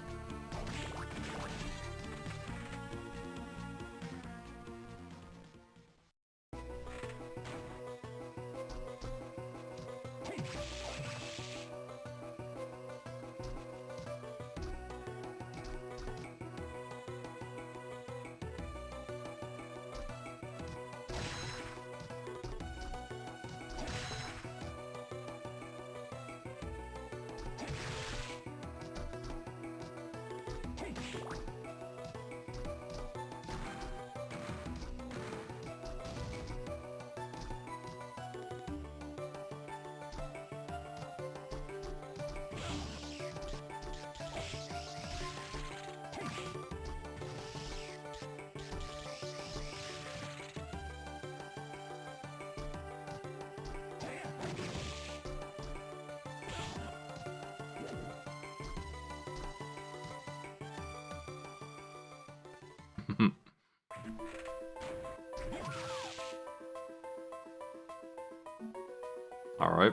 Alright.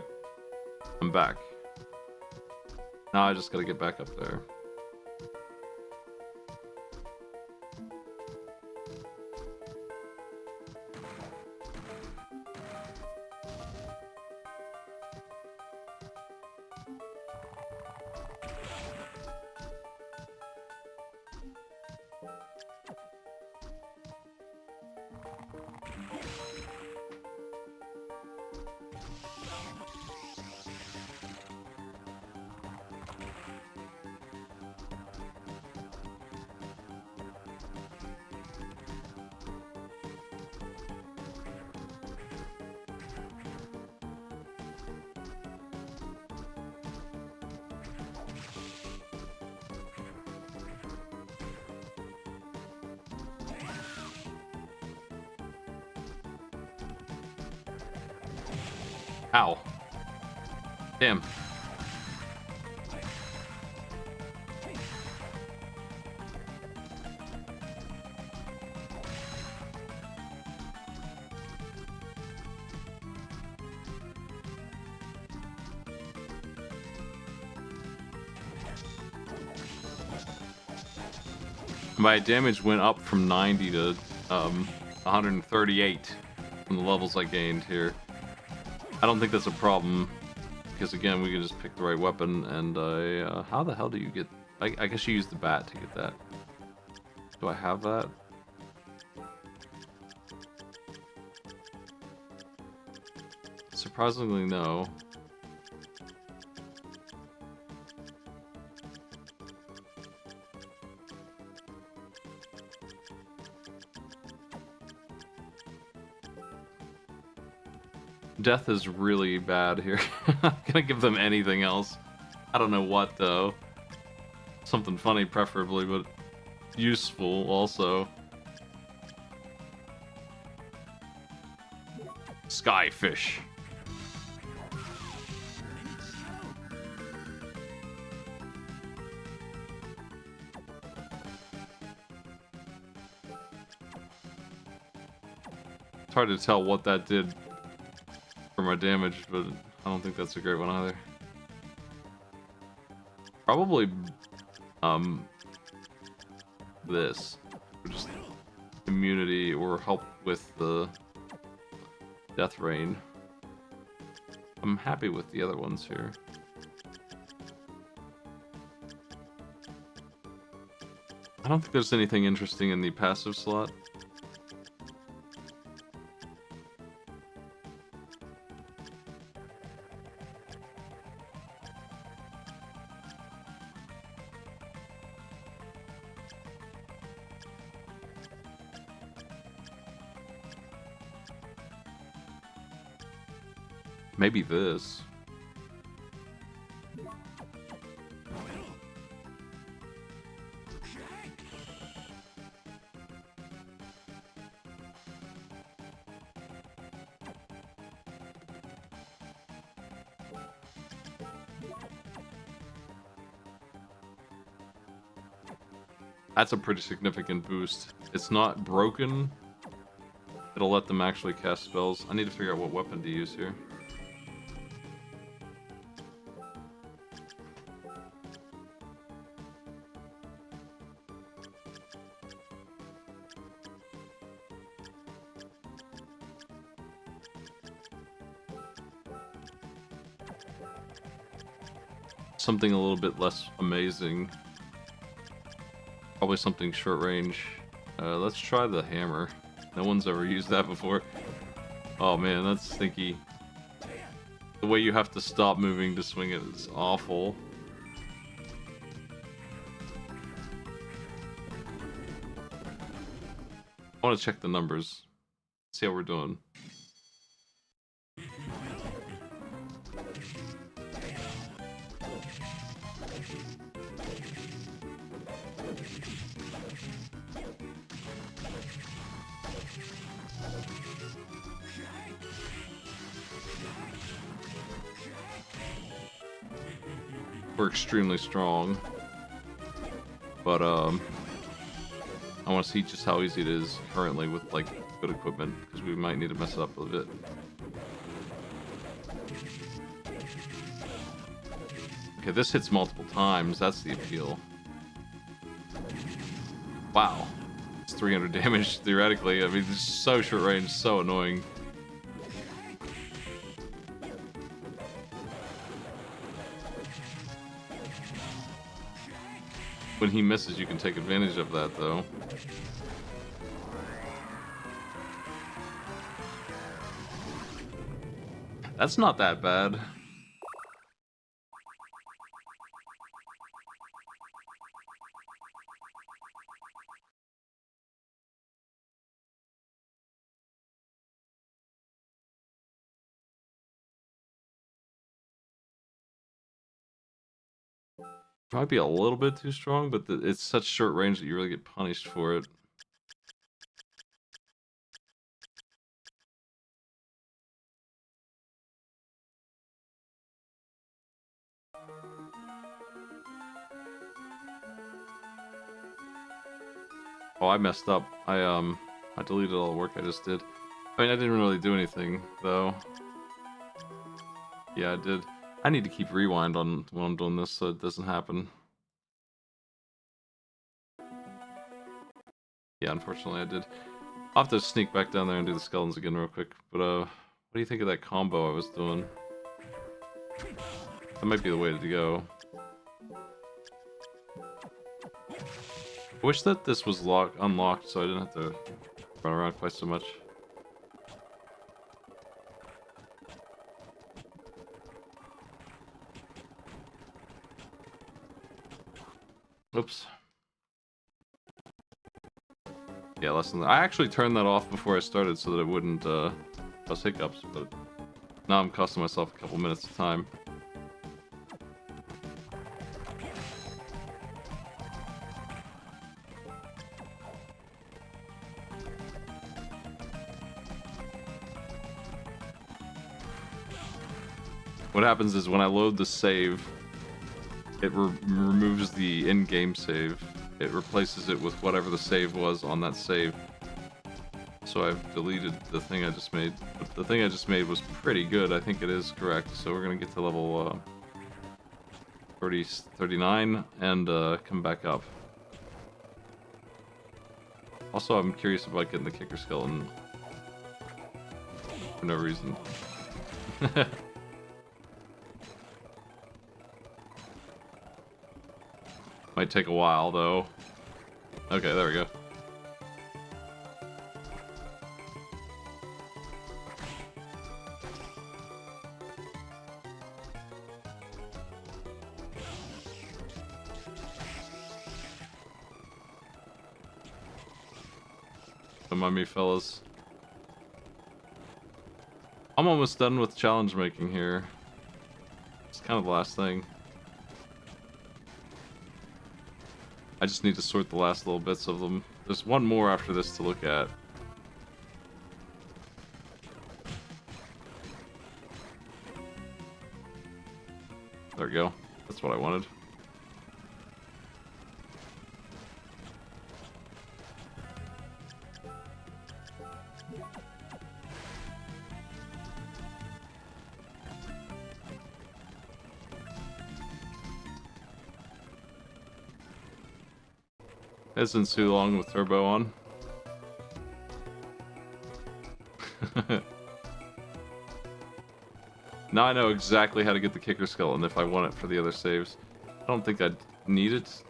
I'm back. Now I just gotta get back up there. Ow. Damn. My damage went up from 90 to 138 from the levels I gained here. I don't think that's a problem, because again, we can just pick the right weapon, and how the hell do you get... I guess you use the bat to get that. Do I have that? Surprisingly, no. Death is really bad here. I'm gonna give them anything else. I don't know what though. Something funny preferably, but useful also. Skyfish. It's hard to tell what that did for my damage, but I don't think that's a great one either. Probably, this. Or just immunity or help with the death rain. I'm happy with the other ones here. I don't think there's anything interesting in the passive slot. Maybe this. That's a pretty significant boost. It's not broken. It'll let them actually cast spells. I need to figure out what weapon to use here. Something a little bit less amazing. Probably something short range. Let's try the hammer. No one's ever used that before. Oh man, that's stinky. The way you have to stop moving to swing it is awful. I want to check the numbers. See how we're doing. We're extremely strong, but I want to see just how easy it is currently with like good equipment, because we might need to mess it up a bit. Okay, this hits multiple times. That's the appeal. Wow. It's 300 damage, theoretically. I mean, it's so short range, so annoying. When he misses, you can take advantage of that, though. That's not that bad. Might be a little bit too strong, but it's such short range that you really get punished for it. Oh, I messed up. I deleted all the work I just did. I mean, I didn't really do anything, though. Yeah, I did. I need to keep rewind on when I'm doing this so it doesn't happen. Yeah, unfortunately I did. I'll have to sneak back down there and do the skeletons again real quick. But, what do you think of that combo I was doing? That might be the way to go. I wish that this was unlocked so I didn't have to run around quite so much. Oops. Yeah, less than that. I actually turned that off before I started so that it wouldn't cause hiccups, but now I'm costing myself a couple minutes of time. What happens is when I load the save, it removes the in-game save. It replaces it with whatever the save was on that save. So I've deleted the thing I just made. But the thing I just made was pretty good. I think it is correct. So we're going to get to level 39 and come back up. Also, I'm curious about getting the kicker skeleton. For no reason. Might take a while, though. Okay, there we go. Don't mind me, fellas. I'm almost done with challenge making here. It's kind of the last thing. I just need to sort the last little bits of them. There's one more after this to look at. There we go. That's what I wanted. It isn't too long with turbo on. Now I know exactly how to get the kicker skeleton if I want it for the other saves. I don't think I'd need it.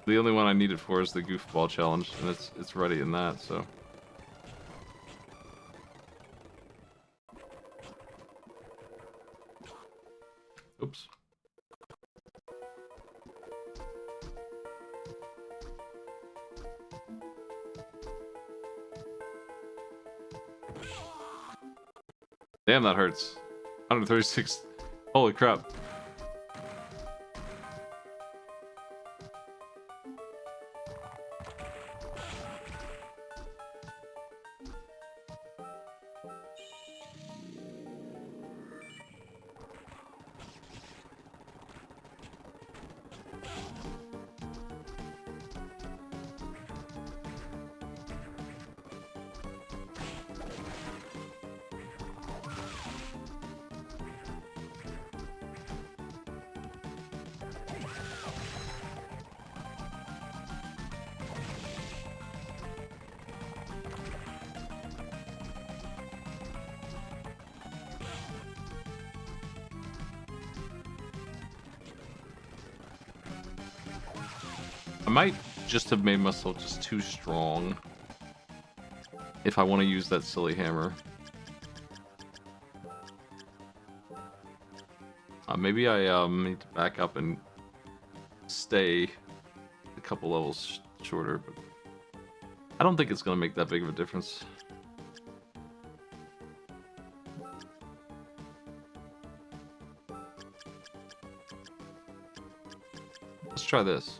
The only one I need it for is the goofball challenge, and it's ready in that, so. Oops. Damn, that hurts. 136. Holy crap. I might just have made myself just too strong if I want to use that silly hammer. Maybe I need to back up and stay a couple levels shorter, but I don't think it's going to make that big of a difference. Let's try this.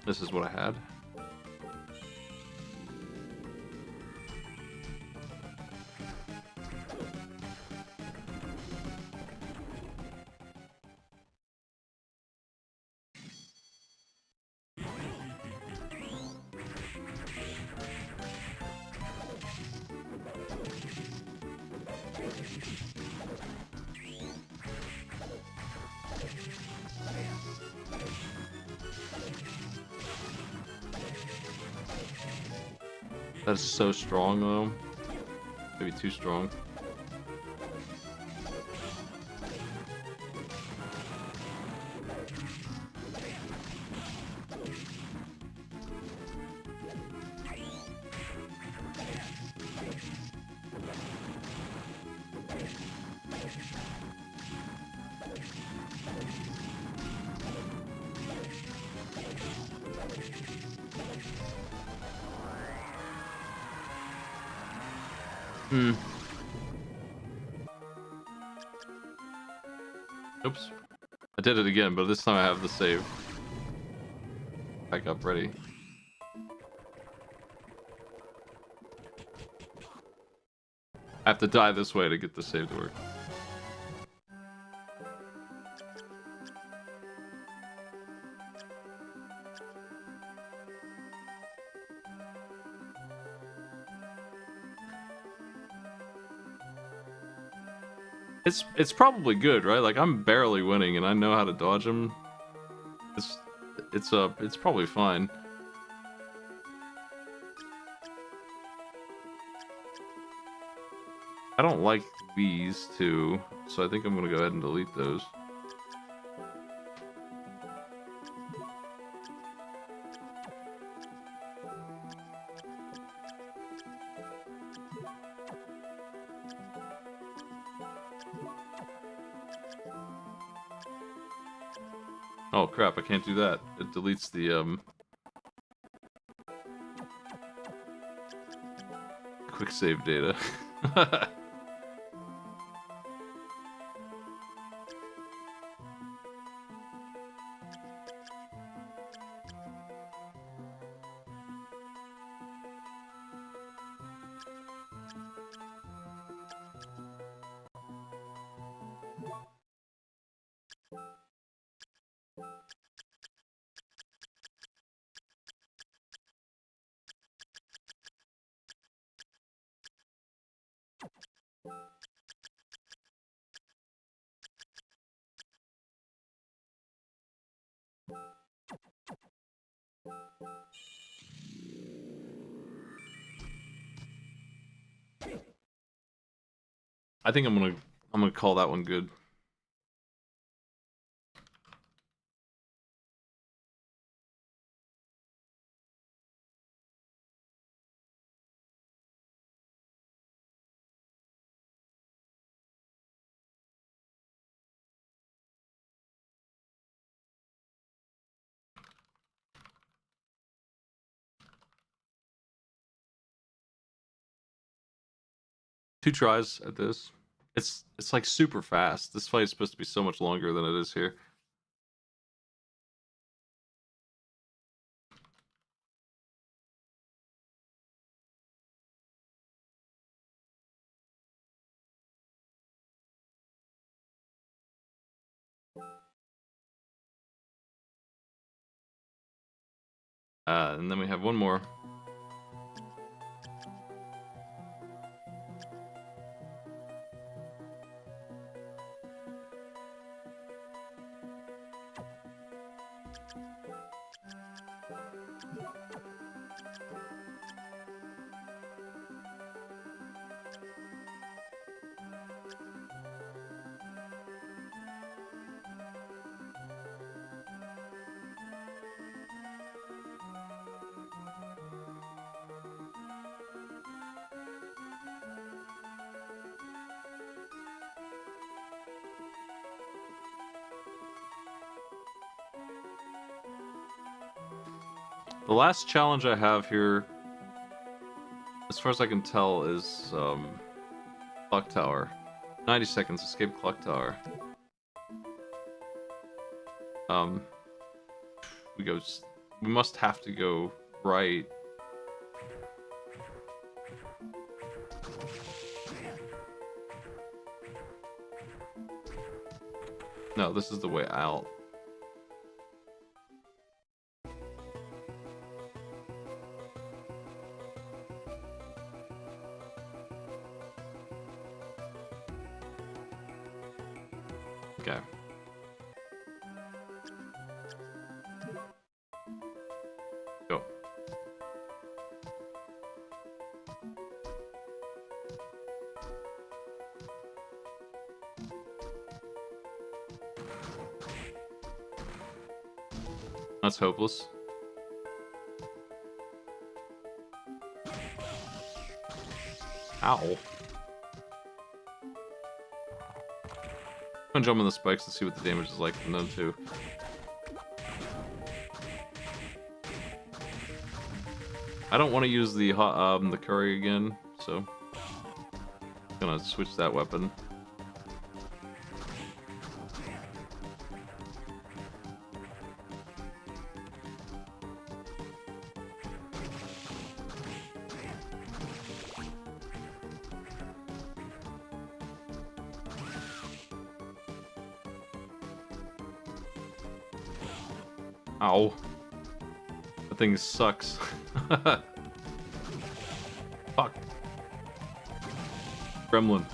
This is what I had. That's so strong, though. Maybe too strong. Oops. I did it again, but this time I have the save. Back up, ready. I have to die this way to get the save to work. It's probably good, right? Like, I'm barely winning and I know how to dodge him. It's probably fine. I don't like these two, so I think I'm gonna go ahead and delete those. Oh crap, I can't do that. It deletes the quick save data. I think I'm gonna call that one good. Two tries at this. It's like super fast. This fight is supposed to be so much longer than it is here. And then we have one more. The last challenge I have here, as far as I can tell, is Clock Tower. 90 seconds, escape Clock Tower. We must have to go right. No, this is the way out. Okay. Go. That's hopeless. Ow. I'm gonna jump on the spikes and see what the damage is like from them too. I don't want to use the curry again, so I'm gonna switch that weapon. Ow. That thing sucks. Fuck. Gremlin.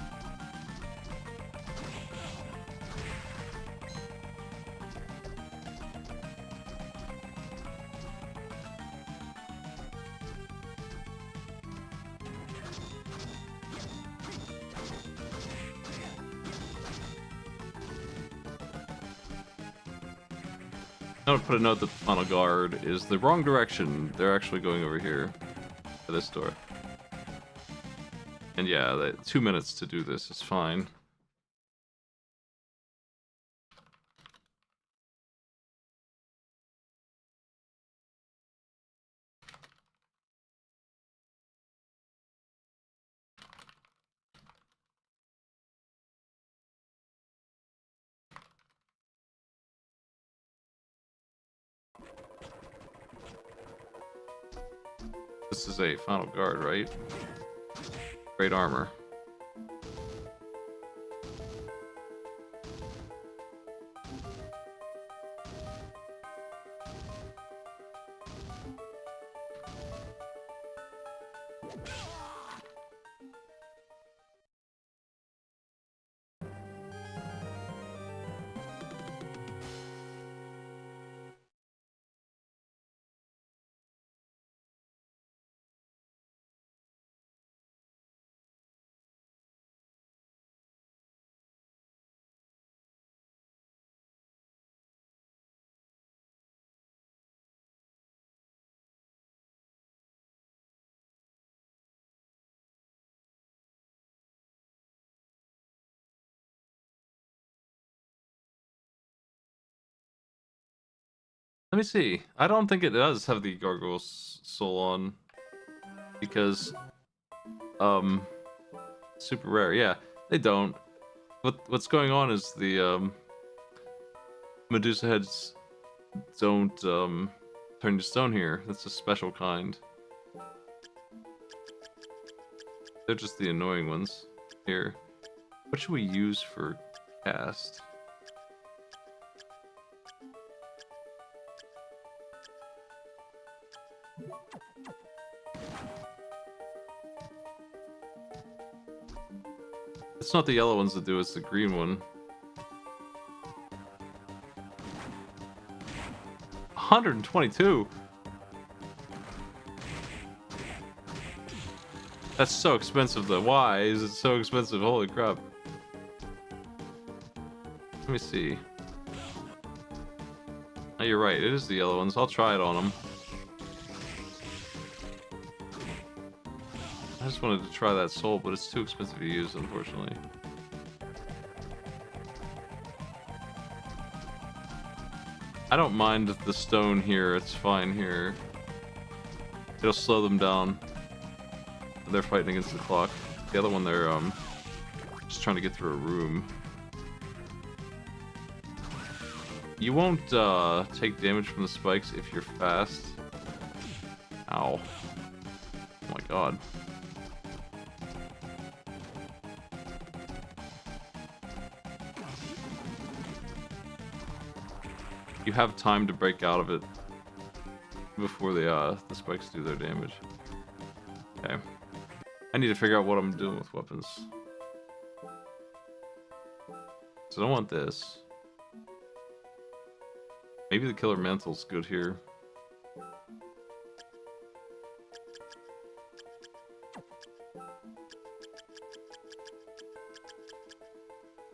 I'm gonna put a note that the final guard is the wrong direction. They're actually going over here. To this door. And yeah, 2 minutes to do this is fine. This is a final guard, right? Great armor. Let me see. I don't think it does have the Gargoyle's Soul on. Because, super rare. Yeah, they don't. What's going on is the, Medusa heads don't, turn to stone here. That's a special kind. They're just the annoying ones. Here. What should we use for cast? It's not the yellow ones that do, it's the green one. 122? That's so expensive though. Why is it so expensive? Holy crap. Let me see. Oh, you're right, it is the yellow ones. I'll try it on them. I just wanted to try that soul, but it's too expensive to use, unfortunately. I don't mind the stone here, it's fine here. It'll slow them down. They're fighting against the clock. The other one, they're just trying to get through a room. You won't take damage from the spikes if you're fast. Ow. Oh my god. You have time to break out of it before the spikes do their damage. Okay. I need to figure out what I'm doing with weapons. So I don't want this. Maybe the killer mantle's good here.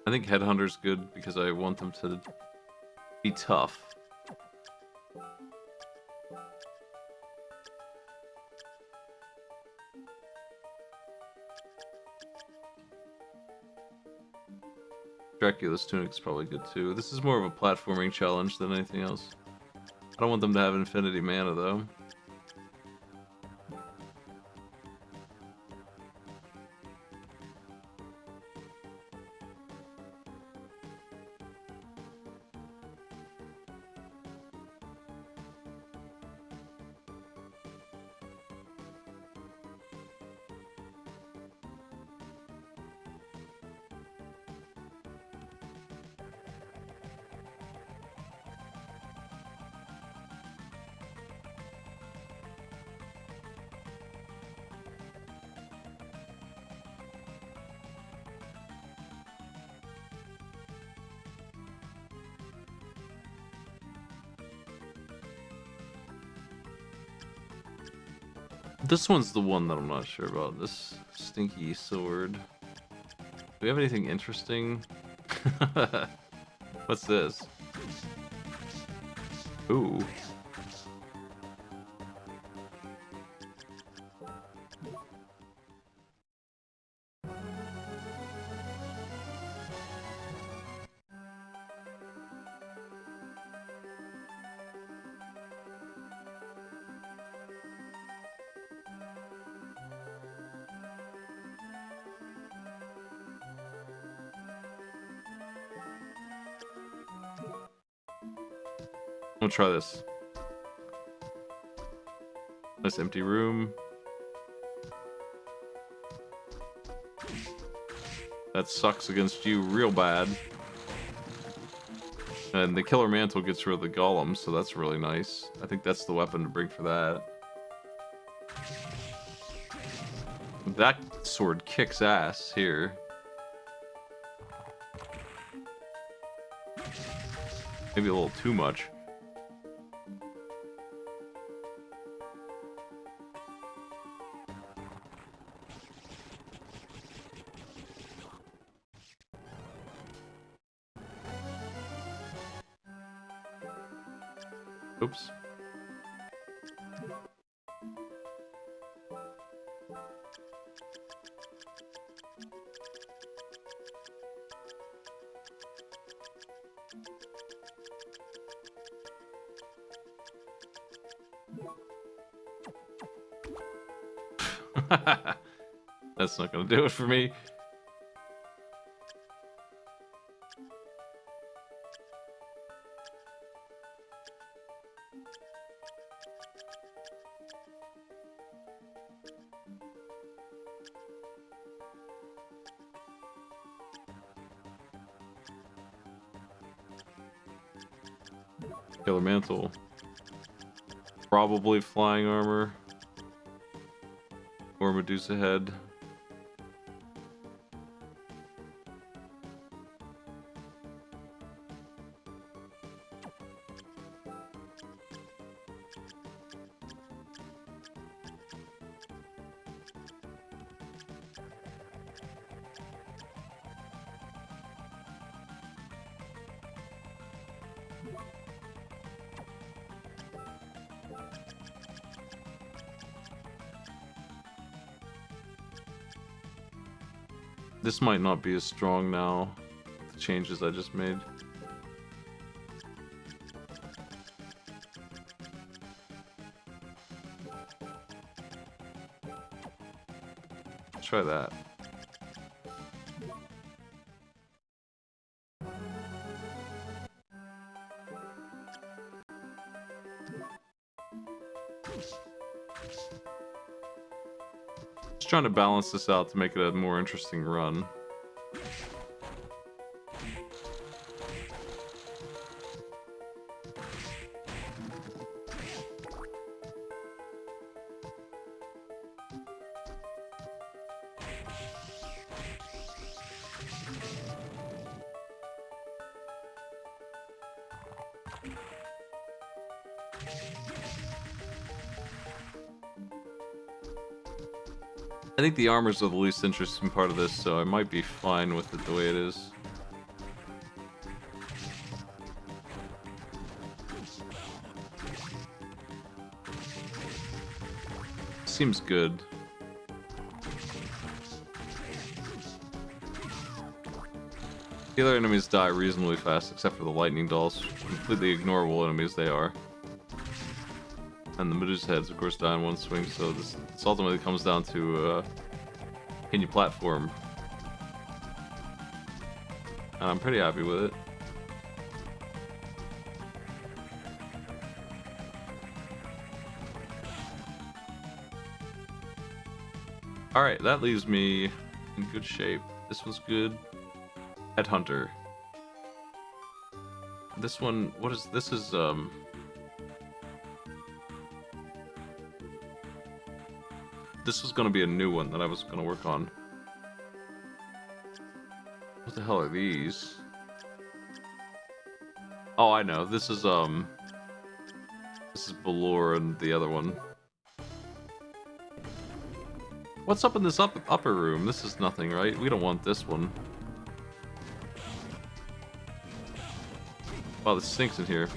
I think Headhunter's good because I want them to be tough. Dracula's Tunic's probably good too. This is more of a platforming challenge than anything else. I don't want them to have infinity mana though. This one's the one that I'm not sure about. This stinky sword. Do we have anything interesting? What's this? Ooh. I'm gonna try this. Nice empty room. That sucks against you real bad. And the killer mantle gets rid of the golem, so that's really nice. I think that's the weapon to bring for that. That sword kicks ass here. Maybe a little too much. Oops. That's not gonna do it for me. Killer mantle. Probably flying armor. Or Medusa head. This might not be as strong now, the changes I just made. try that. Just trying to balance this out to make it a more interesting run. I think the armors are the least interesting part of this, so I might be fine with it the way it is. Seems good. The other enemies die reasonably fast, except for the lightning dolls. Completely ignorable enemies they are. And the Medusa heads, of course, die in one swing, so this ultimately comes down to, can you platform? And I'm pretty happy with it. Alright, that leaves me in good shape. This one's good. Headhunter. This one, what is, this is, this was gonna be a new one that I was gonna work on. What the hell are these? Oh, I know. This is Ballor and the other one. What's up in this upper room? This is nothing, right? We don't want this one. Wow, this stinks in here.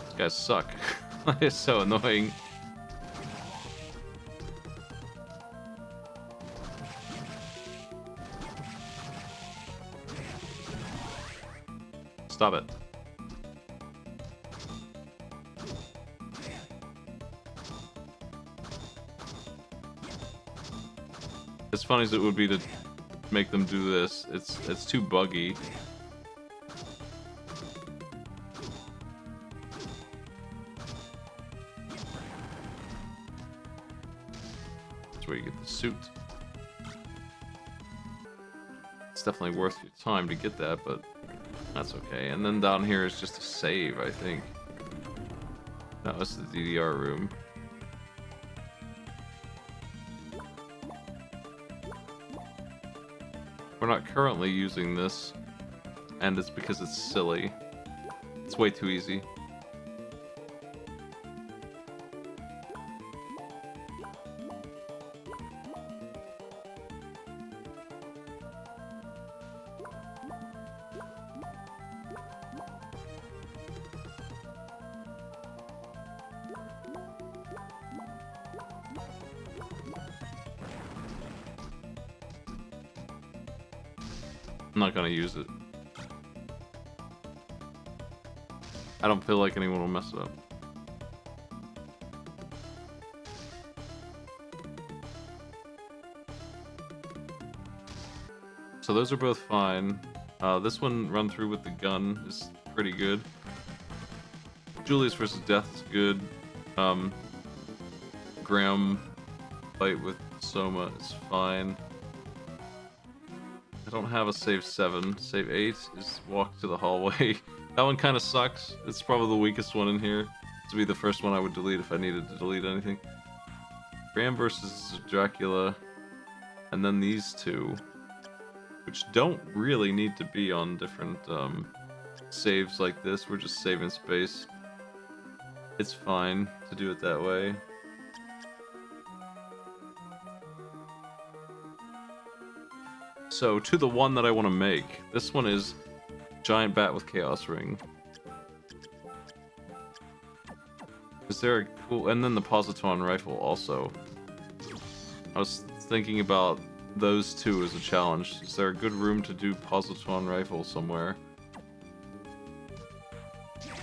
These guys suck. It's so annoying. Stop it. As funny as it would be to make them do this, it's too buggy. That's where you get the suit. It's definitely worth your time to get that, but that's okay. And then down here is just a save, I think. No, that's the DDR room. We're not currently using this, and it's because it's silly. It's way too easy. I'm not gonna use it. I don't feel like anyone will mess it up. So those are both fine. This one, run through with the gun, is pretty good. Julius versus Death is good. Graham fight with Soma is fine. I don't have a save 7. Save 8 is walk to the hallway. That one kind of sucks. It's probably the weakest one in here. To be the first one I would delete if I needed to delete anything. Graham versus Dracula. And then these two. Which don't really need to be on different saves like this. We're just saving space. It's fine to do it that way. So, to the one that I want to make. This one is Giant Bat with Chaos Ring. Is there a cool... And then the Positron Rifle also. I was thinking about those two as a challenge. Is there a good room to do Positron Rifle somewhere?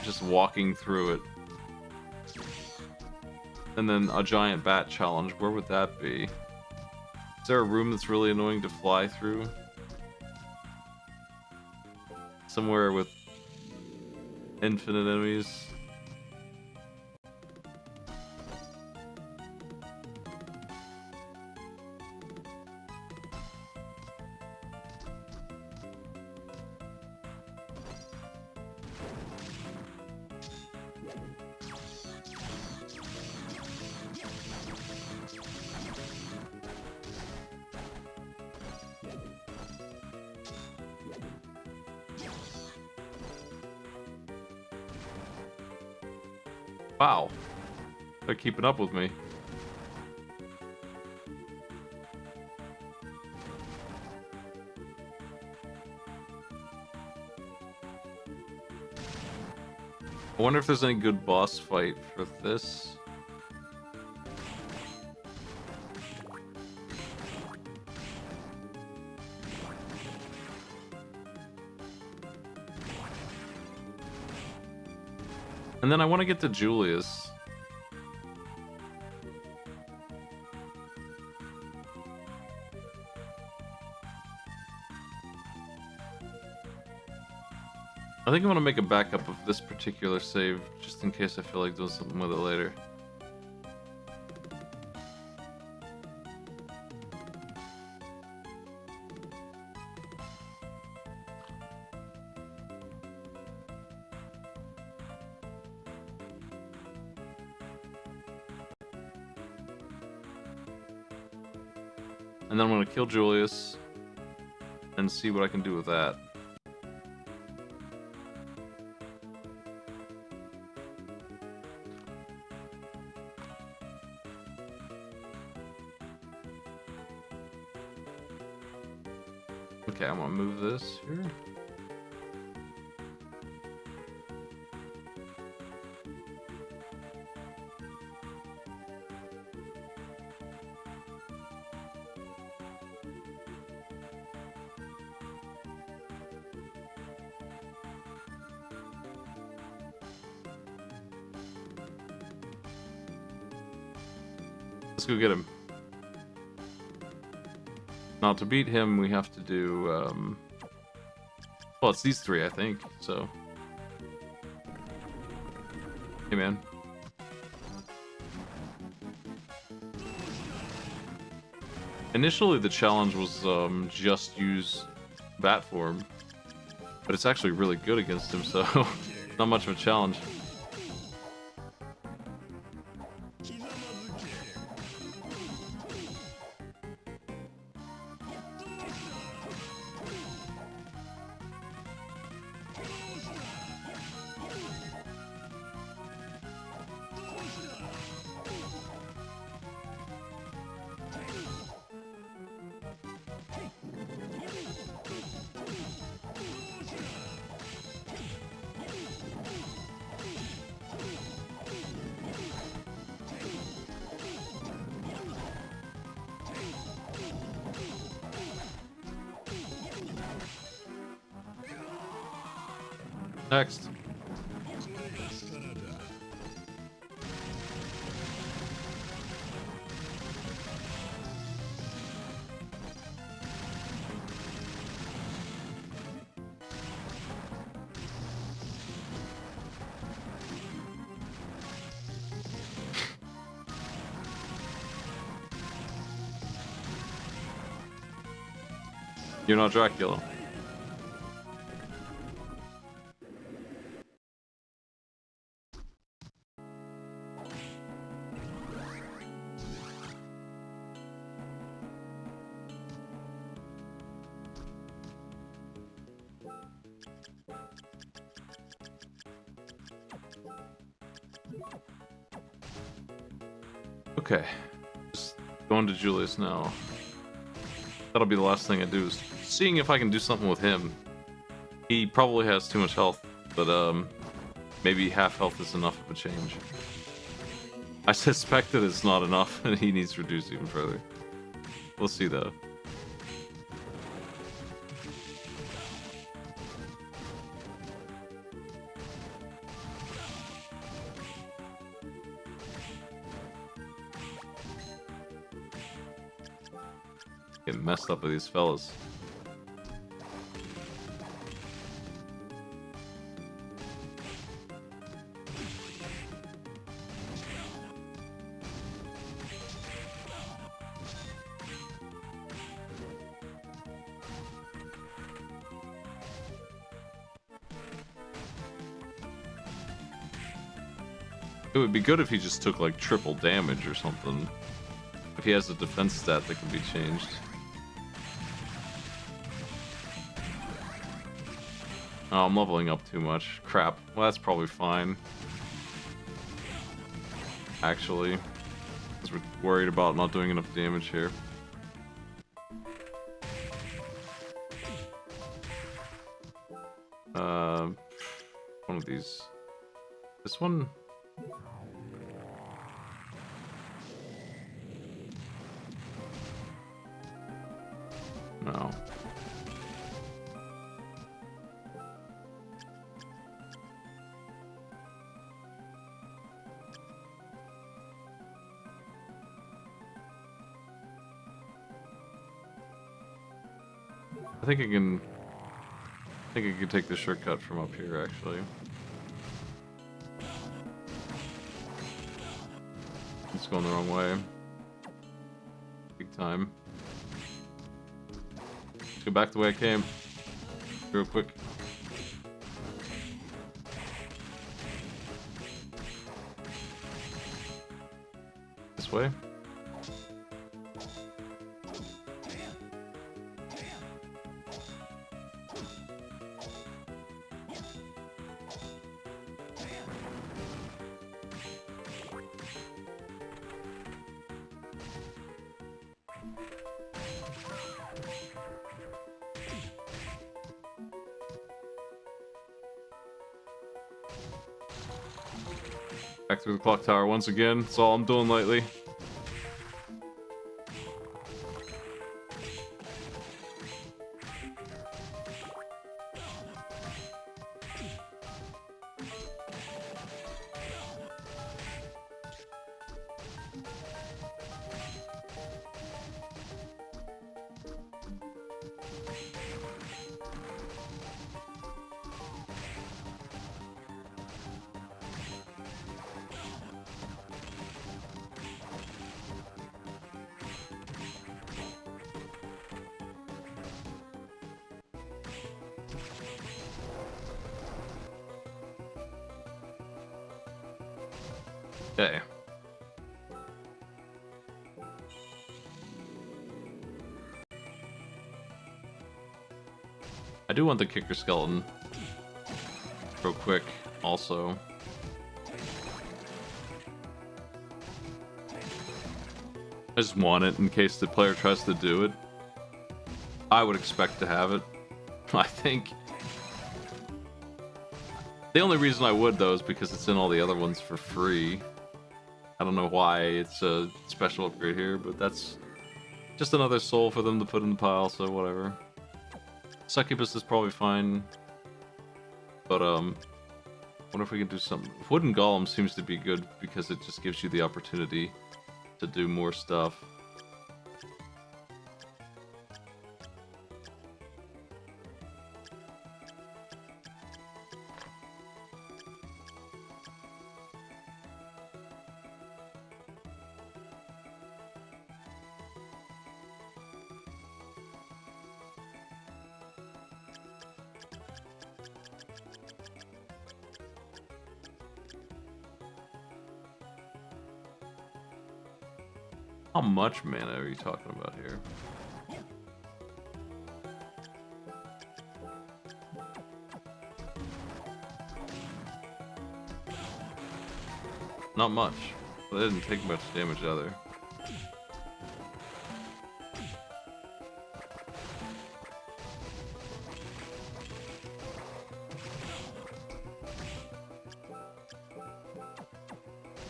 Just walking through it. And then a giant bat challenge, where would that be? Is there a room that's really annoying to fly through? Somewhere with infinite enemies? Wow. They're keeping up with me. I wonder if there's any good boss fight for this. And then I want to get to Julius. I think I want to make a backup of this particular save, just in case I feel like doing something with it later. And then I'm going to kill Julius and see what I can do with that. Okay, I'm going to move this here. Let's go get him. Now to beat him, we have to do, well, it's these three, I think, so. Hey, man. Initially, the challenge was, just use bat form, but it's actually really good against him, so not much of a challenge. Next. You're not Dracula. Okay, just going to Julius now. That'll be the last thing I do, is seeing if I can do something with him. He probably has too much health, but maybe half health is enough of a change. I suspect that it's not enough and he needs to reduce even further. We'll see though. Getting messed up with these fellas. It would be good if he just took like triple damage or something. If he has a defense stat that can be changed. Oh, I'm leveling up too much. Crap. Well, that's probably fine. Actually. Because we're worried about not doing enough damage here. One of these. This one? No. I think I can take the shortcut from up here, actually. It's going the wrong way. Big time. Let's go back the way I came. Real quick. This way. Back through the clock tower once again. That's all I'm doing lately. Okay. I do want the kicker skeleton. Real quick, also. I just want it in case the player tries to do it. I would expect to have it. I think. The only reason I would, though, is because it's in all the other ones for free. I don't know why it's a special upgrade here, but that's just another soul for them to put in the pile, so whatever. Succubus is probably fine. But, wonder if we can do something. Wooden Golem seems to be good because it just gives you the opportunity to do more stuff. How much mana are you talking about here? Not much. But they didn't take much damage either.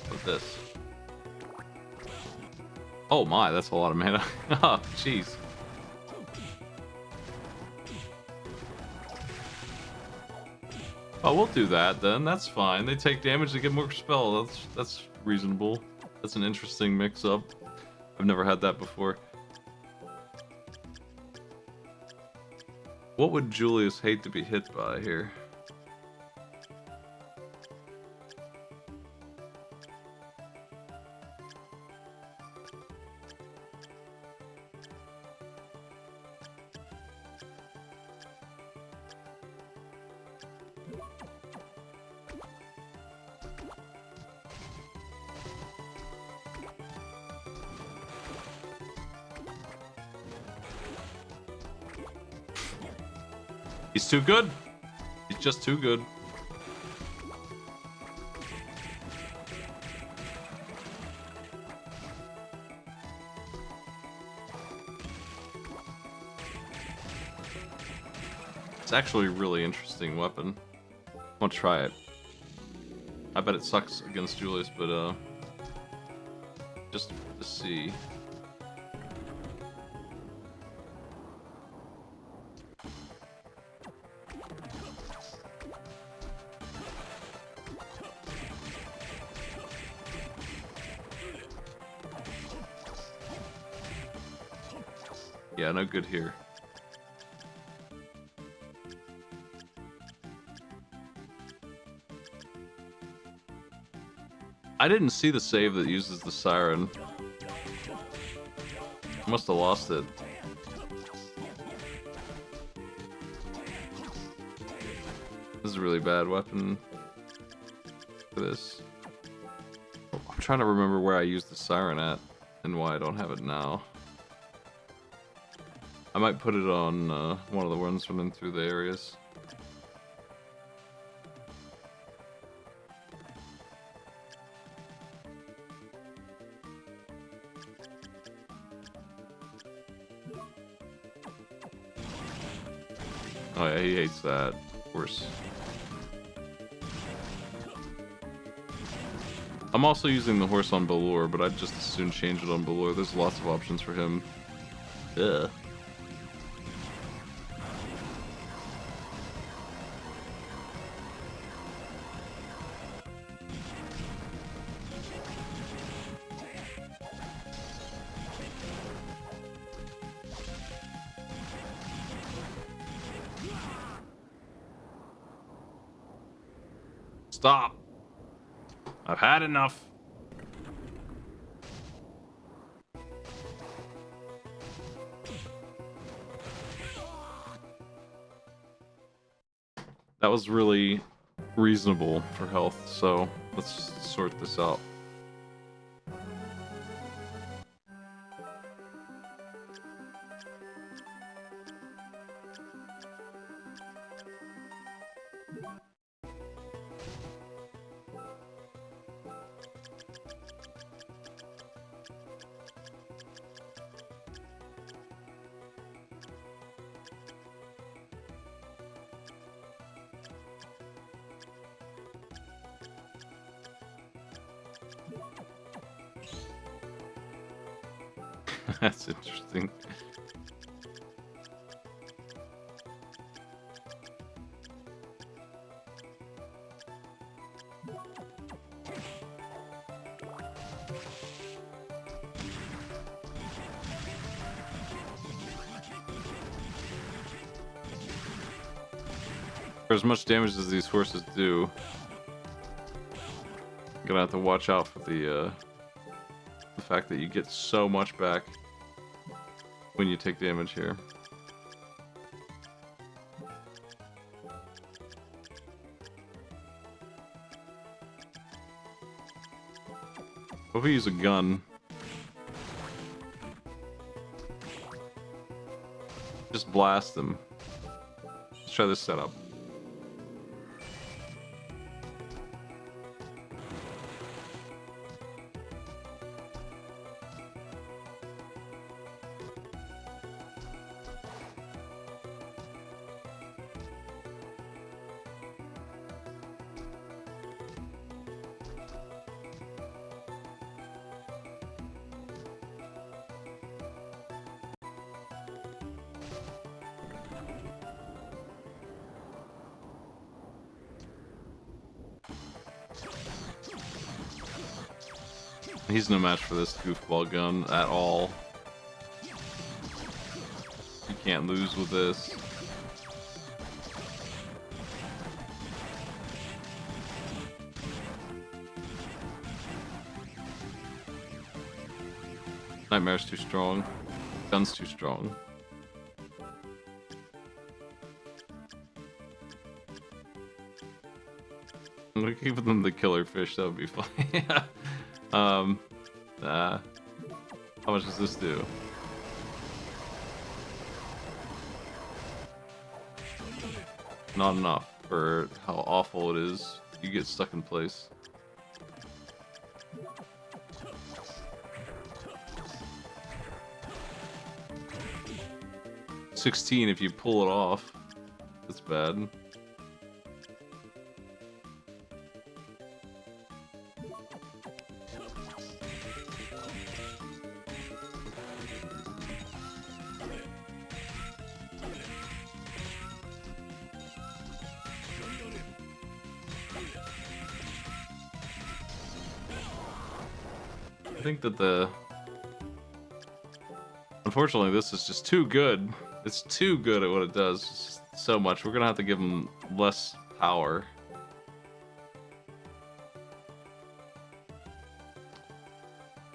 What's this? Oh my, that's a lot of mana. Oh, jeez. Oh, we'll do that then. That's fine. They take damage to get more spell. That's reasonable. That's an interesting mix-up. I've never had that before. What would Julius hate to be hit by here? He's too good. He's just too good. It's actually a really interesting weapon. I want to try it. I bet it sucks against Julius, but just to see. Yeah, no good here. I didn't see the save that uses the siren. I must have lost it. This is a really bad weapon for this. I'm trying to remember where I used the siren at and why I don't have it now. I might put it on one of the ones running through the areas. Oh yeah, he hates that. Of course. I'm also using the horse on Balor, but I'd just as soon change it on Balor. There's lots of options for him. Ugh. Stop. I've had enough. That was really reasonable for health, so let's sort this out. That's interesting. For as much damage as these horses do, I'm gonna have to watch out for the fact that you get so much back when you take damage here. What if we use a gun? Just blast them. Let's try this setup. He's no match for this goofball gun at all. You can't lose with this. Nightmare's too strong. Gun's too strong. I'm gonna give them the killer fish, that would be funny. How much does this do? Not enough for how awful it is. You get stuck in place. $16 if you pull it off. That's bad. I think that unfortunately this is just too good. It's too good at what it does. It's just so much. We're gonna have to give him less power.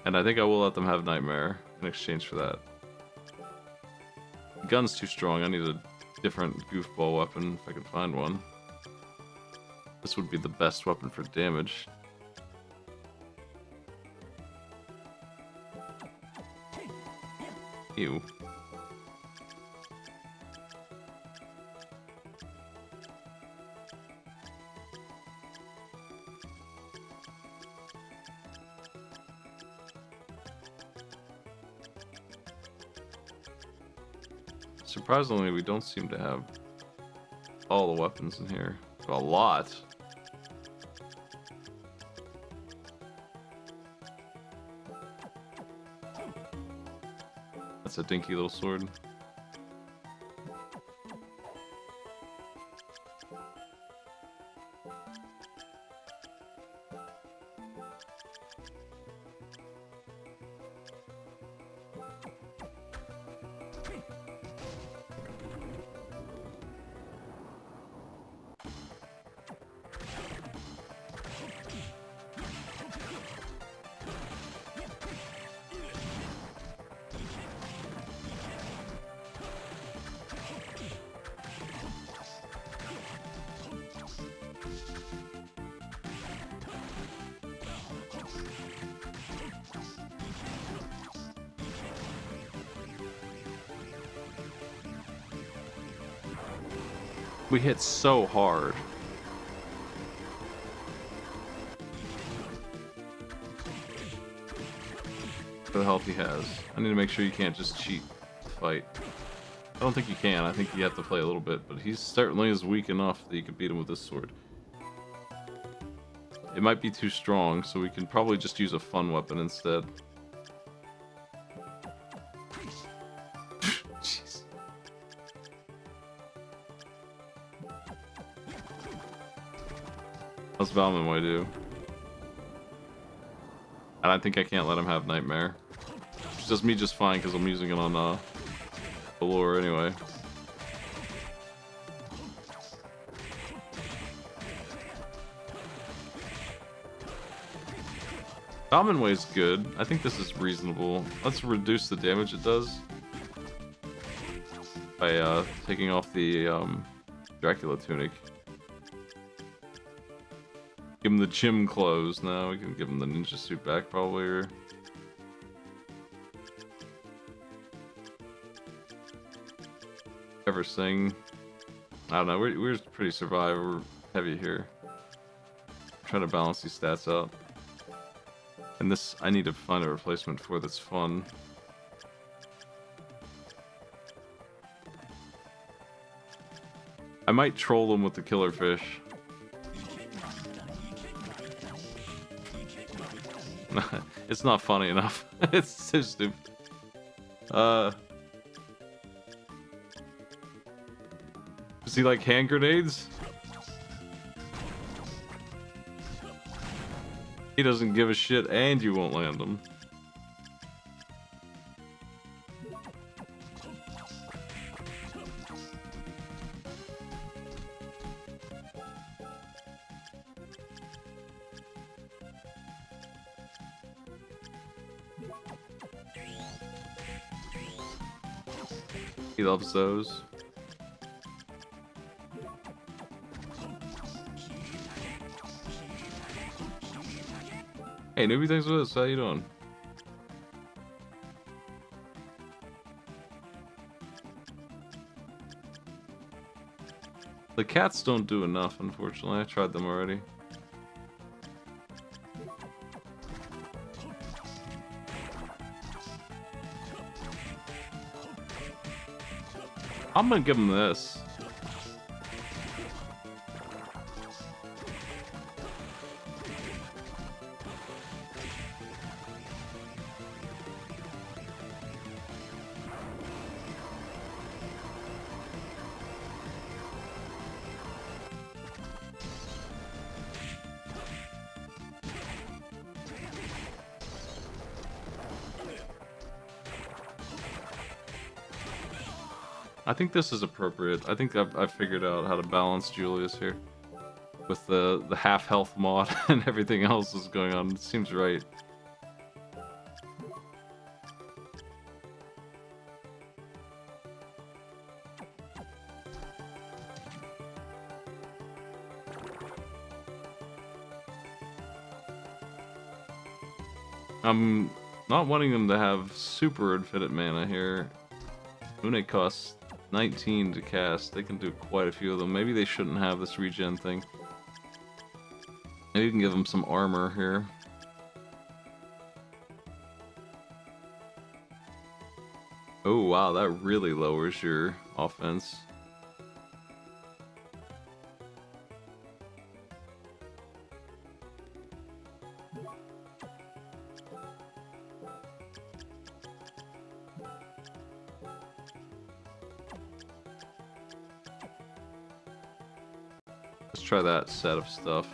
And I think I will let them have Nightmare in exchange for that. The gun's too strong. I need a different goofball weapon if I can find one. This would be the best weapon for damage. Ew. Surprisingly, we don't seem to have all the weapons in here. A lot. That's a dinky little sword. We hit so hard. For the health he has. I need to make sure you can't just cheat the fight. I don't think you can. I think you have to play a little bit, but he certainly is weak enough that you can beat him with this sword. It might be too strong, so we can probably just use a fun weapon instead. Jeez. How's Valmon do? And I think I can't let him have Nightmare. Which does me just fine because I'm using it on Allure anyway. Valmon is good. I think this is reasonable. Let's reduce the damage it does by taking off the Dracula tunic. Give him the gym clothes now. We can give him the ninja suit back probably. Or... Ever sing? I don't know. We're pretty survivor heavy here. I'm trying to balance these stats out. And this, I need to find a replacement for that's fun. I might troll them with the killer fish. It's not funny enough. It's so stupid. Does he like hand grenades? He doesn't give a shit, and you won't land him. He loves those. Hey, newbie, thanks for this. How you doing? The cats don't do enough, unfortunately. I tried them already. I'm gonna give them this. I think this is appropriate. I think I've figured out how to balance Julius here. With the half health mod and everything else is going on. It seems right. I'm not wanting them to have super infinite mana here. Une costs 19 to cast. They can do quite a few of them. Maybe they shouldn't have this regen thing. Maybe you can give them some armor here. Oh wow, that really lowers your offense. Let's try that set of stuff.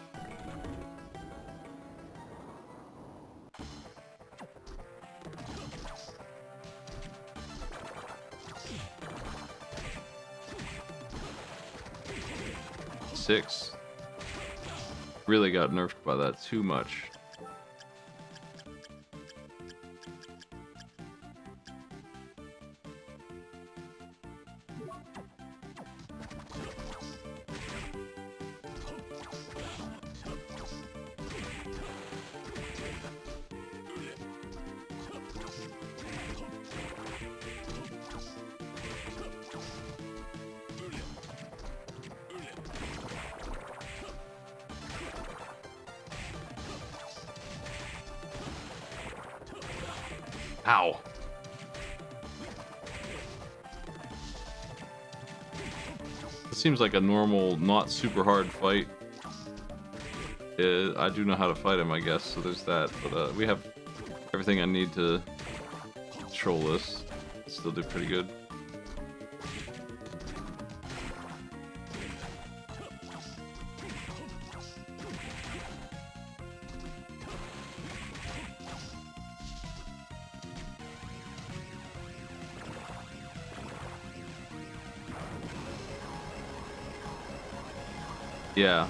Six. Really got nerfed by that too much. Ow. This seems like a normal, not super hard fight. I do know how to fight him, I guess, so there's that. But we have everything I need to control this. Still do pretty good. Yeah.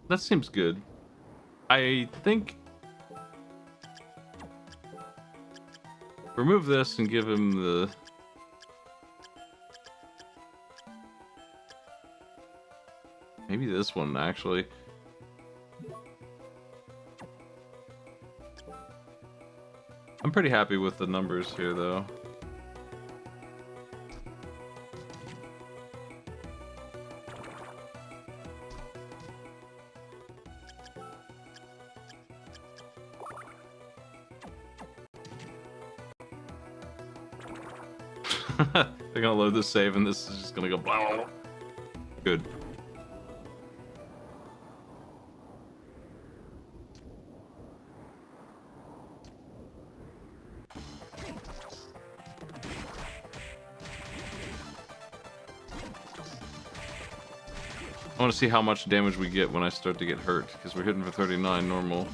That seems good. I think... remove this and give him the... maybe this one, actually. I'm pretty happy with the numbers here, though. They're gonna load the save and this is just gonna go blah, blah, blah. Good. I want to see how much damage we get when I start to get hurt, because we're hitting for 39 normal.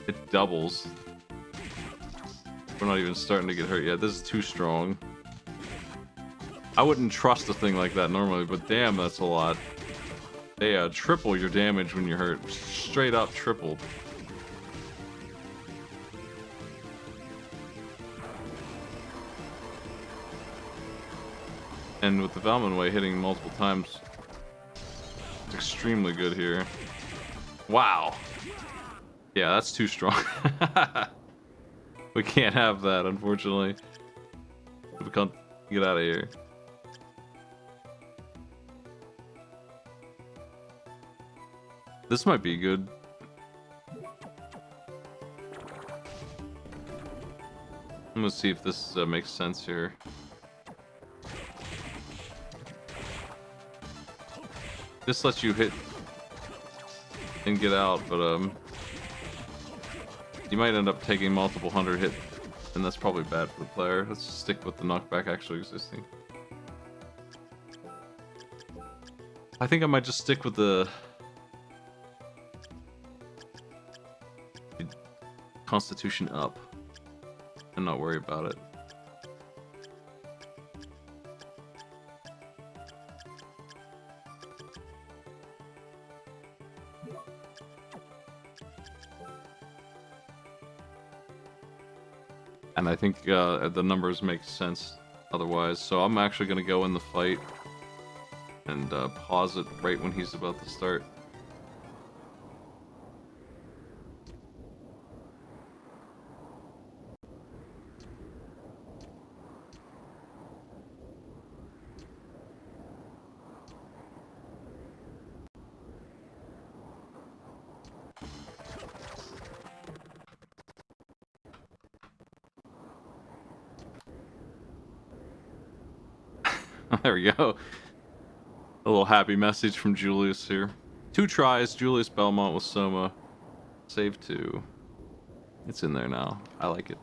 It doubles. We're not even starting to get hurt yet. This is too strong. I wouldn't trust a thing like that normally, but damn, that's a lot. They triple your damage when you're hurt. Straight up tripled. And with the Valmon Way hitting multiple times, it's extremely good here. Wow. Yeah, that's too strong. We can't have that, unfortunately. We can't get out of here. This might be good. I'm gonna see if this makes sense here. This lets you hit and get out, but you might end up taking multiple 100 hit, and that's probably bad for the player. Let's stick with the knockback actually existing. I think I might just stick with the Constitution up and not worry about it. And I think the numbers make sense otherwise. So I'm actually going to go in the fight and pause it right when he's about to start. There we go. A little happy message from Julius here. 2 tries, Julius Belmont with Soma. Save 2. It's in there now. I like it.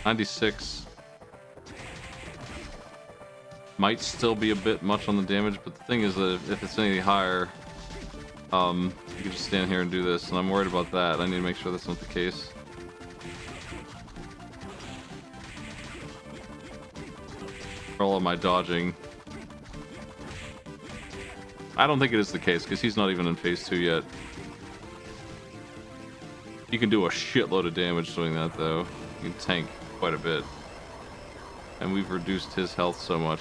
$96 might still be a bit much on the damage, but the thing is that if it's any higher, you can just stand here and do this, and I'm worried about that. I need to make sure that's not the case. For all of my dodging. I don't think it is the case, because he's not even in phase 2 yet. You can do a shitload of damage doing that, though. You can tank quite a bit. And we've reduced his health so much.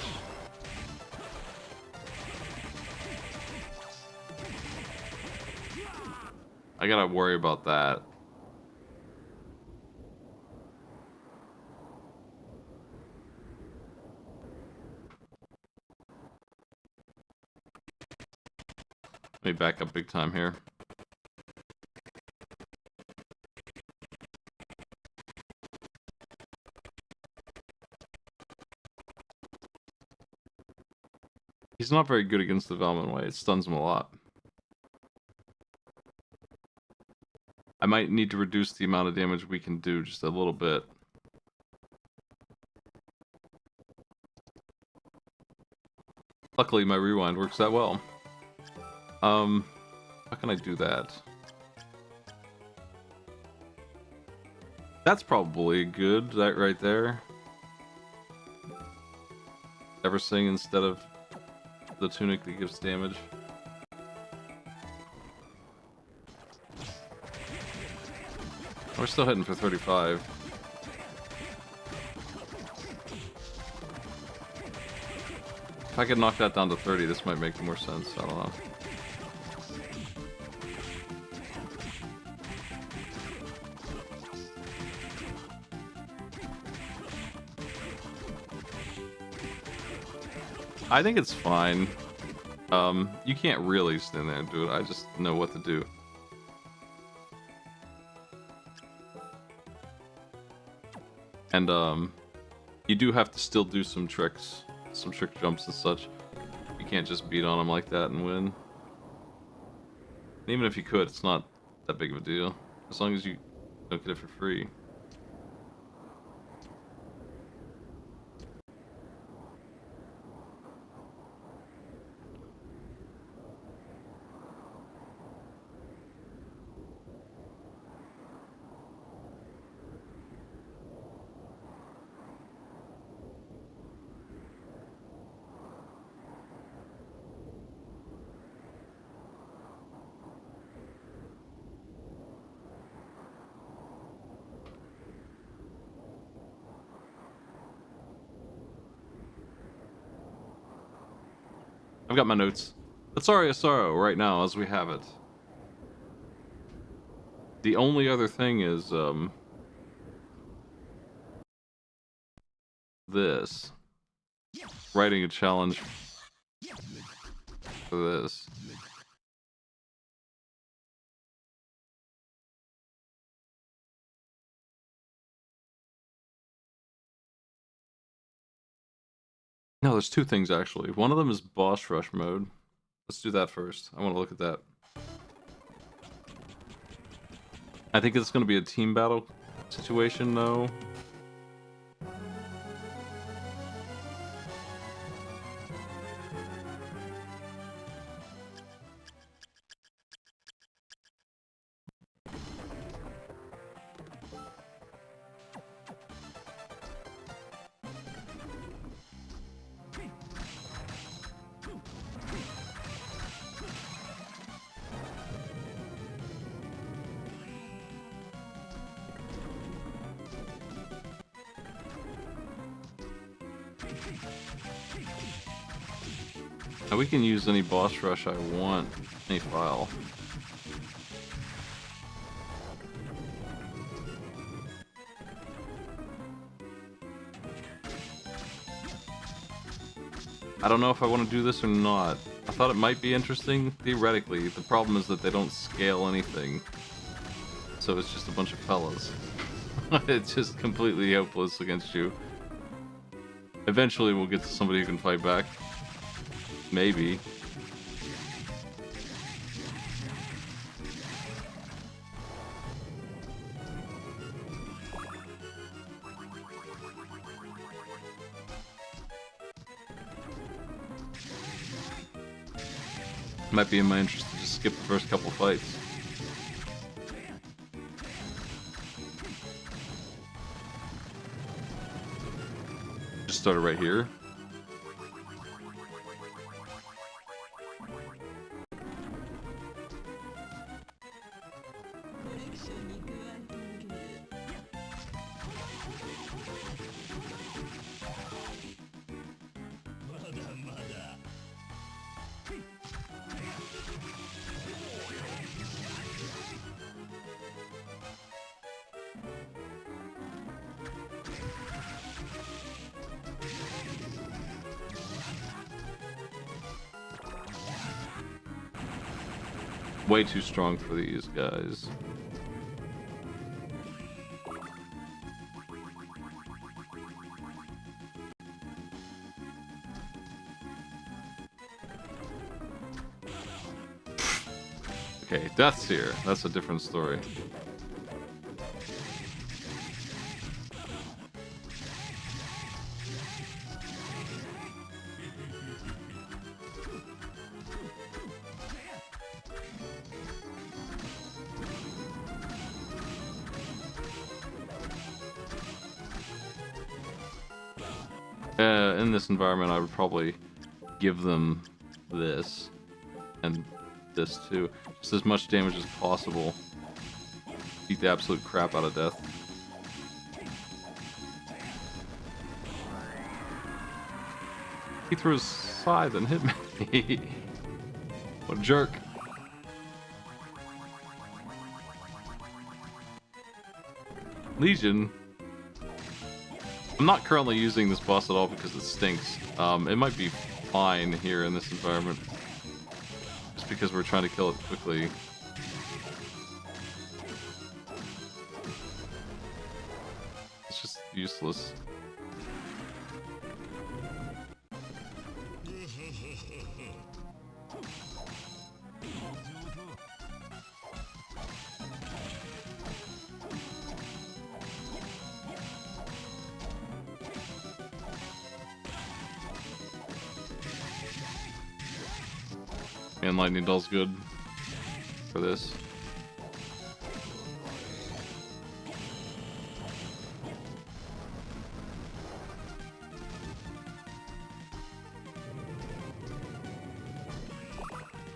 I gotta worry about that. Let me back up big time here. He's not very good against the Valmon Way. It stuns him a lot. I might need to reduce the amount of damage we can do just a little bit. Luckily, my rewind works that well. How can I do that? That's probably good, that right there. Eversing instead of the tunic that gives damage. We're still hitting for 35. If I could knock that down to 30, this might make more sense. I don't know. I think it's fine. You can't really stand there and do it. I just know what to do. And, you do have to still do some tricks. Some trick jumps and such. You can't just beat on them like that and win. And even if you could, it's not that big of a deal. As long as you don't get it for free. I've got my notes. Let's Aria Sorrow right now as we have it. The only other thing is, this. Writing a challenge for this. No, there's two things actually. One of them is boss rush mode. Let's do that first. I want to look at that. I think it's going to be a team battle situation though. Now we can use any boss rush I want, any file. I don't know if I want to do this or not. I thought it might be interesting, theoretically. The problem is that they don't scale anything. So it's just a bunch of fellas. It's just completely hopeless against you. Eventually we'll get to somebody who can fight back. Maybe. Might be in my interest to just skip the first couple fights. Just start it right here. Way too strong for these guys. Okay, Death's here. That's a different story. In this environment, I would probably give them this and this too. Just as much damage as possible. Beat the absolute crap out of death. He threw his scythe and hit me. What a jerk. Legion. I'm not currently using this boss at all because it stinks. It might be fine here in this environment. Just because we're trying to kill it quickly. It's just useless. And lightning doll's good for this.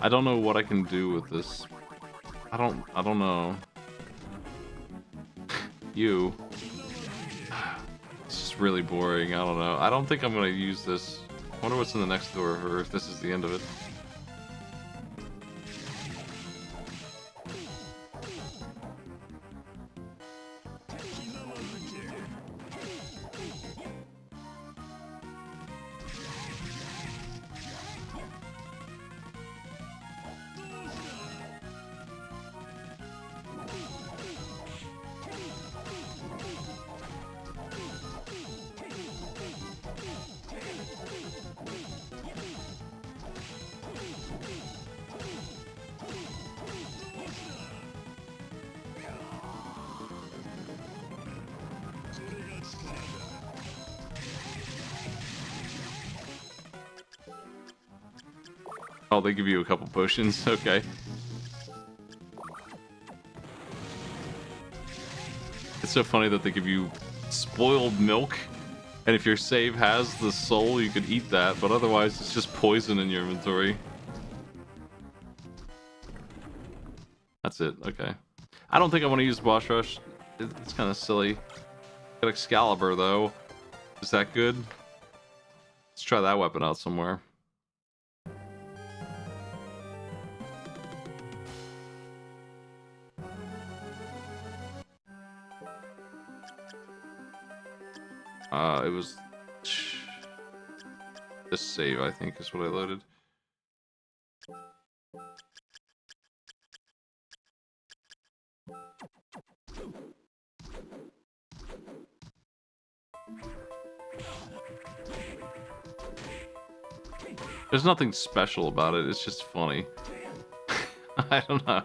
I don't know what I can do with this. I don't know. You. It's just really boring. I don't know. I don't think I'm gonna use this. I wonder what's in the next door, or if this is the end of it. Oh, they give you a couple potions. Okay. It's so funny that they give you spoiled milk, and if your save has the soul, you could eat that, but otherwise it's just poison in your inventory. That's it. Okay. I don't think I want to use boss rush. It's kind of silly. Got Excalibur though. Is that good? Let's try that weapon out somewhere. It was this save, I think, is what I loaded. There's nothing special about it, it's just funny. I don't know.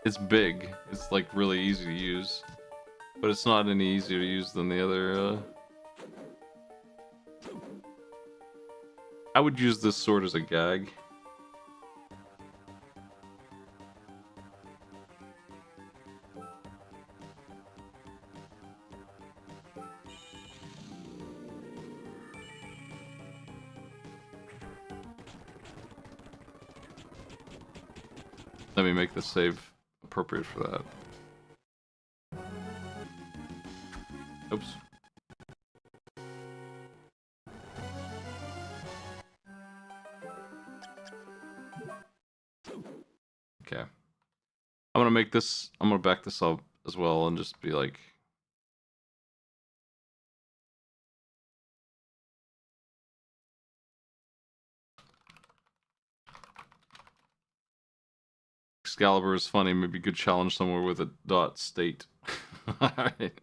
It's big. It's like really easy to use. But it's not any easier to use than the other, I would use this sword as a gag. Let me make the save appropriate for that. Oops. Okay. I'm gonna make this, I'm gonna back this up as well and just be like... Excalibur is funny, maybe good challenge somewhere with a dot state. Alright.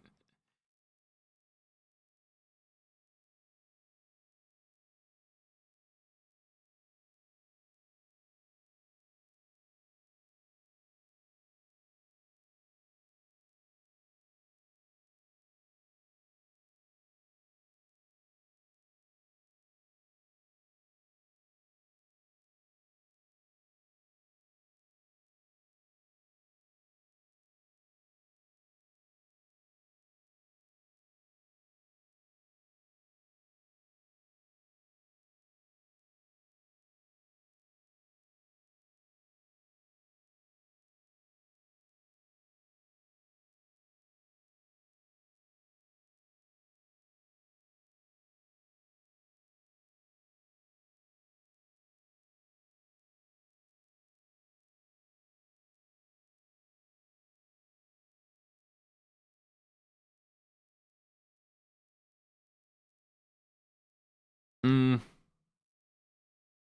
Mm,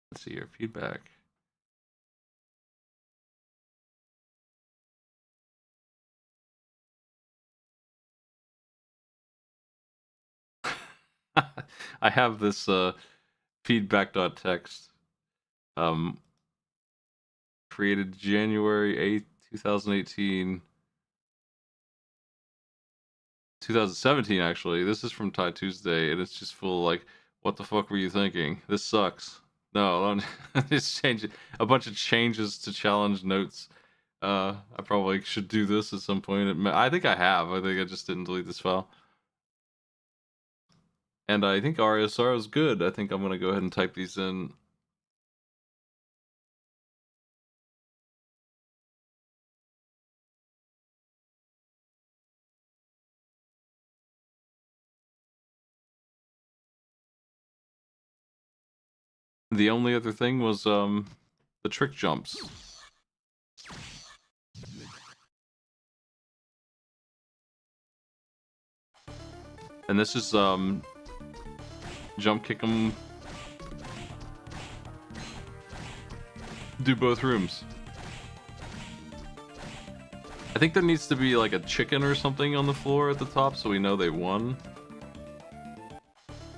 let's see your feedback. I have this feedback.txt created January 8th, 2018. 2017 actually. This is from Ty Tuesday, and it's just full of, like, what the fuck were you thinking? This sucks. No, don't just change it. A bunch of changes to challenge notes. I probably should do this at some point. I think I have. I think I just didn't delete this file. And I think Aria is good. I think I'm gonna go ahead and type these in. The only other thing was the trick jumps. And this is jump kick them, do both rooms. I think there needs to be like a chicken or something on the floor at the top so we know they won.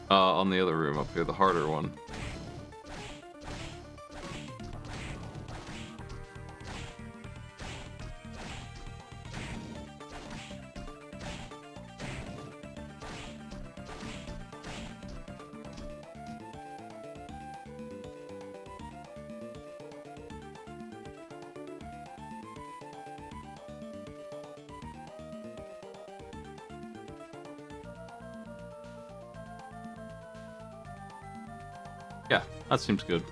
On the other room up here, the harder one. Yeah, that seems good.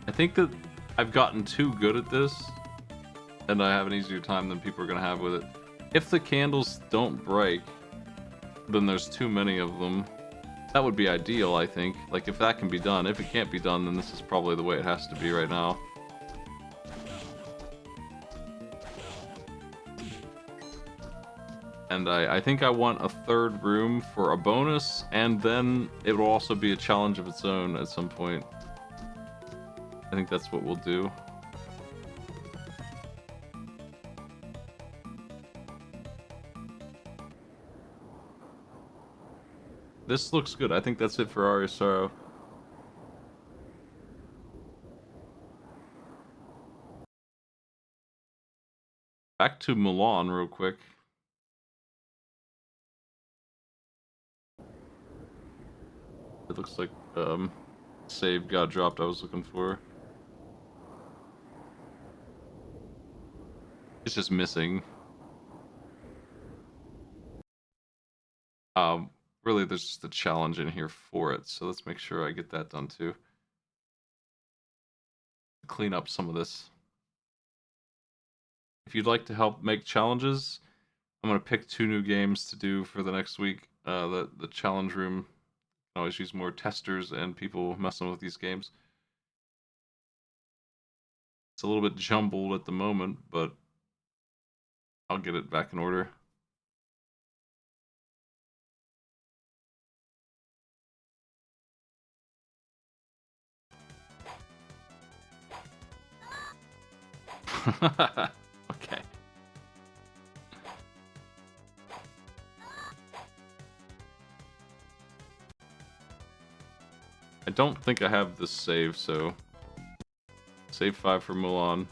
I think that I've gotten too good at this, and I have an easier time than people are gonna have with it. If the candles don't break, then there's too many of them. That would be ideal, I think. Like, if that can be done. If it can't be done, then this is probably the way it has to be right now. And I think I want a third room for a bonus, and then it will also be a challenge of its own at some point. I think that's what we'll do. This looks good. I think that's it for Aria Sorrow. Back to Milan real quick. It looks like save got dropped I was looking for. It's just missing. Really there's just a challenge in here for it, so let's make sure I get that done too. Clean up some of this. If you'd like to help make challenges, I'm gonna pick 2 new games to do for the next week. The challenge room. I always use more testers and people messing with these games. It's a little bit jumbled at the moment, but I'll get it back in order. Okay. I don't think I have this save, so save 5 for Mulan.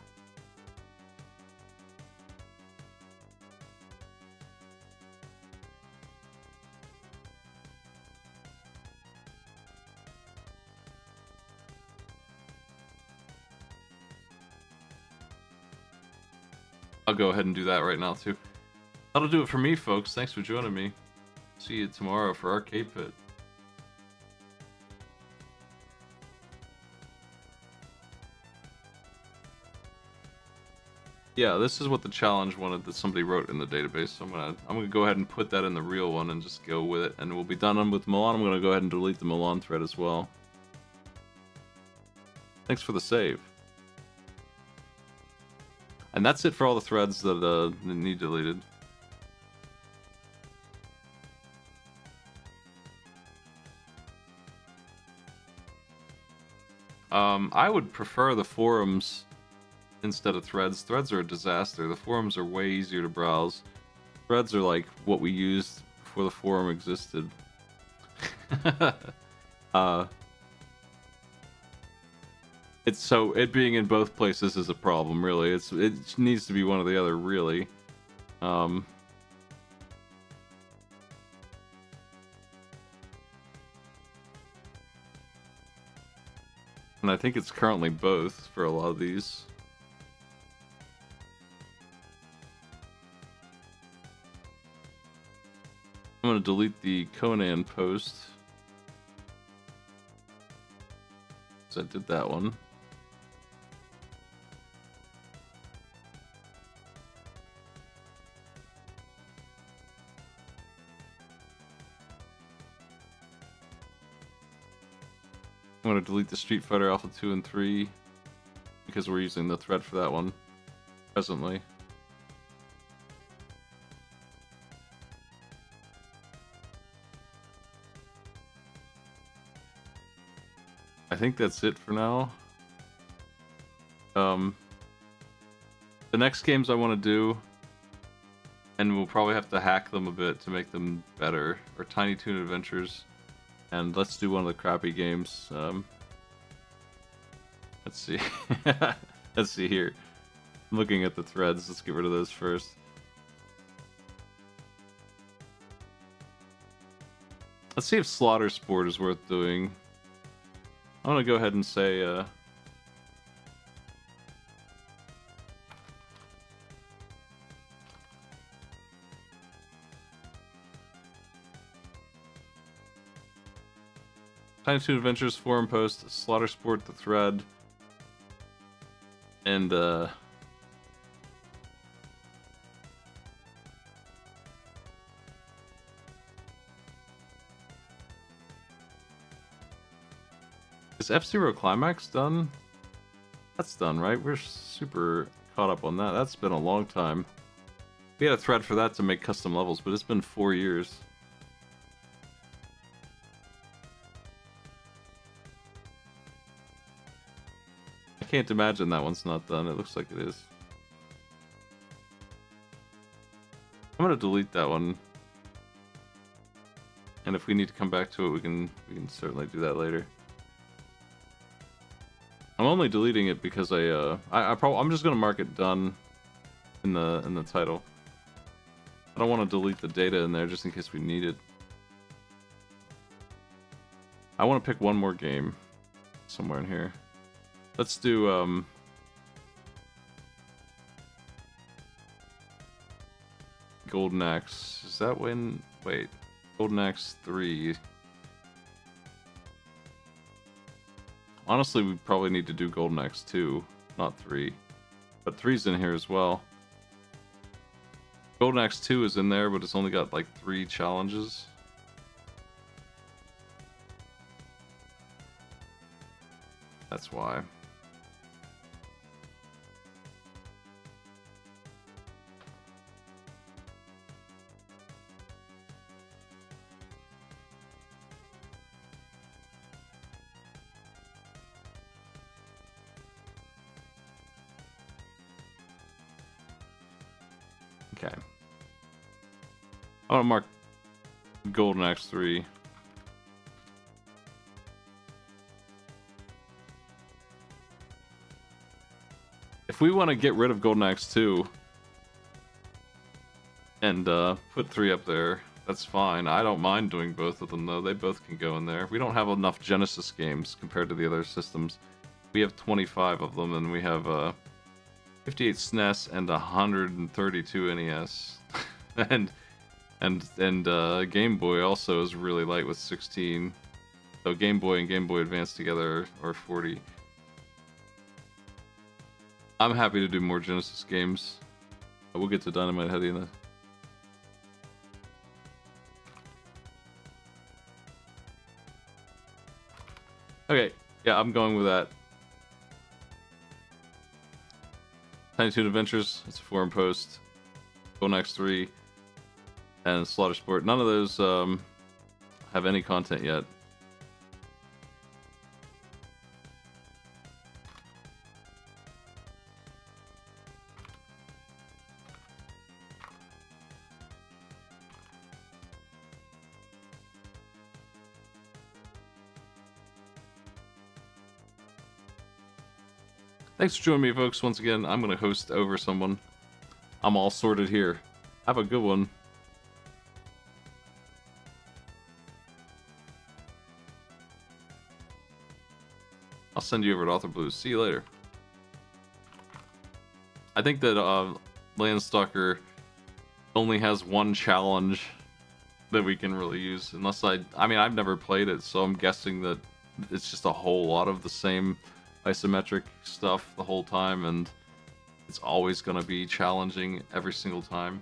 I'll go ahead and do that right now too. That'll do it for me, folks. Thanks for joining me. See you tomorrow for Arcade Pit. Yeah, this is what the challenge wanted that somebody wrote in the database. So I'm gonna go ahead and put that in the real one and just go with it, and we'll be done with Milan. I'm gonna go ahead and delete the Milan thread as well. Thanks for the save. And that's it for all the threads that need deleted. I would prefer the forums instead of threads. Threads are a disaster. The forums are way easier to browse. Threads are like what we used before the forum existed. It's so it being in both places is a problem, really. It needs to be one or the other, really. And I think it's currently both for a lot of these. I'm gonna delete the Conan post. So I did that one. I'm going to delete the Street Fighter Alpha 2 and 3 because we're using the thread for that one presently. I think that's it for now. The next games I want to do, and we'll probably have to hack them a bit to make them better, are Tiny Toon Adventures. And let's do one of the crappy games. Let's see. Let's see here. I'm looking at the threads. Let's get rid of those first. Let's see if Slaughter Sport is worth doing. I'm gonna go ahead and say Tiny Toon Adventures forum post, Slaughter Sport the thread, and is F-Zero Climax done? That's done, right? We're super caught up on that. That's been a long time. We had a thread for that to make custom levels, but it's been 4 years. I can't imagine that one's not done. It looks like it is. I'm gonna delete that one. And if we need to come back to it, we can certainly do that later. I'm only deleting it because I'm just gonna mark it done in the title. I don't want to delete the data in there just in case we need it. I want to pick one more game somewhere in here. Let's do Golden Axe. Is that when? Wait, Golden Axe 3. Honestly, we probably need to do Golden Axe 2, not 3. But 3's in here as well. Golden Axe 2 is in there, but it's only got like 3 challenges. That's why. Okay. I'm gonna mark Golden Axe 3. If we want to get rid of Golden Axe 2 and put 3 up there, that's fine. I don't mind doing both of them, though. They both can go in there. We don't have enough Genesis games compared to the other systems. We have 25 of them, and we have 58 SNES and 132 NES. and Game Boy also is really light with 16. So Game Boy and Game Boy Advance together are 40. I'm happy to do more Genesis games. We'll get to Dynamite Heady in a... Okay, yeah, I'm going with that. Tiny Toon Adventures, it's a forum post. Golden Axe 3 and Slaughter Sport. None of those have any content yet. Thanks for joining me, folks. Once again, I'm going to host over someone. I'm all sorted here. Have a good one. I'll send you over to Author Blues. See you later. I think that Landstalker only has one challenge that we can really use. Unless I mean, I've never played it, so I'm guessing that it's just a whole lot of the same isometric stuff the whole time, and it's always going to be challenging every single time.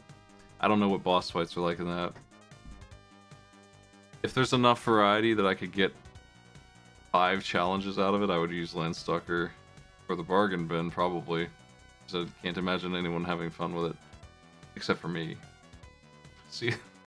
I don't know what boss fights are like in that. If there's enough variety that I could get 5 challenges out of it, I would use Landstalker for the bargain bin, probably. So I can't imagine anyone having fun with it, except for me. See